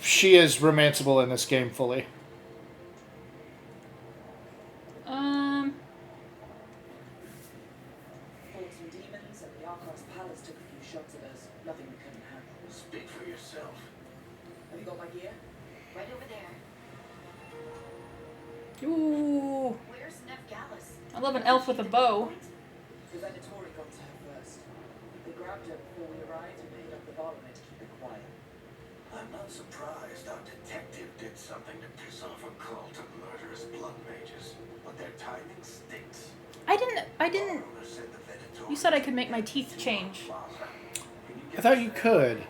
She is romanceable in this game fully. Fought some demons, and the Archive's palace took a few shots at us. Nothing we couldn't handle. Speak for yourself. Have you got my gear? Right over there. Ooh. Where's Nev Gallus? I love an elf with a bow. The Venatori got to her first. They grabbed her before we arrived and paid up the bar on her to keep it quiet. I'm not surprised our detective did something to piss off a cult of murderous blood mages, but their timing stinks. I didn't. Rumor said the Venatori You said I could make my teeth change. Plaza. Can you I get thought you could.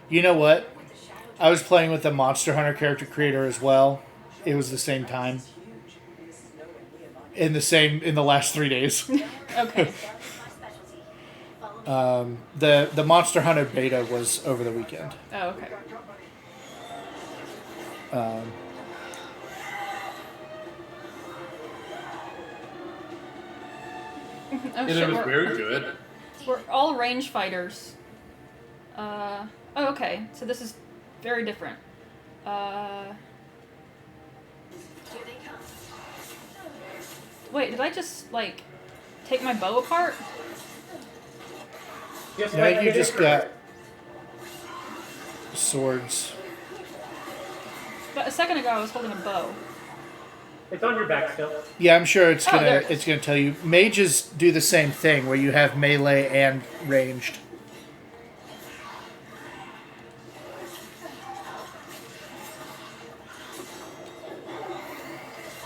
You know what? With the shadow I was playing with the Monster Hunter character creator as well. It was the same time. It's huge, and this is nowhere near my In the last 3 days. Okay. That is my specialty. Follow me. The Monster Hunter beta was over the weekend. Oh, okay. got company? Oh And shit, it was we're, very good. we're all range fighters. Oh, okay. So this is very different. Here they come. Wait, did I just, like, take my bow apart? Just Now like you it just is. got swords. But a second ago I was holding a bow. It's on your back still. Yeah, I'm sure it's Oh, there it is. gonna tell you. Mages do the same thing where you have melee and ranged.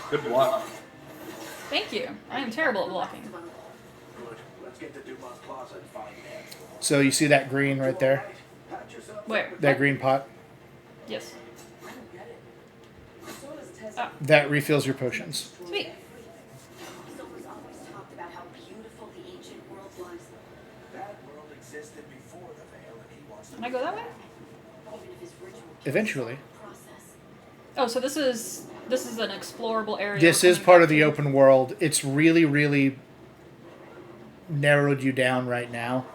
Good block. Thank you. I am terrible at blocking. Good. Let's get to Dumas Plaza and find Ned. So you see that green right there? Patch yourself Where? That green pot? Yes. I don't get it. Solace test Oh, That refills your potions. sweet. Solar's always talked about how beautiful the ancient world was. That world existed before the Veil, and he wants to. Can I go that way? Even if his ritual Eventually. process. Oh, so this is an explorable area. This we're is coming part back of the to. open world. It's really, really narrowed you down right now.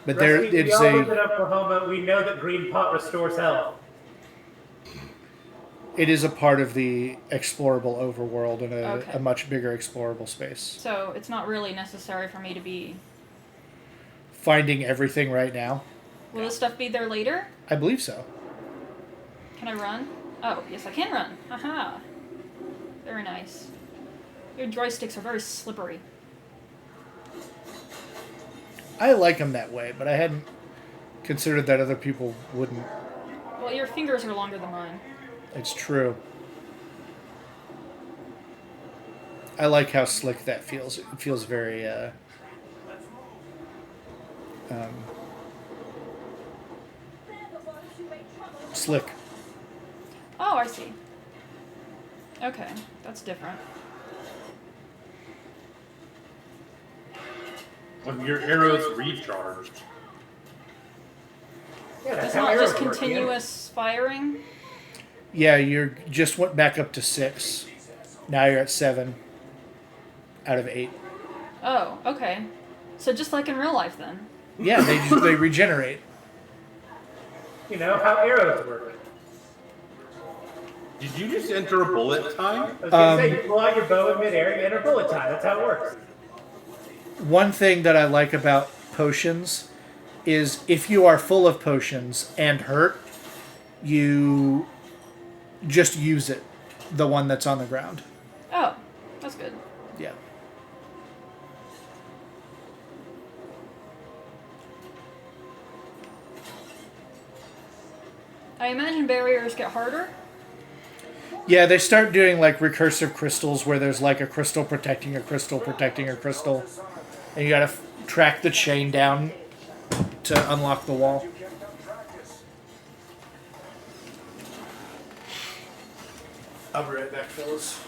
But there, Rusty, we it's all lived in a, Oklahoma. We know that green pot restores health. it is a part of the explorable overworld and Okay. a much bigger explorable space. So it's not really necessary for me to be. Finding everything right now, Will this stuff be there later? I believe so. Can I run? Oh, yes, I can run. Haha. Very nice. Your joysticks are very slippery. I like them that way, but I hadn't considered that other people wouldn't. Well, your fingers are longer than mine. It's true. I like how slick that feels. It feels very slick. Oh, I see. Okay, that's different. When your arrows recharged. Yeah, that's It's how not arrows just work, yeah. continuous firing. Yeah, you just went back up to 6. Now you're at 7 out of 8. Oh, okay. So just like in real life, then. Yeah, they regenerate. You know how arrows work. Did you just enter a bullet time? I was gonna say, you pull out your bow in midair and you enter bullet time. That's how it works. One thing that I like about potions is if you are full of potions and hurt, you just use it, the one that's on the ground. Oh, that's good. Yeah. I imagine barriers get harder. Yeah, they start doing like recursive crystals where there's like a crystal protecting a crystal protecting a crystal. And you gotta track the chain down to unlock the wall. You kept up practice. I'll be right back, fellas.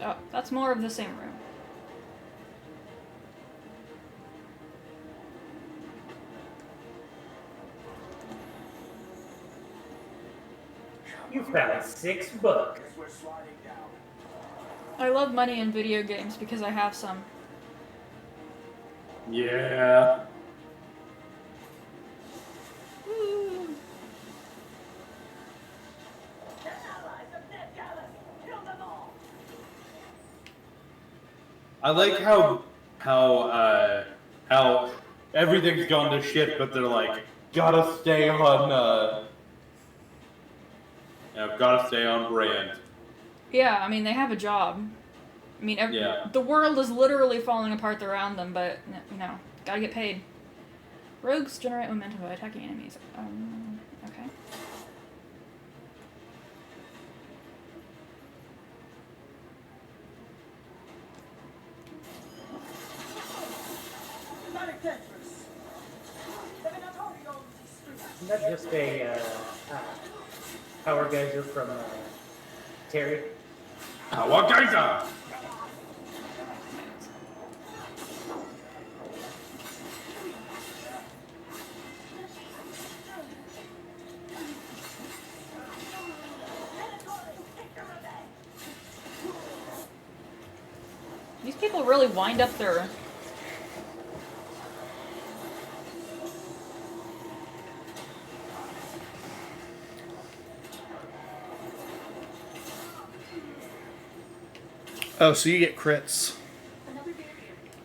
Oh, that's more of the same room. You found 6 books. Guess we're sliding down. I love money in video games because I have some. Yeah. Woo. I like how everything's gone to shit, but they're like, gotta stay on gotta stay on brand. Yeah, I mean, they have a job. I mean, Yeah. the world is literally falling apart around them, but, you know, gotta get paid. Rogues generate momentum by attacking enemies. Okay. Isn't that just a power geyser from Terry? Awagaisa! really wind up their... Oh, so you get crits.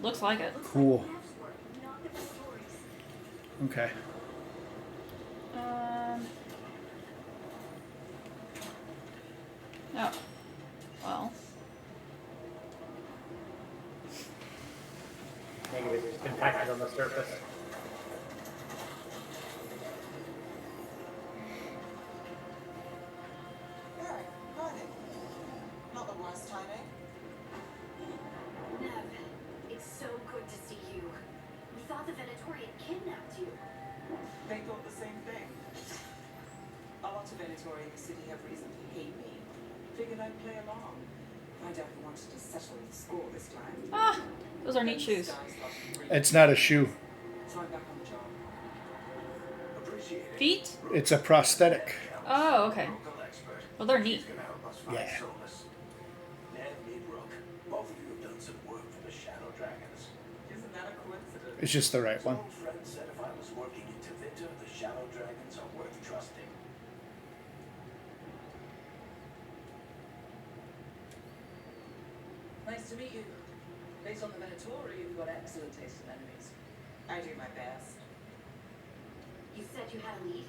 Looks like it. Cool. Okay. Oh. Well. Maybe it's just impacted on the surface. Alright, morning. Not the worst timing. Nev, it's so good to see you. We thought the Venatorian kidnapped you. They thought the same thing. A lot of Venatori in the city have reason to hate me. Figured I'd play along. Find out who wanted to settle the score this time. Ah! Those are neat shoes. It's not a shoe. So I'm back on the job. Appreciate it. Feet? It's a prosthetic. Oh, okay. Local expert. Well, they're neat. He's gonna help us find Yeah. Solus. Ned, me, Rook. Both of you have done some work for the Shadow Dragons. Isn't that a coincidence? It's just the right one. Old friend said if I was working in Tevinter, the Shadow Dragons are worth trusting. Nice to meet you. Based on the Venatori, you've got excellent taste in enemies. I do my best. You said you had a lead?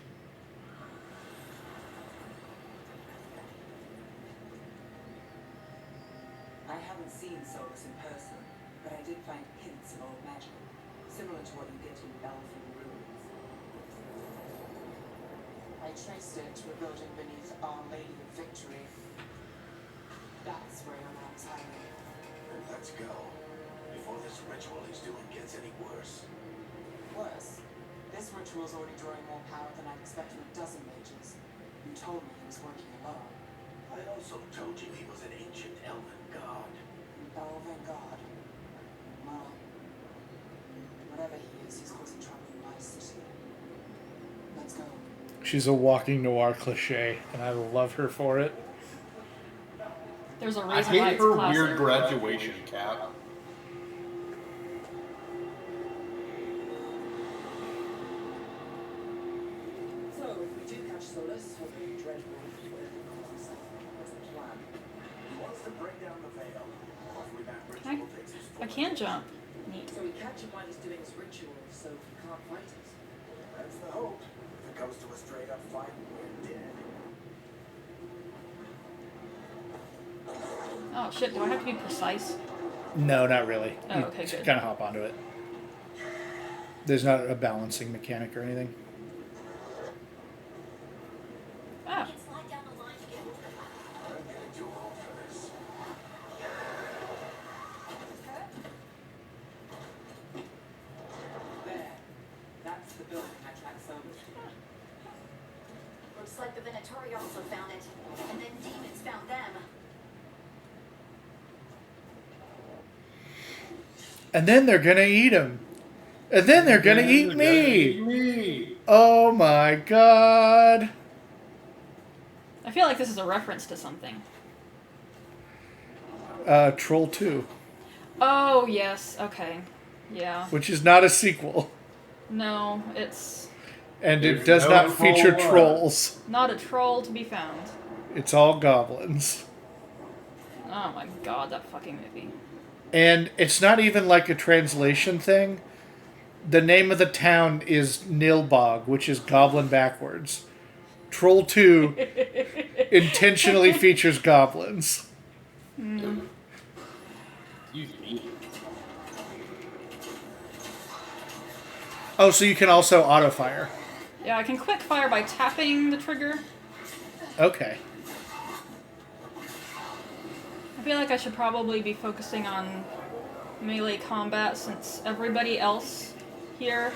I haven't seen Solus in person, but I did find hints of old magic, similar to what you get in Belfin ruins. I traced it to a building beneath Our Lady of Victory. That's where your mom's hiding. Then let's go. Before this ritual he's doing gets any worse. Worse, this ritual's already drawing more power than I'd expect from a dozen mages. You told me he was working alone. I also told you he was an ancient elven god. Elven god. Well, whatever he is, he's causing trouble in my city. Let's go. She's a walking noir cliche, and I love her for it. There's a I reason why hate it's her classic. weird graduation cap. So, if we do catch Solus, hoping dreadful, whatever it calls, what's the plan? He wants to bring down the veil. Hopefully that ritual takes his I full can jump. Neat. So we catch him while he's doing his ritual, so he can't fight us. That's the hope. If it comes to a straight up fight, we're dead. Oh shit, do I have to be precise? No, not really. Oh, You okay, just good. kind of hop onto it. There's not a balancing mechanic or anything. Ah. Can't slide down the line to get over. I'm getting too old for this. There. That's the building I tracked Solus to. Looks like the Venatori also found it. And then demons found them. And then they're gonna eat him. And then they're gonna eat me. Oh my god. I feel like this is a reference to something. Troll 2, Oh, yes. Okay. Yeah. which is not a sequel. No, it's And it There's does no not Troll feature 1. trolls. not a troll to be found. It's all goblins. Oh my god, that fucking movie. And it's not even like a translation thing. The name of the town is Nilbog, which is goblin backwards. Troll 2 intentionally features goblins. Excuse me. Oh, so you can also auto fire. Yeah, I can quick fire by tapping the trigger. Okay. I feel like I should probably be focusing on melee combat since everybody else here.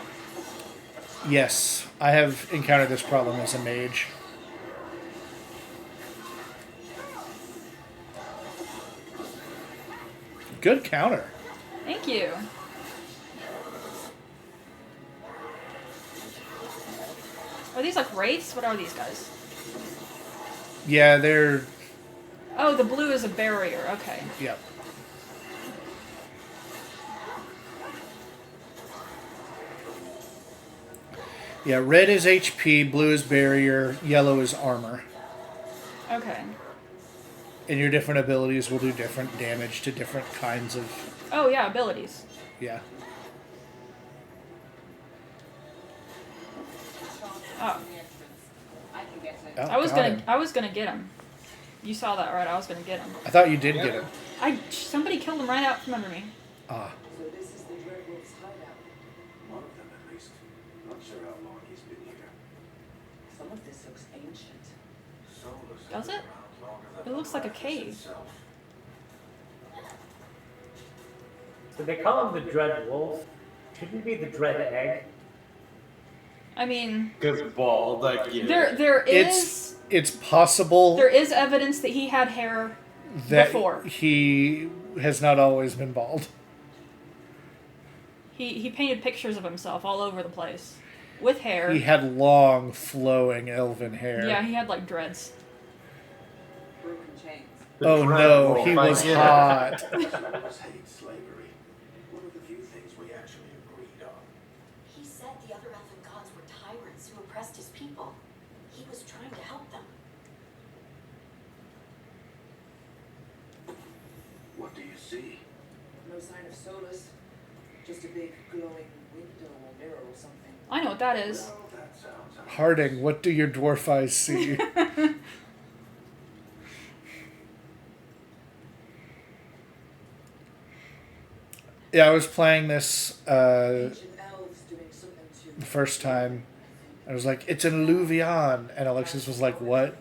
Yes, I have encountered this problem as a mage. Good counter. Thank you. Are these like wraiths? What are these guys? Yeah, they're... Oh, the blue is a barrier. Okay. Yep. Yeah, red is HP, blue is barrier, yellow is armor. Okay. And your different abilities will do different damage to different kinds of... Oh, yeah, abilities. Yeah. Oh. I can get it. Oh, I was got him. gonna get him. You saw that, right? I was gonna get him. I thought you did get him. Somebody killed him right out from under me. Ah. So this is the Dreadwolf's hideout. One of them at least. Not sure how long he's been here. Some of this looks ancient. Soulless Does has it? been around longer than It looks like a Atlantis cave. itself. So they call him the Dread Wolf. Shouldn't it be the Dread Egg? I mean, Because bald, I get there is It's possible there is evidence that he had hair that before. he has not always been bald. He painted pictures of himself all over the place with hair. He had long, flowing elven hair. Yeah, he had like dreads. Broken chains. Oh no, he was hot. Some of us hate slavery. One of the few things we actually agreed on. He said the other elven gods were tyrants who oppressed his people. He was trying to help them. What do you see? No sign of Solus. Just a big glowing window or mirror or something. I know what that is. Well, that sounds Harding, what do your dwarf eyes see? Yeah, I was playing this Ancient elves doing something to the first time. I was like, it's an illuvion. And Alexis was like, what?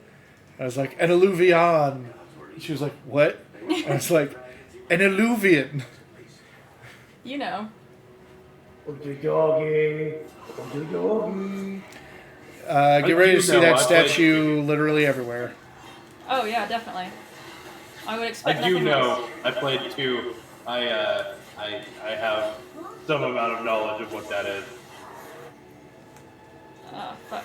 I was like, an illuvion. She was like, what? I was like, an illuvian. You know. Doggy. Get ready to see know, that I played- statue literally everywhere. Oh yeah, definitely. I would I expect do nothing know. else. I played 2. I have some amount of knowledge of what that is. Fuck.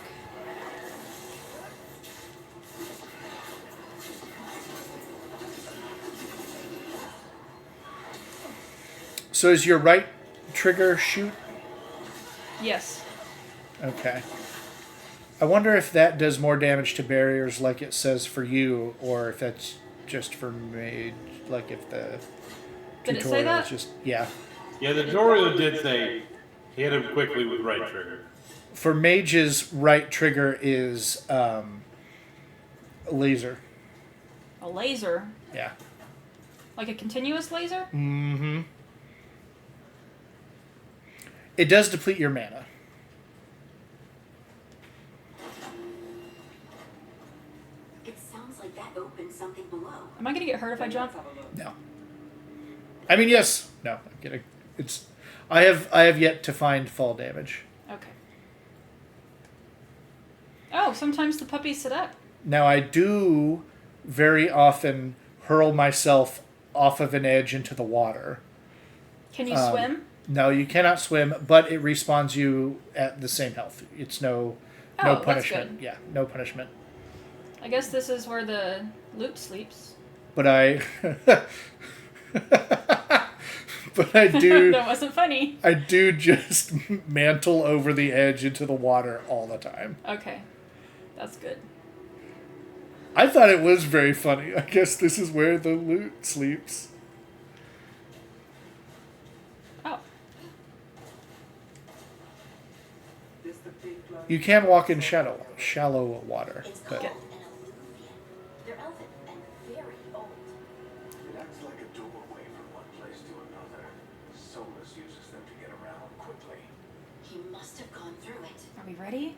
So is your right trigger shoot? Yes. Okay. I wonder if that does more damage to barriers like it says for you, or if that's just for mage, like if the Did it say tutorial that? is just... Yeah. Yeah, the tutorial did say hit him quickly with right trigger. For mage's right trigger is laser. A laser. Yeah. Like a continuous laser? Mm-hmm. It does deplete your mana. It sounds like that opened something below. Am I gonna get hurt if I jump? Let's have a look. No. I mean, yes. No, I'm kidding. It's... I have yet to find fall damage. Okay. Oh, sometimes the puppies sit up. Now, I do very often hurl myself off of an edge into the water. Can you swim? No, you cannot swim, but it respawns you at the same health. It's no Oh, that's punishment. good. Yeah, no punishment. I guess this is where the loot sleeps. But I but I do That wasn't funny. I do just mantle over the edge into the water all the time. Okay. That's good. I thought it was very funny. I guess this is where the loot sleeps. Oh. This the big glowing You can walk in shallow water, It's but called an illuvian. They're elven and very old. It acts like a doorway from one place to another. Solus uses them to get around quickly. He must have gone through it. Are we ready?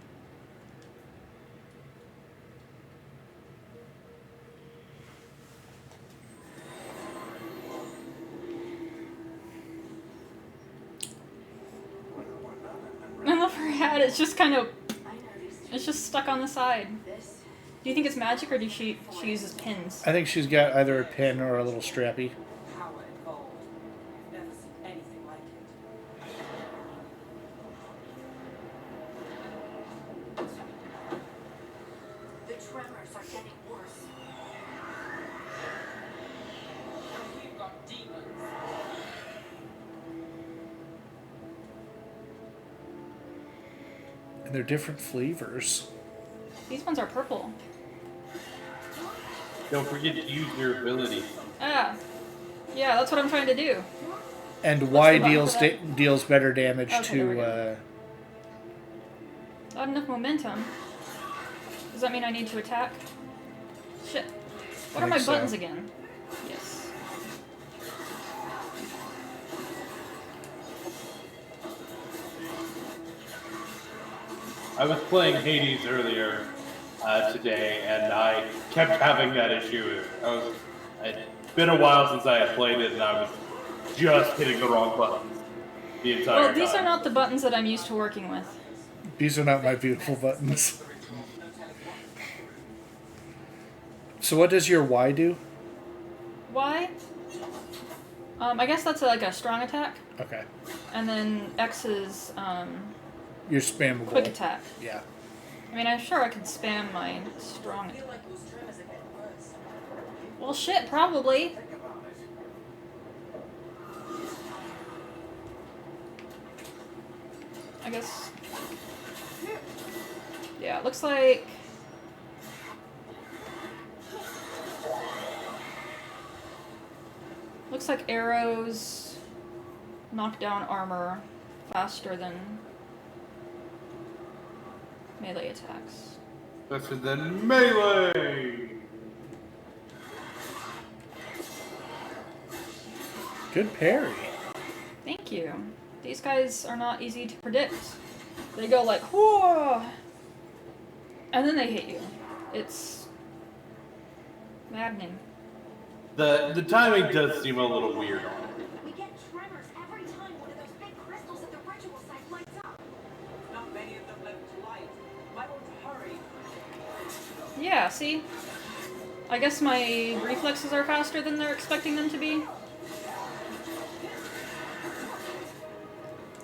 I love her hat. It's just kind of... I know these It's just stuck on the side. this. Do you think it's magic, or does she uses pins? I think she's got either a pin or a little strappy. power involved. Never seen anything like it. The tremors are getting worse. And we've got demons. And they're different flavors. These ones are purple. Don't forget to use your ability. Ah. Yeah, that's what I'm trying to do. And Y the button deals for that? deals better damage Okay, there we to. go. Not enough momentum. Does that mean I need to attack? Shit. What are my think so. buttons again? Yes. I was playing Hades earlier today, and I kept having that issue. It's been a while since I had played it, and I was just hitting the wrong buttons the entire Well, time. these are not the buttons that I'm used to working with. These are not my beautiful buttons. So what does your Y do? Why? I guess that's like a strong attack. Okay. And then X is Your spammable. quick attack. Yeah. I mean, I'm sure I could spam my strong. I feel like those tremors are getting worse. Well, shit, probably. I guess. Yeah, it looks like. Looks like arrows knock down armor faster than melee attacks. Faster than melee! Good parry. Thank you. These guys are not easy to predict. They go like, whoa! And then they hit you. It's maddening. The timing does seem a little weird. We get tremors every time one of those big crystals at the ritual site lights up. Not many of them left light. Might want to hurry. Yeah, see? I guess my reflexes are faster than they're expecting them to be.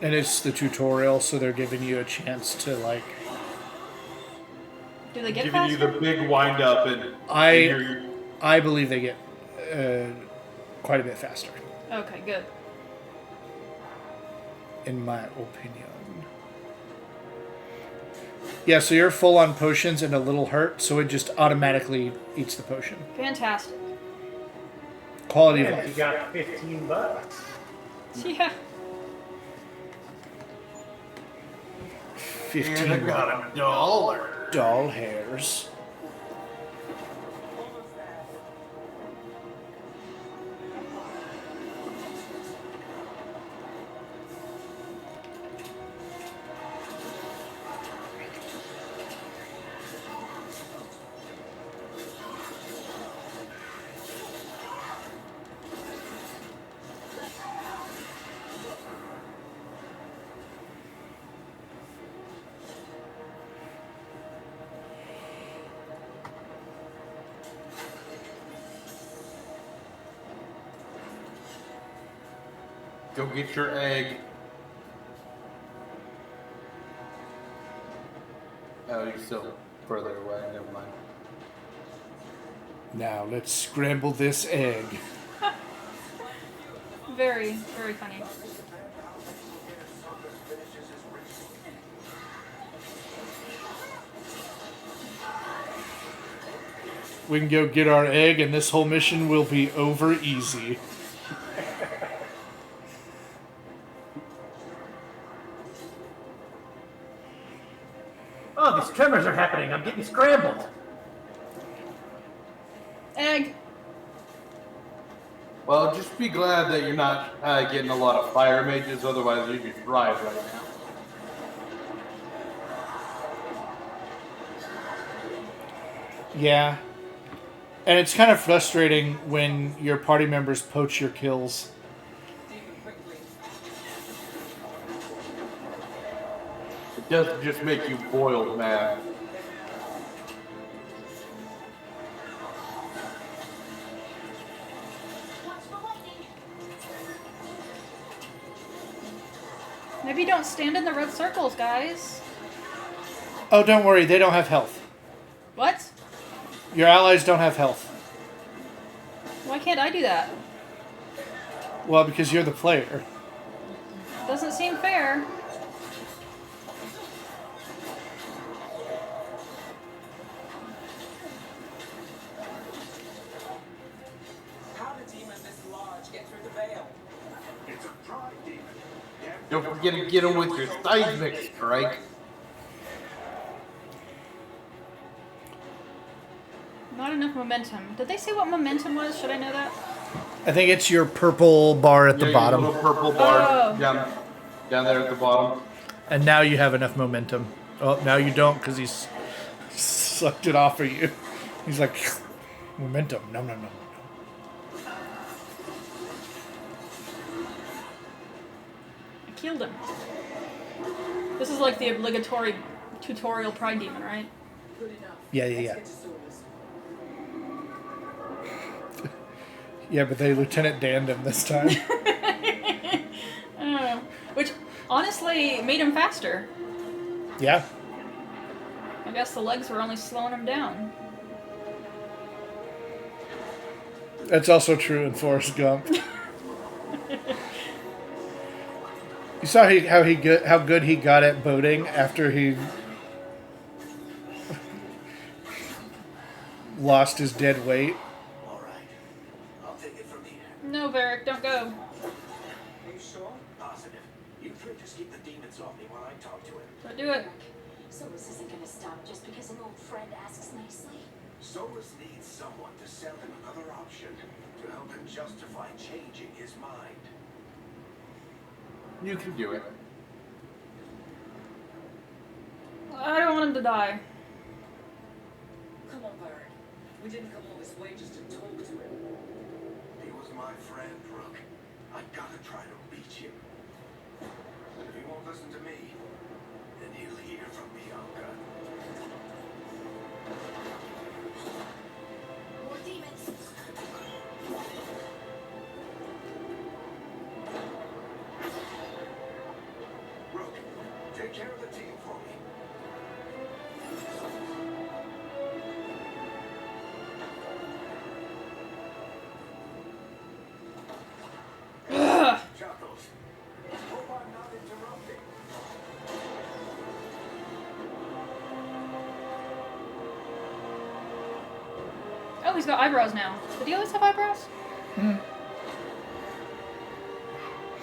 And it's the tutorial, so they're giving you a chance to like. Do they get Giving you faster? the big wind up and I believe they get quite a bit faster, Okay, good. in my opinion. Yeah, so you're full on potions and a little hurt, so it just automatically eats the potion. Fantastic. Quality of And you life. got $15. Yeah. 15 got $1. doll hairs. Go get your egg. Oh, you're still further away. Never mind. Now let's scramble this egg. Very, very funny. We can go get our egg, and this whole mission will be over easy. Oh, these tremors are happening. I'm getting scrambled. Egg. Well, just be glad that you're not getting a lot of fire mages, otherwise you'd be fried right now. Yeah. And it's kind of frustrating when your party members poach your kills. It doesn't just make you boiled mad. Watch the lightning. Maybe don't stand in the red circles, guys. Oh, don't worry, they don't have health. What? Your allies don't have health. Why can't I do that? Well, because you're the player. Doesn't seem fair. Don't forget to get him with your seismic strike. Not enough momentum. Did they say what momentum was? Should I know that? I think it's your purple bar at the Your bottom. little purple bar Oh. down there at the bottom. And now you have enough momentum. Oh, now you don't because he's sucked it off of you. He's like, momentum. No. I killed him. This is like the obligatory tutorial Pride Demon, right? Good enough. Yeah. Let's get to Solus. Yeah, but they Lieutenant Danned him this time. Which honestly made him faster. Yeah. I guess the legs were only slowing him down. That's also true in Forrest Gump. You saw how good he got at boating after he lost his dead weight. All right. I'll take it from here. No, Varric, don't go. Are you sure? Positive. You three just keep the demons off me while I talk to him. Don't do it. Solus isn't gonna stop just because an old friend asks nicely. Solus needs someone to sell him another option to help him justify changing his mind. You can do it. I don't want him to die. Come on, Varric. We didn't come all this way just to talk to him. He was my friend, Rook. I gotta try to reach him. And if he won't listen to me, then he'll hear from Bianca. More demons. Rook, take care of the team for me. Chuckles. Hope I'm not interrupting. Oh, he's got eyebrows now. Did he always have eyebrows? I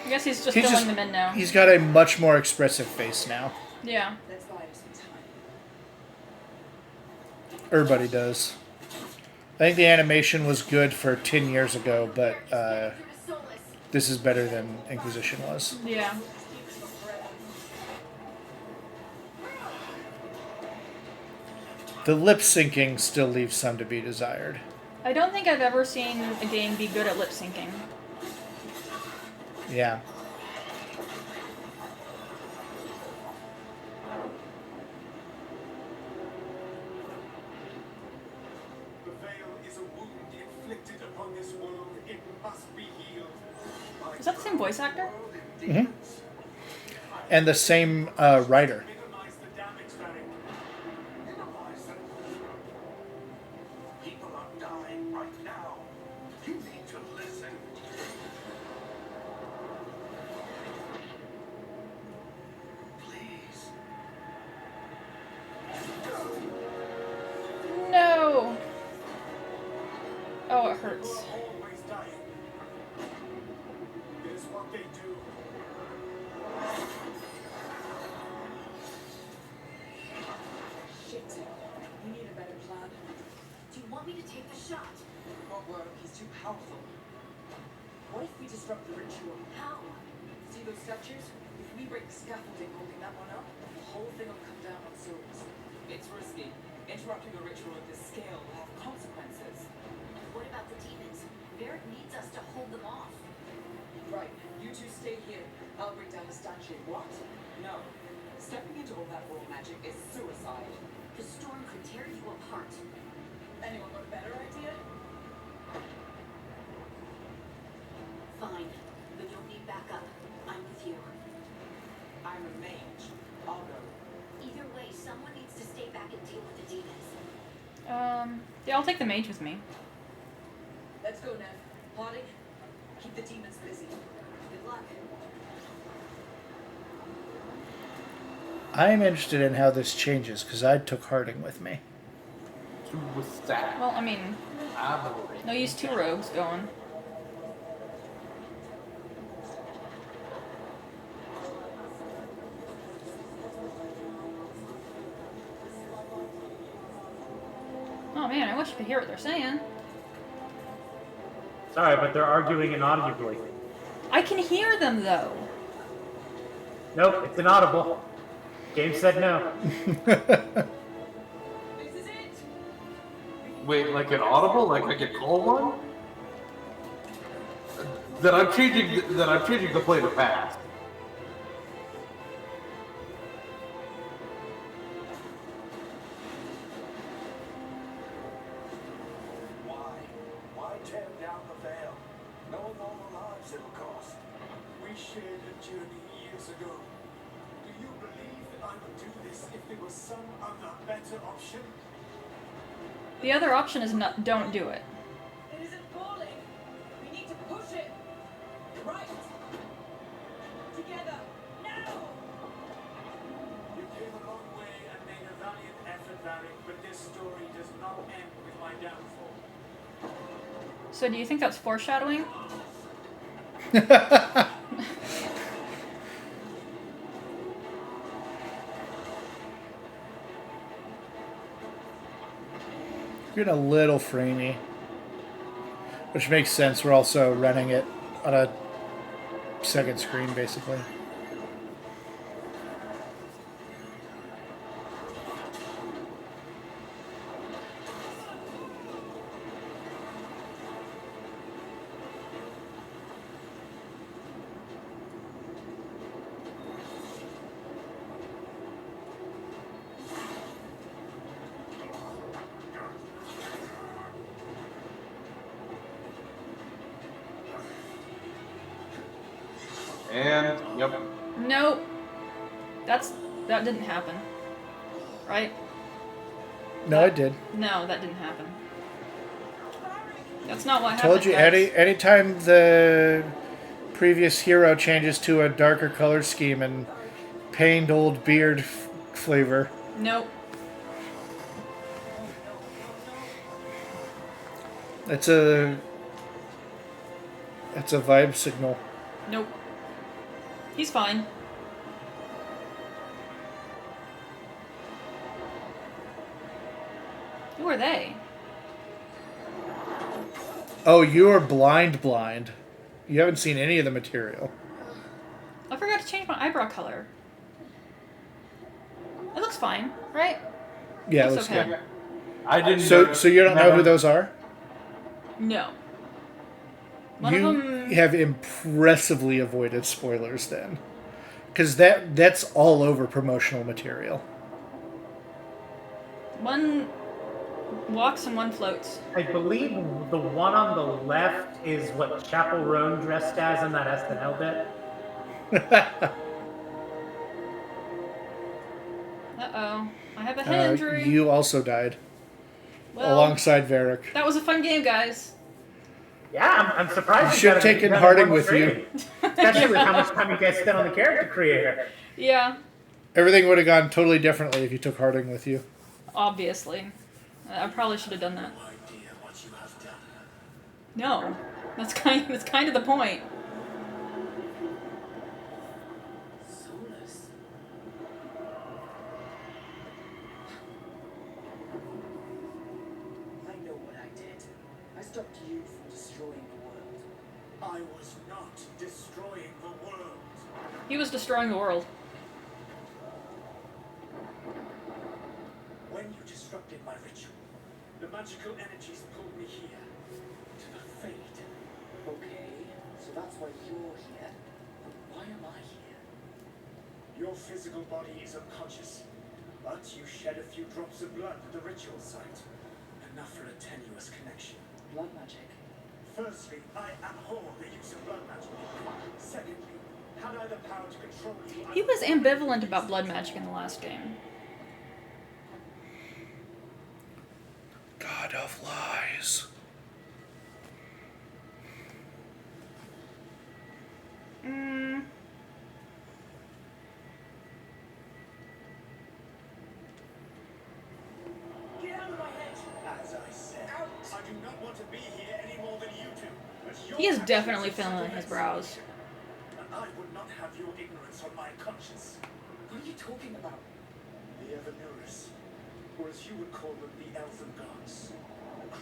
guess he's just filling them in now. He's got a much more expressive face now. Yeah. Let's buy him some time. Everybody does. I think the animation was good for 10 years ago, but this is better than Inquisition was. Yeah. The lip syncing still leaves some to be desired. I don't think I've ever seen a game be good at lip syncing. Yeah. The veil is a wound inflicted upon this world. It must be healed. Is that the same voice actor? Mhm. And the same writer. Minimize the damage, Varric. Minimize it. People are dying right now. You need to listen. Please. No. Oh, it hurts. Always dying. It is what they do. Shit. We need a better plan. Do you want me to take the shot? Won't work. He's too powerful. What if we disrupt the ritual? How? See those statues? If we break the scaffolding holding that one up, the whole thing will come down on Solus. It's risky. Interrupting a ritual of this scale will have consequences. What about the demons? Varric needs us to hold them off. Right. You two stay here. I'll bring down the statue. What? No. Stepping into all that raw magic is suicide. The storm could tear you apart. Anyone got a better idea? Fine, but you'll need backup. I'm with you. I'm a mage. I'll go. Either way, someone needs to stay back and deal with the demons. Yeah, I'll take the mage with me. Let's go, Nev. Harding, keep the demons busy. Good luck. I'm interested in how this changes, because I took Harding with me. Suicide. Well, I mean, no use two rogues going. Oh man, I wish I could hear what they're saying. Sorry, but they're arguing inaudibly. I can hear them though. Nope, it's inaudible. Game said no. This is it. Wait, like an audible? Like I could call one? Then I'm changing the play to pass. Why tear down the veil? Knowing all the lives it'll cost. We shared a journey years ago. Do you believe that I would do this if there was some other better option? The other option is not. Don't do it. It isn't falling. We need to push it. Right. Together. Now. You came a long way and made a valiant effort, Varric, but this story does not end with my downfall. So do you think that's foreshadowing? You're getting a little framey. Which makes sense. We're also running it on a second screen, basically. And yep. Nope. That didn't happen. Right? No, I did. No, that didn't happen. That's not what happened. Told you, guys. anytime the previous hero changes to a darker color scheme and pained old beard flavor. Nope. That's a vibe signal. Nope. He's fine. Who are they? Oh, you're blind. You haven't seen any of the material. I forgot to change my eyebrow color. It looks fine, right? Yeah, it Looks looks okay. good. I didn't. So you don't know who those are? No. One You of them. have impressively avoided spoilers then, because that's all over promotional material. One walks and one floats. I believe the one on the left is what Chapel Roan dressed as in that SNL bit. Uh-oh. I have a head injury. You also died Well, alongside Varric. that was a fun game, guys. Yeah, I'm surprised. You should have taken Harding with you. Especially with how much time you guys spent on the character creator. Yeah, Everything would have gone totally differently if you took Harding with you. obviously. I probably should have done that. No idea what you have done. No. That's kind of the point. Soulless. I know what I did. I stopped you from destroying the world. I was not destroying the world. He was destroying the world. When you disrupted my ritual, the magical energies pulled me here. To the Fade. Okay, so that's why you're here. But why am I here? Your physical body is unconscious, but you shed a few drops of blood at the ritual site. Enough for a tenuous connection. Blood magic. Firstly, I abhor the use of blood magic. Secondly, had I the power to control you... He was ambivalent about blood magic in the last game. God of lies. Get out of my head! As I said, out! I do not want to be here any more than you do. But your He is actions definitely are feeling his brows. And I would not have your ignorance on my conscience. What are you talking about? The Evanurus. or as you would call them, the elven gods.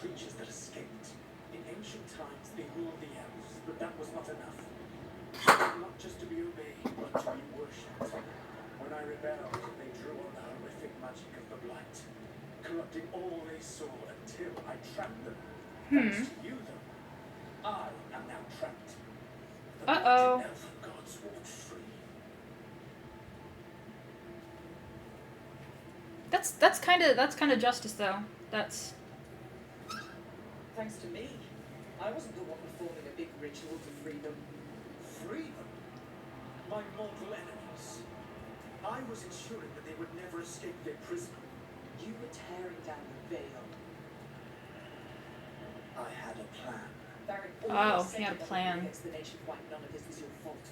Creatures that escaped. In ancient times, they ruled the elves, but that was not enough. Not just to be obeyed, but to be worshipped. When I rebelled, they drew on the horrific magic of the blight, corrupting all they saw until I trapped them. Thanks to you, though, I am now trapped. The Uh-oh. elven gods walk free. That's kind of justice though. That's Thanks to me. I wasn't the one performing a big ritual to free them. Free them? My mortal enemies. I was ensuring that they would never escape their prison. You were tearing down the veil. I had a plan. Varric Oh, always he had a said plan. in the explanation why none of this was your fault.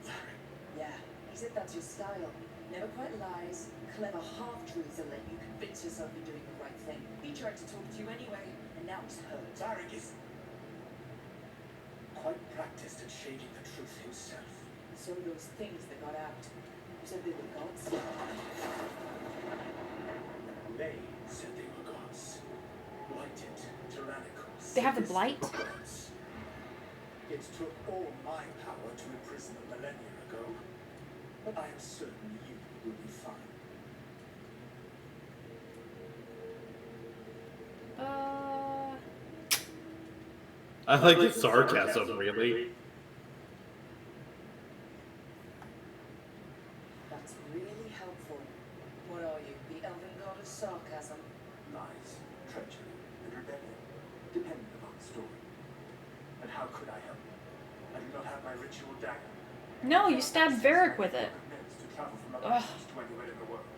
Varric, Yeah, he said that's your style. Never quite lies, clever half-truths that let you convince yourself you're doing the right thing. He tried to talk to you anyway, and now he's hurt. Varric is quite practiced at shading the truth himself. So those things that got out, you said they were gods? They said they were gods. Blighted, tyrannical. They have the sadistic blight? gods. It took all my power to imprison them millennia ago, but I am certain you will be fine. I like his sarcasm, really. That's really helpful. What are you, the elven god of sarcasm? Lies, treachery, and rebellion, depending upon the story. And how could I help? I do not have my ritual dagger. no. You stabbed Varric with it. To travel from Ugh. to anywhere in the world.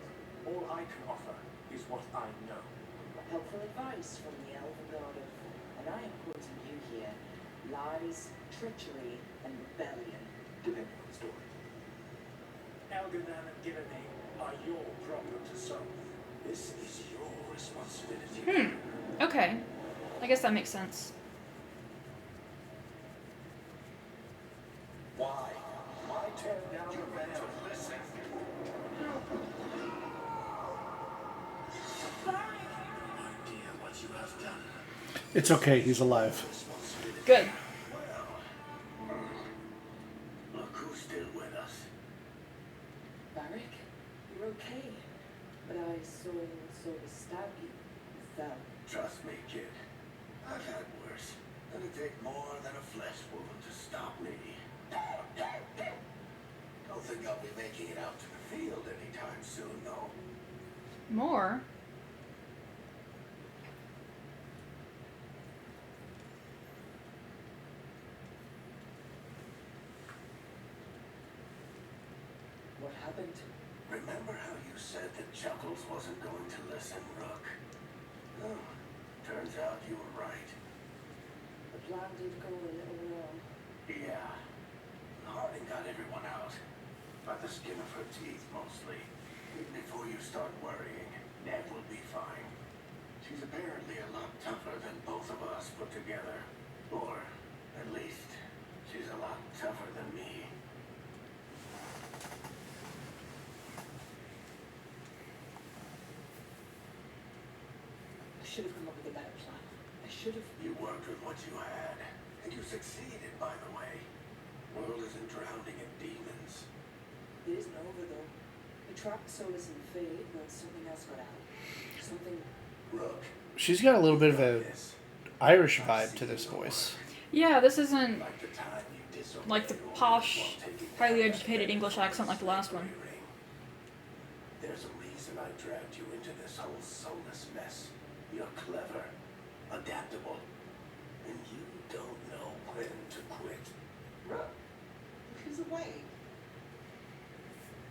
All I can offer is what I know. Helpful advice from the elven god of, and I am quoting you here, lies, treachery, and rebellion. Depending on the story. Elganan and Gillian are your problem to solve. This is your responsibility. Okay. I guess that makes sense. Why? Why tear down the veil? Listen. Idea what you have done. It's okay. He's alive. Good. Look who's still with us. Varric, you're okay. But I saw Solus stab you. You fell. Trust me, kid. I've had worse. It'll take more than a flesh wound to stop me. Don't think I'll be making it out to the field anytime soon, though. More. What happened? Remember how you said that Chuckles wasn't going to listen, Rook? Oh, turns out you were right. The plan did go a little wrong. Yeah. Harding got everyone out. By the skin of her teeth, mostly. Before you start worrying, Ned will be fine. She's apparently a lot tougher than both of us put together. Or, at least, she's a lot tougher than me. I should have come up with a better plan. I should have. You worked with what you had, and you succeeded, by the way. World isn't drowning in demons. It isn't over though. We trapped Solus and Fade, but something else got out. Something. Rook. She's got a little bit of a This, Irish vibe to this voice. Yeah, this isn't like the time you disobeyed like the orders posh, while taking highly down educated that English accent like the last one. ring. There's a reason I dragged you into this whole soulless mess. You're clever, adaptable, and you don't know when to quit. Who's away?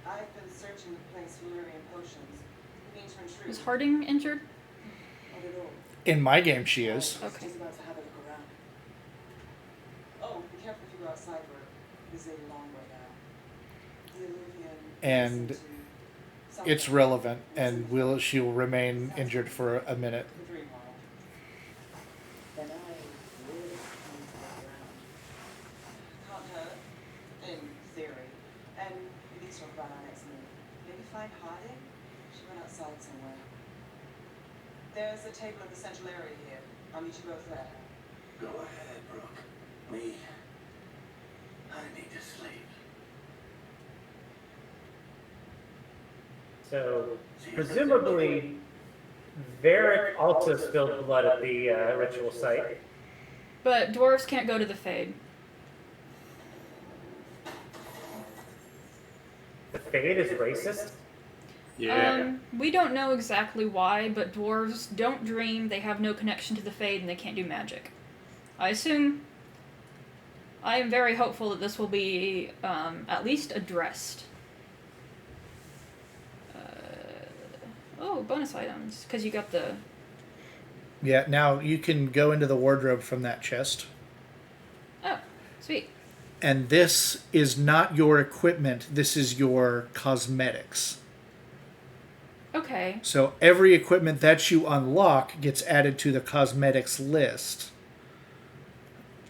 I've been searching the place for Lyrian potions. You mean to intrude? Is Harding injured? Not at all. In my game, she is. Okay. She's about to have a look around. Oh, be careful if you go outside where it's a long way now. The Illuvian And listen to something. It's relevant, and she will remain injured for a minute. The dream world. Then I really need to look around. Can't hurt, in theory. And we need to talk about our next move. Maybe find Harding? She went outside somewhere. There's a table in the central area here. I'll meet you both there. Go ahead, Brooke. Me, I need to sleep. So, presumably, Varric also spilled blood at the ritual site. But dwarves can't go to the Fade. The Fade is racist? Yeah. We don't know exactly why, but dwarves don't dream, they have no connection to the Fade, and they can't do magic. I am very hopeful that this will be at least addressed. Bonus items, because you got the... Yeah, now you can go into the wardrobe from that chest. Oh, sweet. And this is not your equipment, this is your cosmetics. Okay. So every equipment that you unlock gets added to the cosmetics list.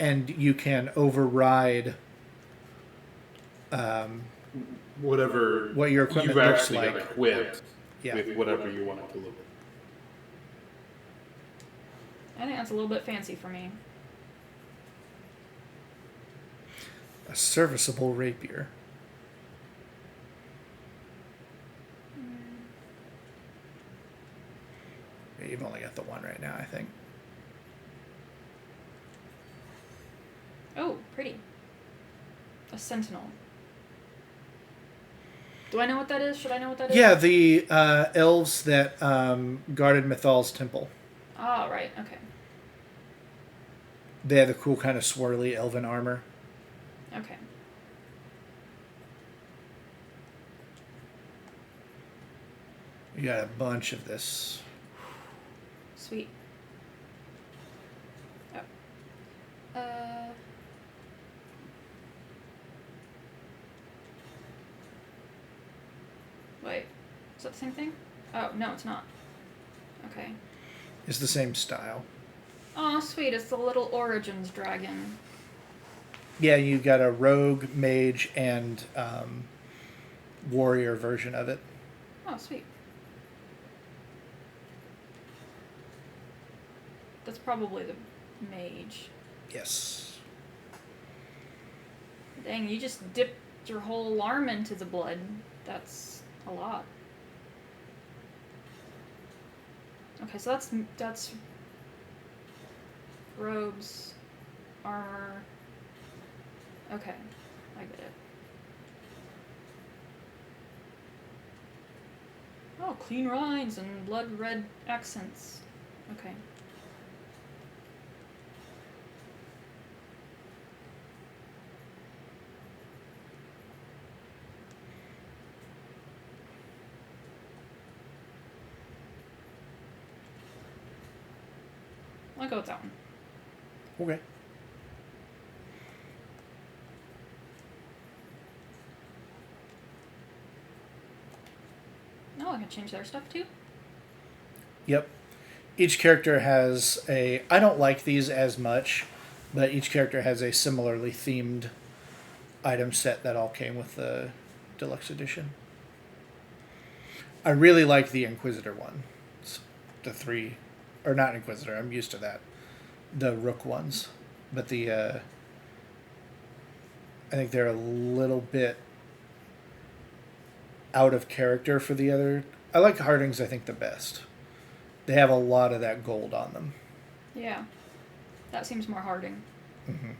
And you can override Whatever what your equipment you've looks actually like. got equipped Yeah. with whatever you want it to look I think that's a little bit fancy for me. A serviceable rapier. Yeah, you've only got the one right now, I think. Oh, pretty. A sentinel. Do I know what that is? Should I know what that is? Yeah, the elves that guarded Mythal's temple. Ah, right. Okay. They have the cool kind of swirly elven armor. Okay. You got a bunch of this. Sweet. Oh. Wait. Is that the same thing? Oh, no, it's not. Okay. It's the same style. Oh, sweet. It's the little Origins dragon. Yeah, you got a rogue, mage, and warrior version of it. Oh, sweet. That's probably the mage. Yes. Dang, you just dipped your whole arm into the blood. That's a lot. Okay, so that's robes, armor. Okay, I get it. Oh, clean rinds and blood red accents. Okay. I'll go with that one. Okay. No, I can change their stuff too. Yep. Each character has a... I don't like these as much, but each character has a similarly themed item set that all came with the deluxe edition. I really like the Inquisitor one. It's the three... Or not Inquisitor, I'm used to that. The Rook ones. But the... I think they're a little bit out of character for the other... I like Harding's, I think, the best. They have a lot of that gold on them. Yeah. That seems more Harding. Mm-hmm.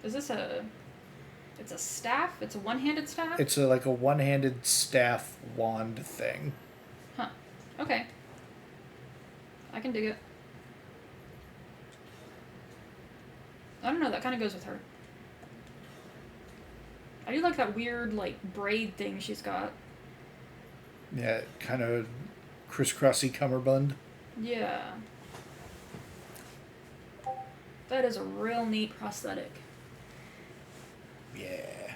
Is this a... It's a staff? It's a one-handed staff? It's like a one-handed staff wand thing. Huh. Okay. I can dig it. I don't know, that kind of goes with her. I do like that weird, like, braid thing she's got. Yeah, kind of crisscrossy cummerbund. Yeah. That is a real neat prosthetic. Yeah.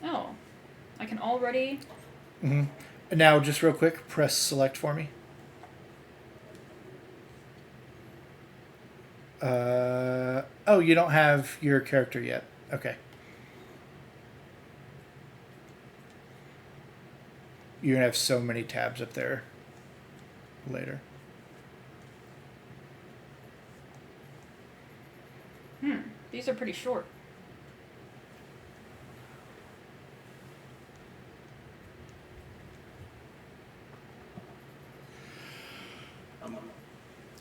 Oh. I can already... Mm-hmm. Now, just real quick, press select for me. Oh, you don't have your character yet. Okay. You're going to have so many tabs up there later. These are pretty short.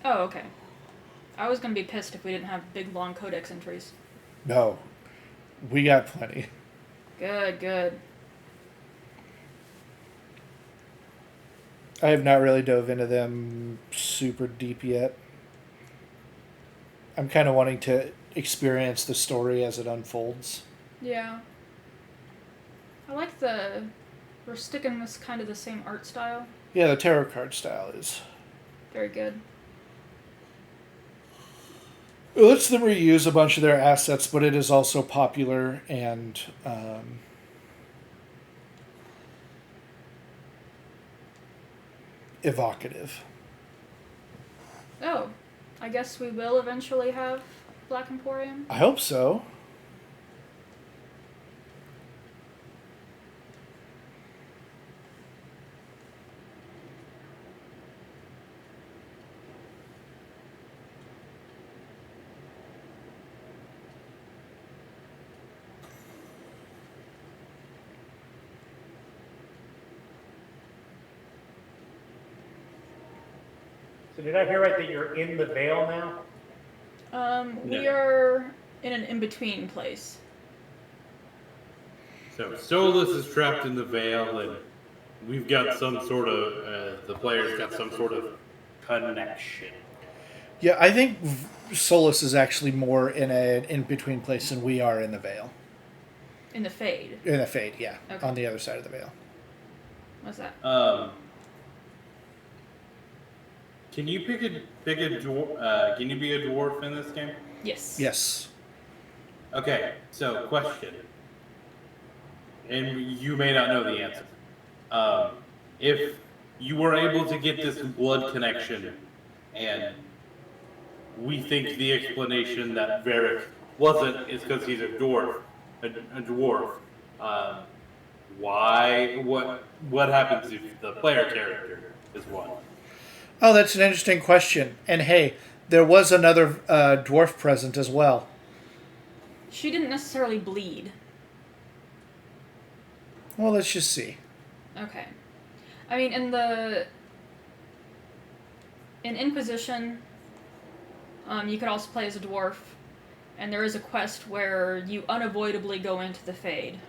Oh, okay. I was gonna be pissed if we didn't have big, long codex entries. No. We got plenty. Good. I have not really dove into them super deep yet. I'm kind of wanting to experience the story as it unfolds. Yeah. I like we're sticking with kind of the same art style. Yeah, the tarot card style is. Very good. It lets them reuse a bunch of their assets, but it is also popular and evocative. Oh, I guess we will eventually have Black Emporium. I hope so. So did I hear right that you're in the Veil now? We are in an in-between place. So Solus is trapped in the Veil, and we've got some sort of the players got some sort of connection. Yeah, I think Solus is actually more in an in-between place than we are in the Veil. In the Fade. In the Fade, yeah. Okay. On the other side of the Veil. What's that? Can you pick a dwarf? Can you be a dwarf in this game? Yes. Yes. Okay, so question, and you may not know the answer. If you were able to get this blood connection, and we think the explanation that Varric wasn't is because he's a dwarf, a dwarf. Why? What happens if the player character is one? Oh, that's an interesting question. And hey, there was another dwarf present as well. She didn't necessarily bleed. Well, let's just see. Okay. I mean, in Inquisition, you could also play as a dwarf, and there is a quest where you unavoidably go into the Fade.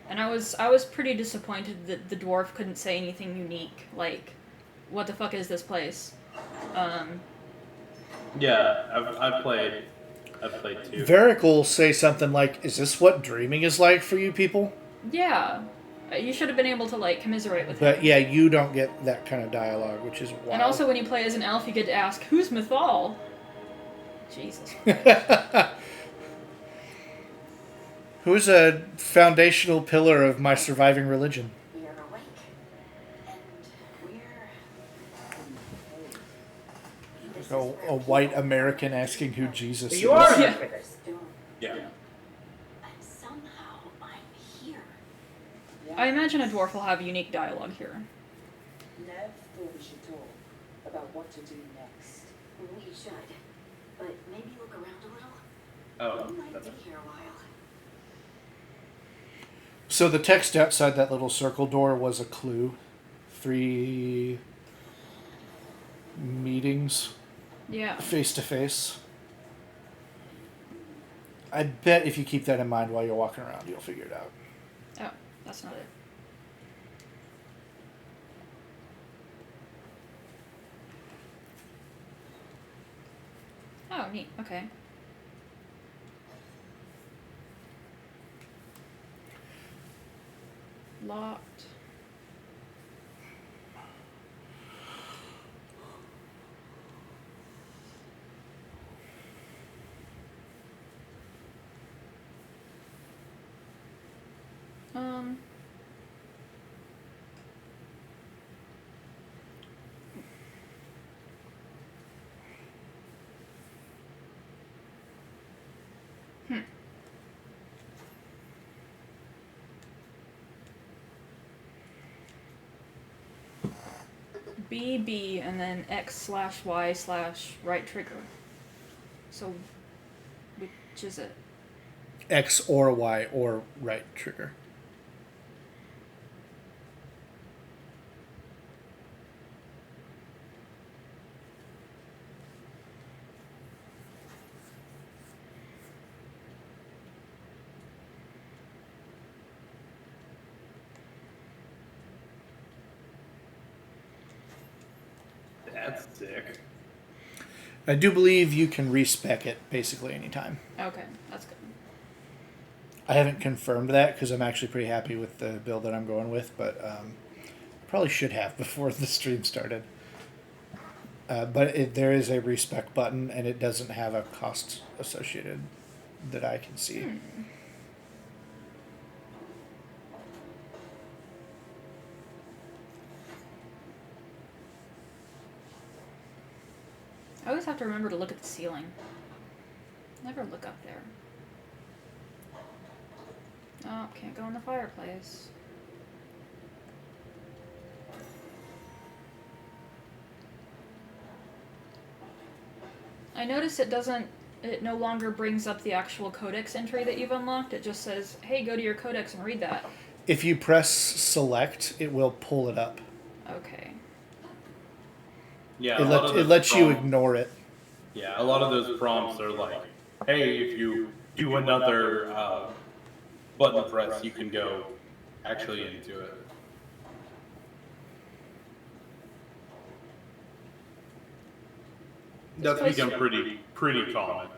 And I was pretty disappointed that the dwarf couldn't say anything unique, like, what the fuck is this place? Yeah, I've played too. Varric will say something like, "Is this what dreaming is like for you people?" Yeah. You should have been able to, like, commiserate with But him. yeah, you don't get that kind of dialogue, which is wild. And also when you play as an elf, you get to ask, who's Mythal? Jesus. Who's a foundational pillar of my surviving religion? We are awake. And we're... A white American asking who Jesus is. You are in Yeah. the Veil. Yeah. And somehow I'm here. I imagine a dwarf will have unique dialogue here. Nev thought we should talk about what to do next. We should. But maybe look around a little. Oh, We might that's be here a while. So the text outside that little circle door was a clue. 3 meetings Yeah. face to face. I bet if you keep that in mind while you're walking around, you'll figure it out. Oh, that's not it. Oh, neat. Okay. Locked. B, B, and then X/Y/right trigger. So, which is it? X or Y or right trigger. That's sick. I do believe you can respec it basically anytime. Okay, that's good. I haven't confirmed that because I'm actually pretty happy with the build that I'm going with, but probably should have before the stream started. But there is a respec button, and it doesn't have a cost associated that I can see. I always have to remember to look at the ceiling. Never look up there. Oh, can't go in the fireplace. I notice it no longer brings up the actual codex entry that you've unlocked. It just says, hey, go to your codex and read that. If you press select, it will pull it up. Okay. Yeah, It lets you ignore it. Yeah, a lot of those prompts are like, hey, if you do another button press, you can go actually into it. That's become pretty common.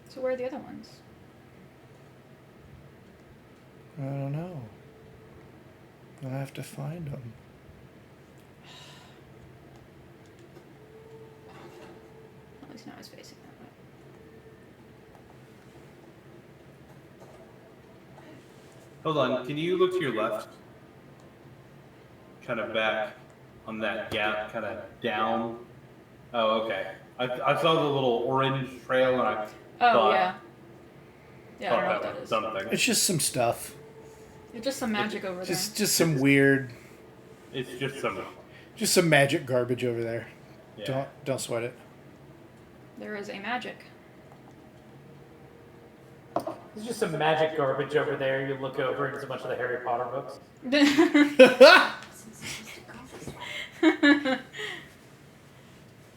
So where are the other ones? I don't know. I have to find them. At least now I was facing that way. Hold on, can you look to your left? Kind of back on that gap, kind of down. Oh, okay. I saw the little orange trail and I thought, Yeah. Yeah, I don't know thought what that was is. something. It's just some stuff. It's just some magic over there. Just some weird. It's just some. Just some magic garbage over there. Yeah. Don't sweat it. There is a magic. There's just some magic garbage over there. You look over and it's a bunch of the Harry Potter books.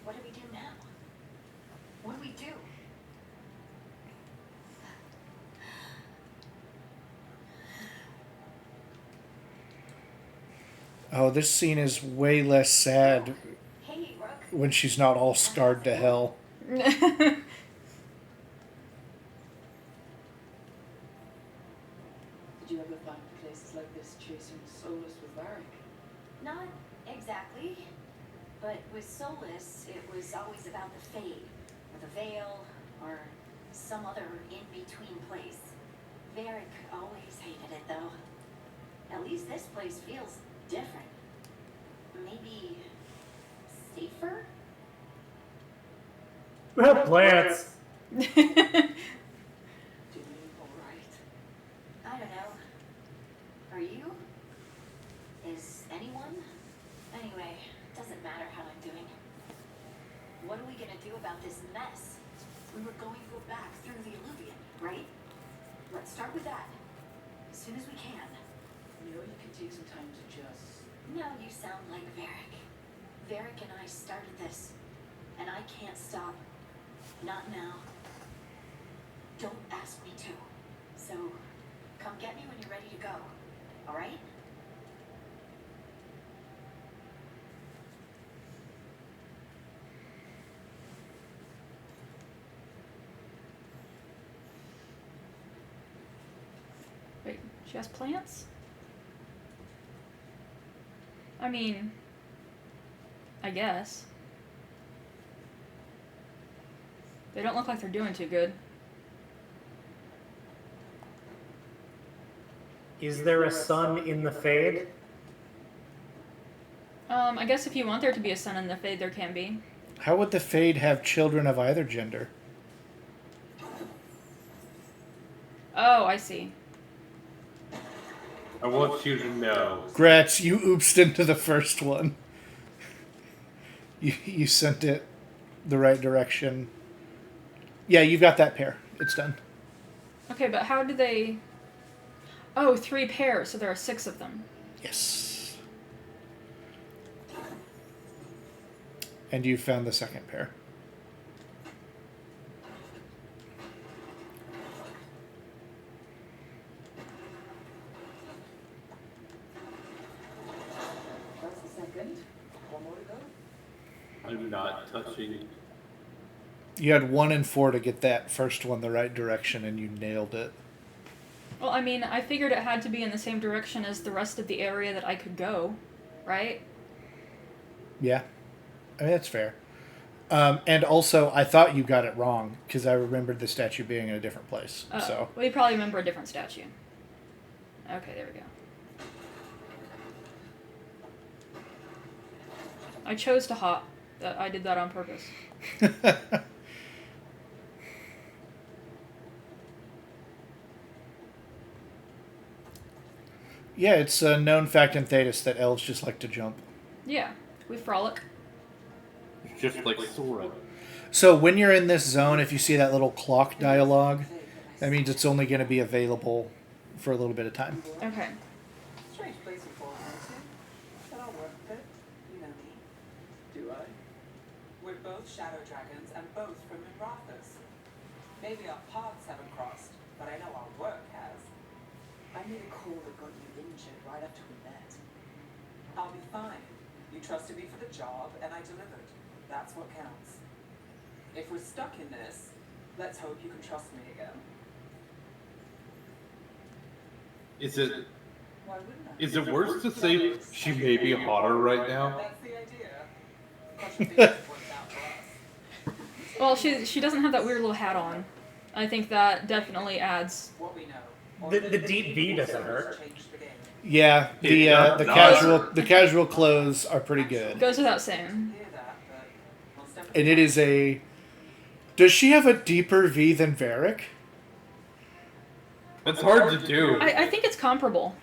What do we do now? What do we do? Oh, this scene is way less sad Hey, Rook. when she's not all scarred to hell. Did you ever find places like this chasing Solus with Varric? Not exactly. But with Solus, it was always about the Fade, or the Veil, or some other in-between place. Varric always hated it, though. At least this place feels different. Maybe safer? Plants. Do you alright? I don't know. Are you? Is anyone? Anyway, doesn't matter how I'm doing. What are we gonna do about this mess? We were going to go back through the Illuvian, right? Let's start with that. As soon as we can. You know you can take some time to just... No, you sound like Varric. Varric and I started this. And I can't stop. Not now. Don't ask me to. So, come get me when you're ready to go. Alright? Wait, she has plants? I mean, I guess. They don't look like they're doing too good. Is there a sun in the Fade? I guess if you want there to be a sun in the Fade, there can be. How would the Fade have children of either gender? Oh, I see. I want you to know. Gratz, you oopsed into the first one. You sent it the right direction. Yeah, you've got that pair. It's done. Okay, but how do they... Oh, 3 pairs, so there are 6 of them. Yes. And you found the second pair. That's the second. One more to go. I'm not touching. You had 1 and 4 to get that first one the right direction, and you nailed it. Well, I mean, I figured it had to be in the same direction as the rest of the area that I could go, right? Yeah. I mean, that's fair. And also, I thought you got it wrong, because I remembered the statue being in a different place. Oh, So, well, you probably remember a different statue. Okay, there we go. I chose to hop. I did that on purpose. yeah, it's a known fact in Thetis that elves just like to jump. Yeah, we frolic. Just like Sora. So when you're in this zone, if you see that little clock dialogue, that means it's only going to be available for a little bit of time. Okay. Strange place for four honestly. But I'll work with it. You know me. Do I? We're both shadow dragons and both from Minrathous. Maybe our paths haven't crossed, but I know our work has. I made a call that got you injured right after we met. I'll be fine. You trusted me for the job, and I delivered. That's what counts. If we're stuck in this, let's hope you can trust me again. Is it Why wouldn't I? is it worse to say she may be hotter right now? That's the idea. Cross your fingers it works out for us. Well, she doesn't have that weird little hat on. I think that definitely adds. What we know. The deep V doesn't hurt. Change the game. Yeah, the casual clothes are pretty good. Goes without saying. Hear that, but we'll step in And it is a... Does she have a deeper V than Varric? It's hard to do. I think it's comparable.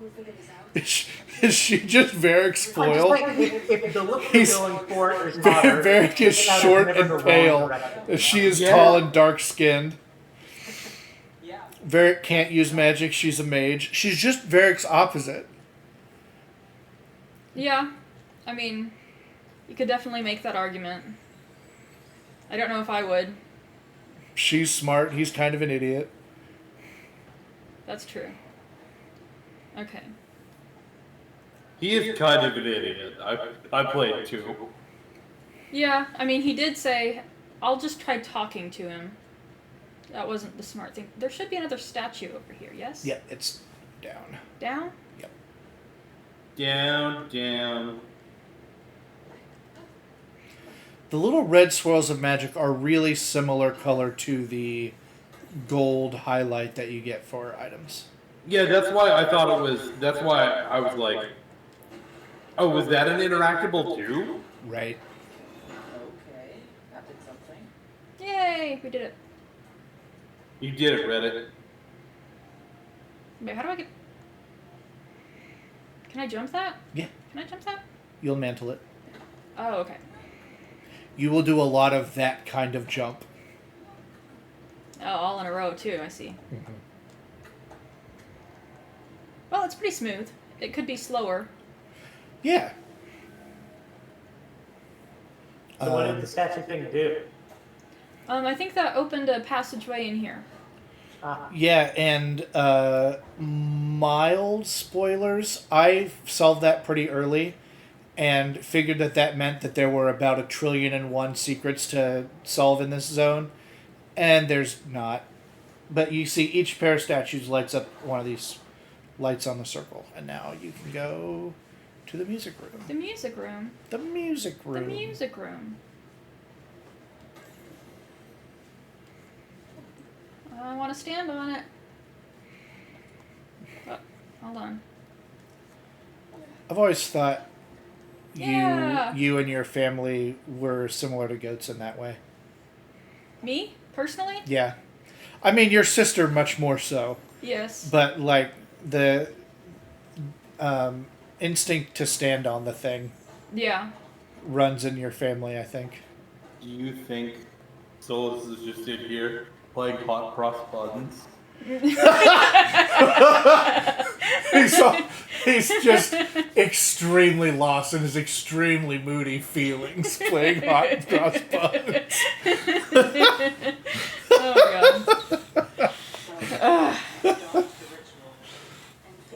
We'll figure this out. Is she just Varric's Just foil? like if the look He's- you're going for is hotter, Varric is it's short never and the wrong pale. direction. She is Yeah. tall and dark-skinned. Yeah. Varric can't use magic. She's a mage. She's just Varric's opposite. Yeah, I mean, you could definitely make that argument. I don't know if I would. She's smart. He's kind of an idiot. That's true. Okay. He is kind of an idiot. I played too. Yeah, I mean, he did say, I'll just try talking to him. That wasn't the smart thing. There should be another statue over here, yes? Yeah, it's down. Down? Down, down. The little red swirls of magic are really similar color to the gold highlight that you get for items. Yeah, that's why I thought it was. That's why I was like, oh, was that an interactable too? Right. Okay. That did something. Yay, we did it. You did it, Reddit. Wait, how do I get... Can I jump that? Yeah. Can I jump that? You'll mantle it. Oh, okay. You will do a lot of that kind of jump. Oh, all in a row, too, I see. Well, it's pretty smooth. It could be slower. Yeah. So what did the statue thing do? I think that opened a passageway in here. Yeah, and mild spoilers. I solved that pretty early and figured that meant that there were about 1,000,000,001 secrets to solve in this zone. And there's not. But you see each pair of statues lights up one of these lights on the circle. And now you can go to the music room. The music room. The music room. The music room. I want to stand on it. Hold on. I've always thought Yeah. you and your family were similar to goats in that way. Me? Personally? Yeah. I mean, your sister much more so. Yes. But, like, the instinct to stand on the thing Yeah. runs in your family, I think. Do you think Solus is just in here playing hot cross buns? He's just extremely lost in his extremely moody feelings playing hot cross buns. Oh, God.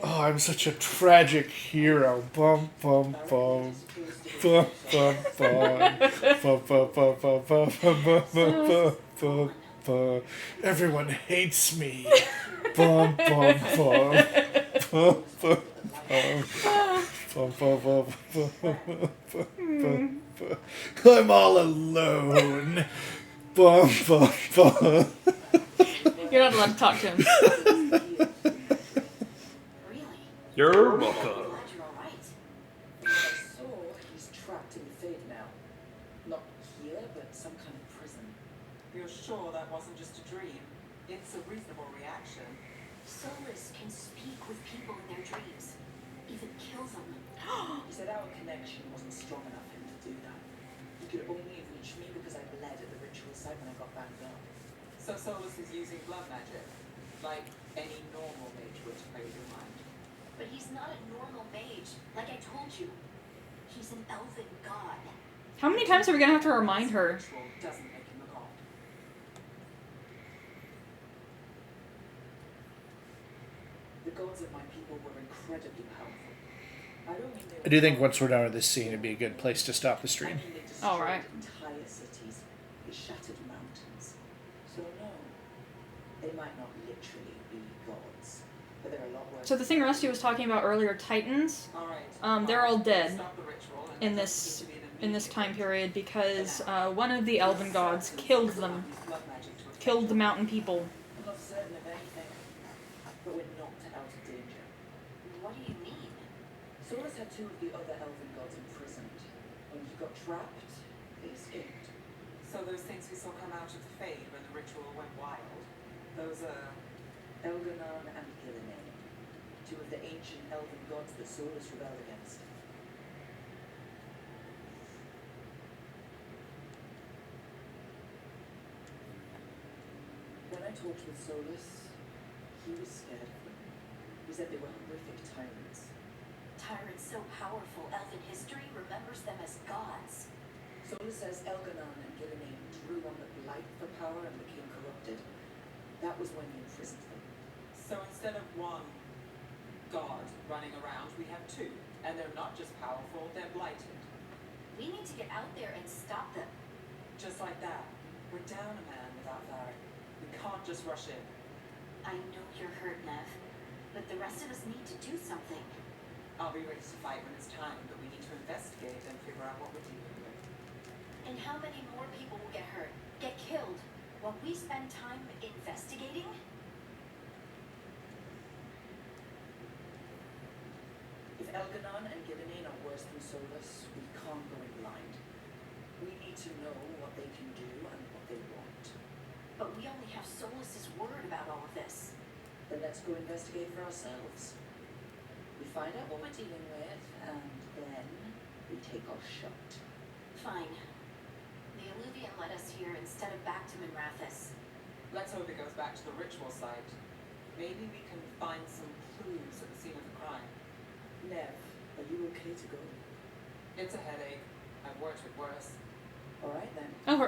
Oh, I'm such a tragic hero. Bum, bum, bum. Bum, bum, bum. Bum, bum, bum, bum, bum, bum, bum, bum, bum, bum. Everyone hates me. Bum, bum, bum. Bum, bum, bum. Bum, bum, bum, bum, bum, bum, bum. I'm all alone. Bum, bum, bum. You're not allowed to talk to him. Really? You're welcome. Glad you're alright. So he's trapped in the Fade now. Not here, but some kind of prison. You're sure that wasn't just a dream? It's a reasonable reaction. Solus can speak with people in their dreams. Even kill them. He said our connection wasn't strong enough for him to do that. He could only reach me because I bled at the ritual site when I got banged up. So Solus is using blood magic, like any normal mage would to play with your mind. But he's not a normal mage. Like I told you. He's an elven god. How many times are we going to have to remind her? Ritual doesn't make him a god. The gods of my people were incredibly powerful. I don't mean they were I do think once we're done with this scene, it'd be a good place to stop the I stream. mean they destroyed All right. entire cities. They shattered mountains. So no, they might not literally be gods, but they're a lot worse. So the thing Rusty was talking about earlier, Titans, Alright. they're all dead Stop the ritual and in it this doesn't seem to be an in this time immediate period because one of the elven gods killed them, blood magic to affect killed the them. mountain people. I'm not certain of anything, but we're not out of danger. What do you mean? Solus had two of the other elven gods imprisoned. When he got trapped, they escaped. So those things we saw come out of the Fade when the ritual went wild, those are... Elganon and Gillinane, two of the ancient elven gods that Solus rebelled against. When I talked with Solus, he was scared of them. He said they were horrific tyrants. Tyrants so powerful, elven history remembers them as gods. Solus says Elganon and Gillinane drew on the blight for power and became corrupted. That was when he imprisoned them. So instead of one god running around, we have two. And they're not just powerful, they're blighted. We need to get out there and stop them. Just like that. We're down a man without Varric. We can't just rush in. I know you're hurt, Nev, but the rest of us need to do something. I'll be ready to fight when it's time, but we need to investigate and figure out what we're dealing with. And how many more people will get hurt, get killed, while we spend time investigating? If Elganon and Gillinane are worse than Solus, we can't go in blind. We need to know what they can do and what they want. But we only have Solus's word about all of this. Then let's go investigate for ourselves. We find out what we're dealing with, and then we take our shot. Fine. The Alluvian led us here instead of back to Minrathous. Let's hope it goes back to the ritual site. Maybe we can find some clues at the scene of the crime. Nev, are you okay to go? It's a headache. I've worked with worse. All right then. Oh,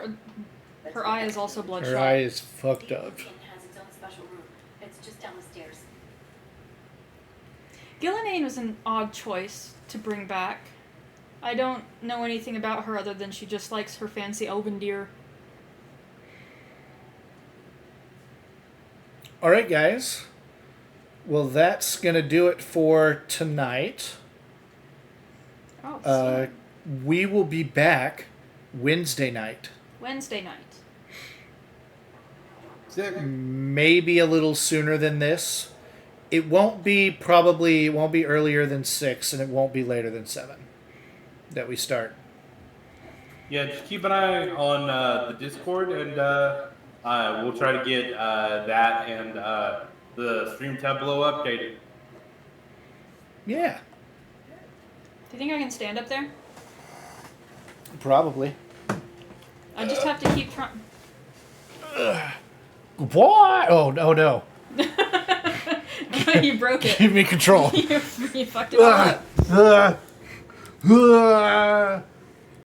Let's her go eye back is to also the bloodshot. Her eye is fucked The up. Alluvian has its own special room. It's just down the stairs. Gillinane was an odd choice to bring back. I don't know anything about her other than she just likes her fancy elven deer. All right, guys. Well, that's going to do it for tonight. Oh, We will be back Wednesday night. Wednesday night. Maybe a little sooner than this It won't be earlier than 6, and it won't be later than 7 that we start. Yeah, just keep an eye on the Discord, and we'll try to get that and the stream tableau updated. Yeah, Do you think I can stand up there? probably. I just have to keep trying. What? Oh no! You broke it. Give me control. You fucked it all up.